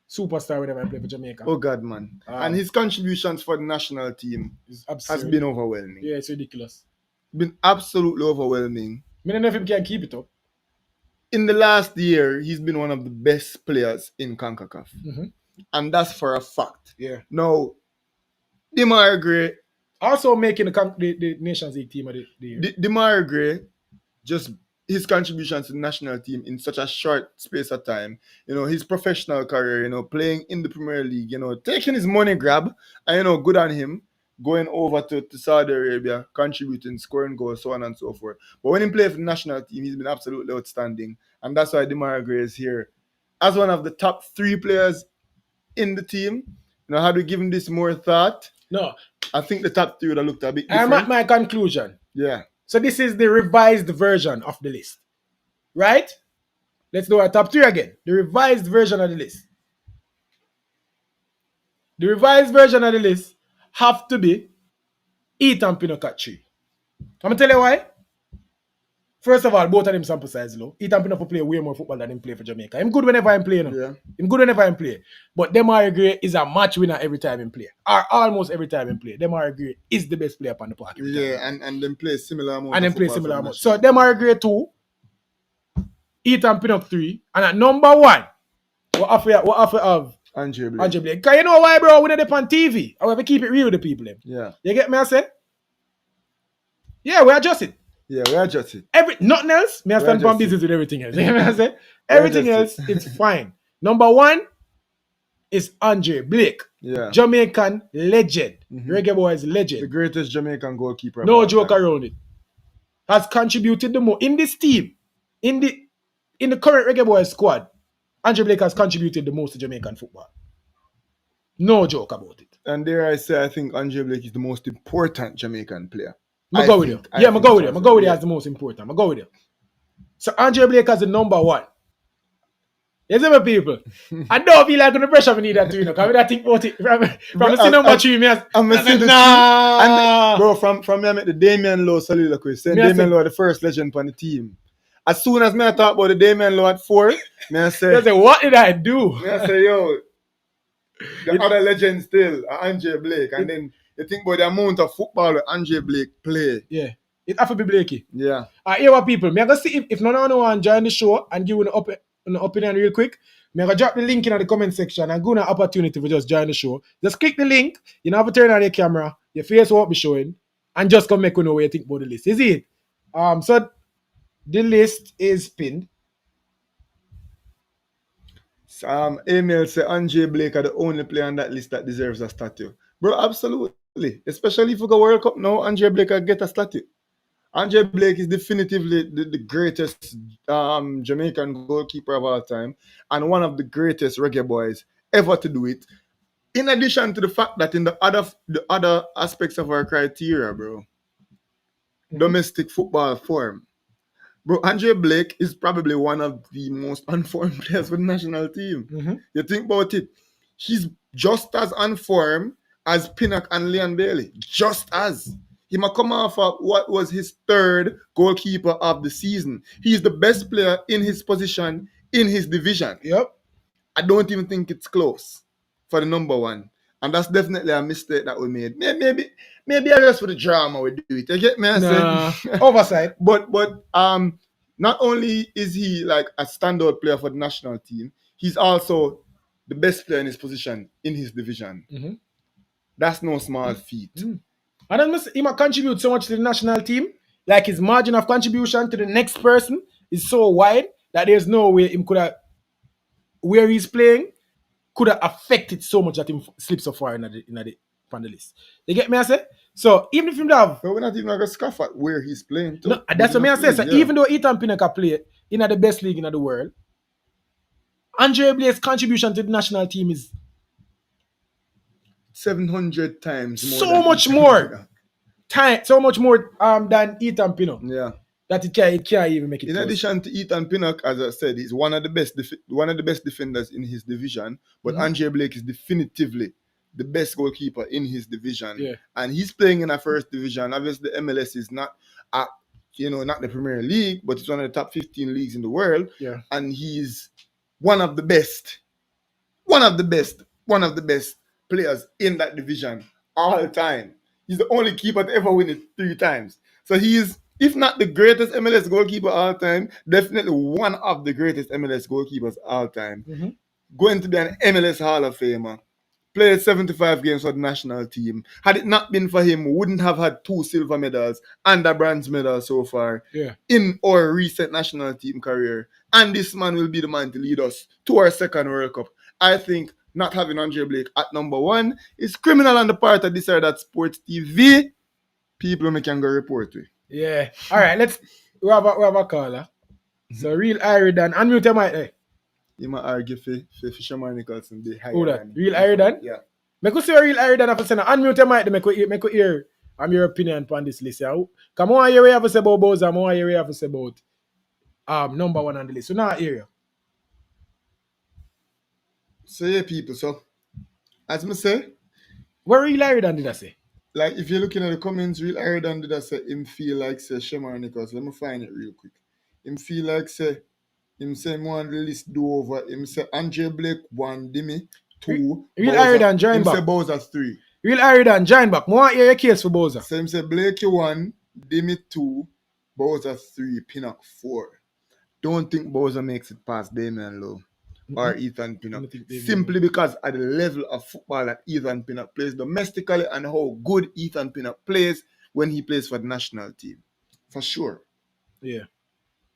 Superstar whenever I play for Jamaica. Oh God, man. And his contributions for the national team has been overwhelming. Yeah, it's ridiculous. Been absolutely overwhelming. I don't know if he can keep it up. In the last year, he's been one of the best players in CONCACAF. And that's for a fact. Yeah. Now, Demarai Gray. Also making the Nations League team of the year. Demarai Gray just his contributions to the national team in such a short space of time, his professional career, playing in the Premier League, taking his money grab, and, good on him, going over to Saudi Arabia, contributing, scoring goals, so on and so forth. But when he played for the national team, he's been absolutely outstanding. And that's why Demarai is here. As one of the top 3 players in the team, had we given this more thought? No. I think the top 3 would have looked a bit different. I'm at my conclusion. Yeah. So this is the revised version of the list. Right? Let's do our top 3 again. The revised version of the list. The revised version of the list have to be Ethan Pinnock at 3. I'm going to tell you why. First of all, both of them sample size low. Ethan Pinnock play way more football than him play for Jamaica. I'm good whenever I'm playing. Yeah. I'm good whenever I'm playing. But Demarai Gray is a match winner every time he play. Or almost every time he play. Demarai Gray is the best player on the park. Yeah, and then play similar amount. And then play similar amount. So Demarai Gray 2, Ethan Pinnock 3, and at number 1, what offer of Andre Blake. Because you know why, bro? We not on TV. I have to keep it real with the people. Yeah. You get me, I say? Yeah, we adjust it. Yeah, we adjust it. Nothing else, me I stand for business with everything else. You get me, I say? Everything else, it's fine. Number 1 is Andre Blake. Yeah. Jamaican legend. Reggae Boyz legend. The greatest Jamaican goalkeeper. No joke around it. Has contributed the most. In this team, in the current Reggae Boyz squad, Andre Blake has contributed the most to Jamaican football. No joke about it. And dare I say, I think Andre Blake is the most important Jamaican player. I'm go with you. Yeah, I'm go with you. I'm go with you as the most important. I'm go with you. So Andre Blake as the number 1. You see my people? I don't feel like the pressure we need that too, because I think about it from the number 3, bro, from me I met the Damion Lowe soliloquy, saying Damion Lowe the first legend on the team. As soon as I talk about the Damion Lowe at 4, I say, what did I do? I say, yo, the other legend still, Andre Blake, and then you think about the amount of football that Andre Blake play. Yeah. It have to be Blakey. Yeah. Here what people, me I go see if none of you want to join the show and give an opinion real quick, me I go drop the link in the comment section and go an opportunity for just join the show. Just click the link, you know, have to turn on your camera, your face won't be showing, and just come make you know what you think about the list. Is it? So the list is pinned. Emil say Andre Blake are the only player on that list that deserves a statue. Bro, absolutely. Especially if we go World Cup now, Andre Blake will get a statue. Andre Blake is definitively the greatest Jamaican goalkeeper of all time and one of the greatest Reggae Boyz ever to do it. In addition to the fact that in the other aspects of our criteria, bro, domestic football form, bro, Andre Blake is probably one of the most unformed players for the national team. You think about it, he's just as unformed as Pinnock and Leon Bailey. Just as. He might come off of what was his 3rd goalkeeper of the season. He's the best player in his position in his division. Yep. I don't even think it's close for the number 1. And that's definitely a mistake that we made. Maybe just for the drama we do it. You get me? Oversight. But not only is he like a standout player for the national team, he's also the best player in his position in his division. That's no small feat. And then he might contribute so much to the national team. Like his margin of contribution to the next person is so wide that there's no way him could have, where he's playing, could have affected so much that him slips so far on the list. You get me, I say? So even if him have... But we're not even going to scoff at where he's playing. No, that's what I say. So even though Ethan Pinnock play in the best league in the world, Andre Blake's contribution to the national team is 700 times more. So much more than Ethan Pinnock. Yeah. That it can't even make it. In addition to Ethan Pinnock, as I said, he's one of the best defenders in his division. But Andre Blake is definitively the best goalkeeper in his division. Yeah. And he's playing in a first division. Obviously, the MLS is not not the Premier League, but it's one of the top 15 leagues in the world. Yeah. And he's one of the best players in that division all time. He's the only keeper to ever win it 3 times. So he's, if not the greatest MLS goalkeeper all time, definitely one of the greatest MLS goalkeepers all time. Going to be an MLS Hall of Famer, played 75 games for the national team. Had it not been for him, we wouldn't have had 2 silver medals and a bronze medal so far in our recent national team career. And this man will be the man to lead us to our second World Cup. I think not having Andre Blake at number 1 is criminal on the part of this or that sports TV. People me can go report to. Yeah. All right, we have a caller. So real Iridan, unmute your mic there. You might argue for Shamar Nicholson be higher. Who that? Real Iridan? Yeah. Make us see a real Iridan after saying unmute your mic there, make you hear your opinion on this list. Yeah. Come on, you have to say about Boyz, more you have to say about number 1 on the list. So now hear you. So yeah, people, so as I say, what real Iridan did I say? Like if you're looking at the comments, real Iridan did I say him feel like say Shamar Nicholson. Let me find it real quick. Him feel like say him say one the list do over. Him say Andre Blake 1, Demi 2. Real Iridan join back. Him say Bowser 3. Real Iridan join back. More hear your case for Bowser. So him say Blake 1, Demi 2, Bowser 3, Pinnock 4. Don't think Bowser makes it past Damion Lowe or Ethan Pinnock. Simply because at the level of football that Ethan Pinnock plays domestically and how good Ethan Pinnock plays when he plays for the national team. For sure. Yeah.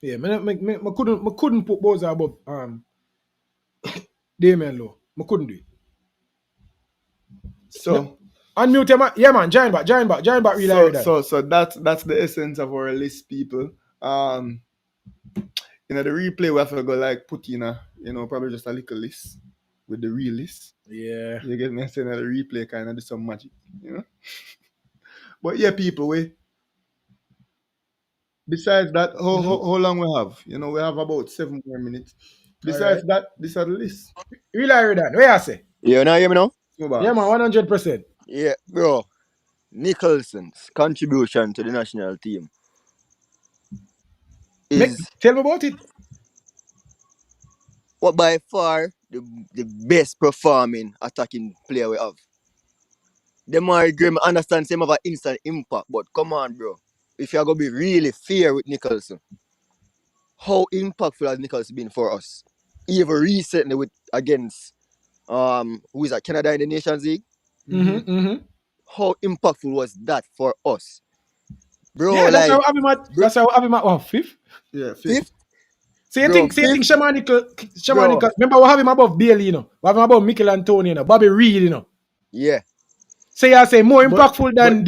Yeah, I couldn't put Bowser above Damion Lowe. I couldn't do it. So unmute your man. Yeah, man, join back real Iridan. So that's the essence of our list, people. The replay we have to go like put in a, probably just a little list with the real list. Yeah. You get me saying that the replay kind of do some magic, But yeah, people, besides that, how long we have? We have about 7 more minutes. Besides that, this is the list. Real Iridan, where I say? You now hear me now? Yeah, man, 100%. Yeah, bro. Nicholson's contribution to the national team is tell me about it. What by far the best performing attacking player we have. Demarai Graham understand some of an instant impact, but come on, bro. If you're gonna be really fair with Nicholson, how impactful has Nicholson been for us? Even recently against who is that? Canada in the Nations League? How impactful was that for us? Bro, yeah, that's how I have him at 5th? Yeah, 5th. So you think Shamar Nicholson, remember we have him above Bailey, We have him above Michail and Tony, Bobby Reid, Yeah. So you say more impactful than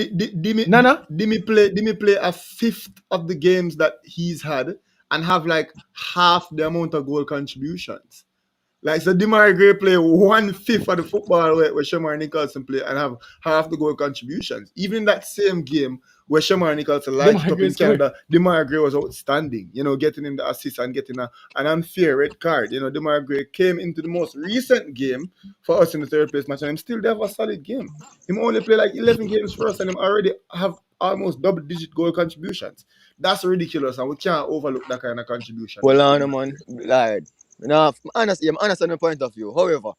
Nana? Did me play a 5th of the games that he's had and have like half the amount of goal contributions. Like, so Demarai Gray play 1/5 of the football where Shamar Nicholson play and have half the goal contributions. Even in that same game where Shamar Nicholson lights up in Canada, Demarai Gray was outstanding, getting him the assist and getting an unfair red card. Demarai Gray came into the most recent game for us in the 3rd place match and him still have a solid game. Him only play like 11 games for us and him already have almost double-digit goal contributions. That's ridiculous and we can't overlook that kind of contribution. Well, on man, like, I'm honest on the point of view. However,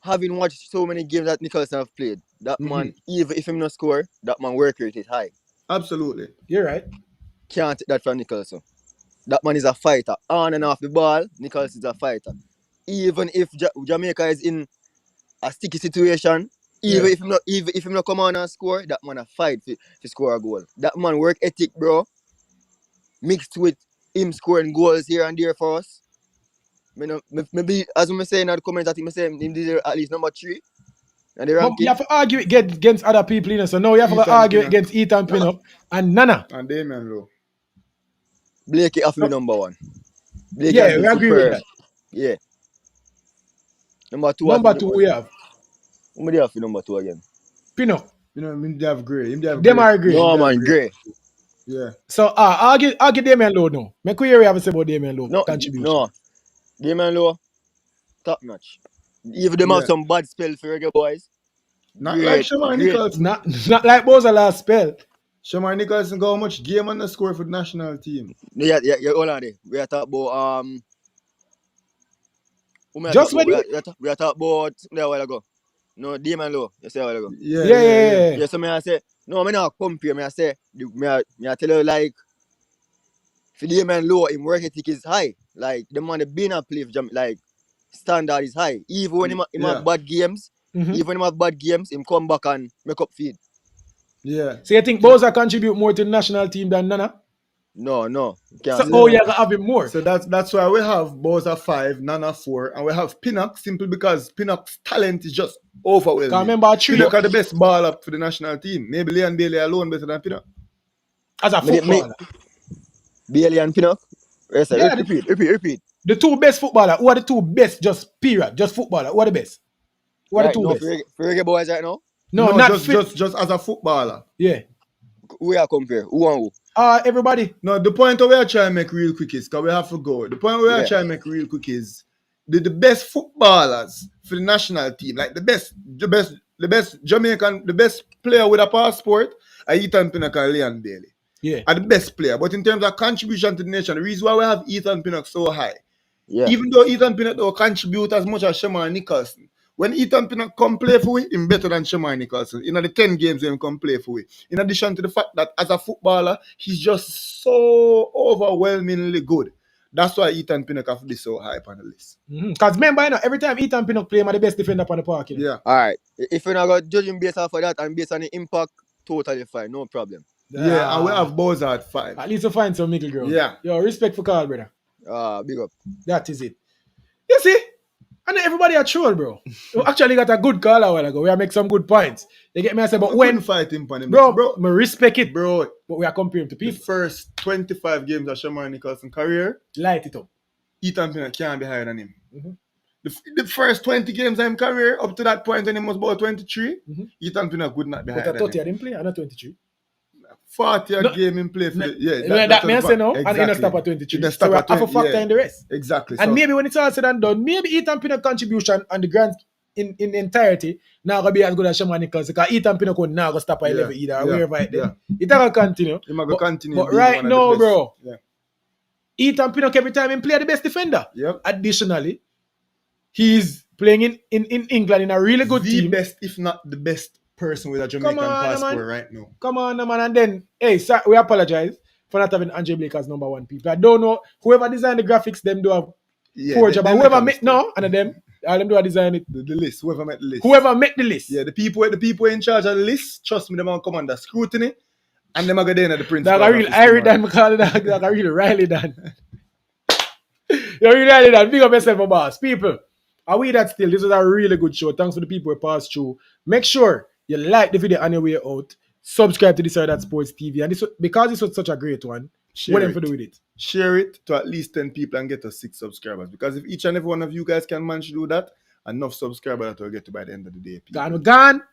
having watched so many games that Nicholson have played, that man, even if him not score, that man work rate is high. Absolutely. You're right. Can't take that from Nicholson. That man is a fighter. On and off the ball, Nicholson is a fighter. Even if Jamaica is in a sticky situation, if him not come on and score, that man a fight to score a goal. That man work ethic, bro, mixed with him scoring goals here and there for us. Maybe as I'm saying in the comments, I think I'm saying him deserve at least number 3. And you have to argue it against other people, so now you have to argue it against Ethan Pinnock and Nana. And Damion Lowe. Blake have to be number 1. Blake we agree with that. Yeah. Number 2 we have. Who do you have for number 2 again? Pinnock. Him they have Gray. Demarai Gray. No, man, Gray. Yeah. So argue Damion Lowe now. Make we hear you have to say about Damion Lowe contribution. No. Damion Lowe, top notch. Even them have some bad spell for Reggae boys. Not like Shamar Nicholson. Not like Bowser last spell. Shamar Nicholson got how much game on the score for the national team? Yeah, hold on there. We are talking about just when we are talking about a while ago. No, Damion Lowe, you say a while ago. Yeah. So I say, no, I not compare. I say, I tell you like, for Damion Lowe, his work ethic is high. Like the man been a play like standard is high. Even when him have bad games, him come back and make up feed. Yeah. So you think Boyz contribute more to the national team than Nana? No. So you have him more. So that's why we have Boyz 5, Nana 4, and we have Pinnock simply because Pinnock's talent is just overwhelming. Can't remember three. Pinnock are the best baller for the national team. Maybe Leon Bailey alone better than Pinnock. As a footballer. Bailey and Pinnock? Yes, Yeah, repeat. The two best footballers. Who are the two best? Just period. Just footballer. Who are the best? Who are the two best? For Reggae Boyz right now? No, just as a footballer. Yeah. Who are compare? Who and who? Everybody. No, the point we are trying to make real quick is, because we have to go. The point we are trying to make real quick is the best footballers for the national team, like the best Jamaican, the best player with a passport, are Ethan Pinnock and Leon Bailey. Yeah. Are the best player. But in terms of contribution to the nation, the reason why we have Ethan Pinnock so high, even though Ethan Pinnock don't contribute as much as Shamar and Nicholson, when Ethan Pinnock come play for it, he's better than Shamar Nicholson. In the 10 games he come play for it. In addition to the fact that as a footballer, he's just so overwhelmingly good. That's why Ethan Pinnock have to be so high on the list. Because remember, every time Ethan Pinnock play, I'm the best defender on the park. Yeah. Alright. If you're not going to judge him based off of that and based on the impact, totally fine. No problem. Yeah, and we have Boyz at 5. At least you find some middle ground. Yeah. Yo, respect for Carl, brother. Big up. That is it. You see? And everybody are troll, bro. You actually got a good call a while ago. We are make some good points. You get me? I say, but when fight him, bro, I respect it, bro. But we are comparing to people. The first 25 games of Shamar Nicholson career, Light it up. Ethan Pinnock can't be higher than him. The first 20 games of his career, up to that point when he was about 23, Ethan Pinnock would not be higher than him. But I thought he didn't play, I'm not 23. 40 game in play for that means say no, exactly. And he not stop at 23. So we have a factor in the rest. Exactly. And maybe when it's all said and done, maybe Ethan Pinnock contribution on the grand in entirety now gonna be as good as Shamar Nicholson, because Ethan Pinnock will now go stop at 11 either or wherever it is. It gonna continue. He might go continue. But right now, bro, Ethan Pinnock every time he play the best defender. Yep. Additionally, he's playing in England in a really good team. The best, if not the best person with a Jamaican passport right now. Come on, man. And then, hey, sir, we apologize for not having Andre Blake as number one people. I don't know. Whoever designed the graphics, them do have poor job. But whoever made, all of them do a design it. The list, whoever made the list. Whoever made the list. Yeah, the people in charge of the list, trust me, them are come under scrutiny. And them are going to the principal. Like I read that, because I really Riley done. You're really Riley done. Big up yourself, my boss. People, are we that still? This was a really good show. Thanks for the people who passed through. Make sure you like the video on your way out. Subscribe to this or that Sports TV. And because this was such a great one, what am I to do with it? Share it to at least 10 people and get us 6 subscribers. Because if each and every one of you guys can manage to do that, enough subscribers that will get to by the end of the day. Gone.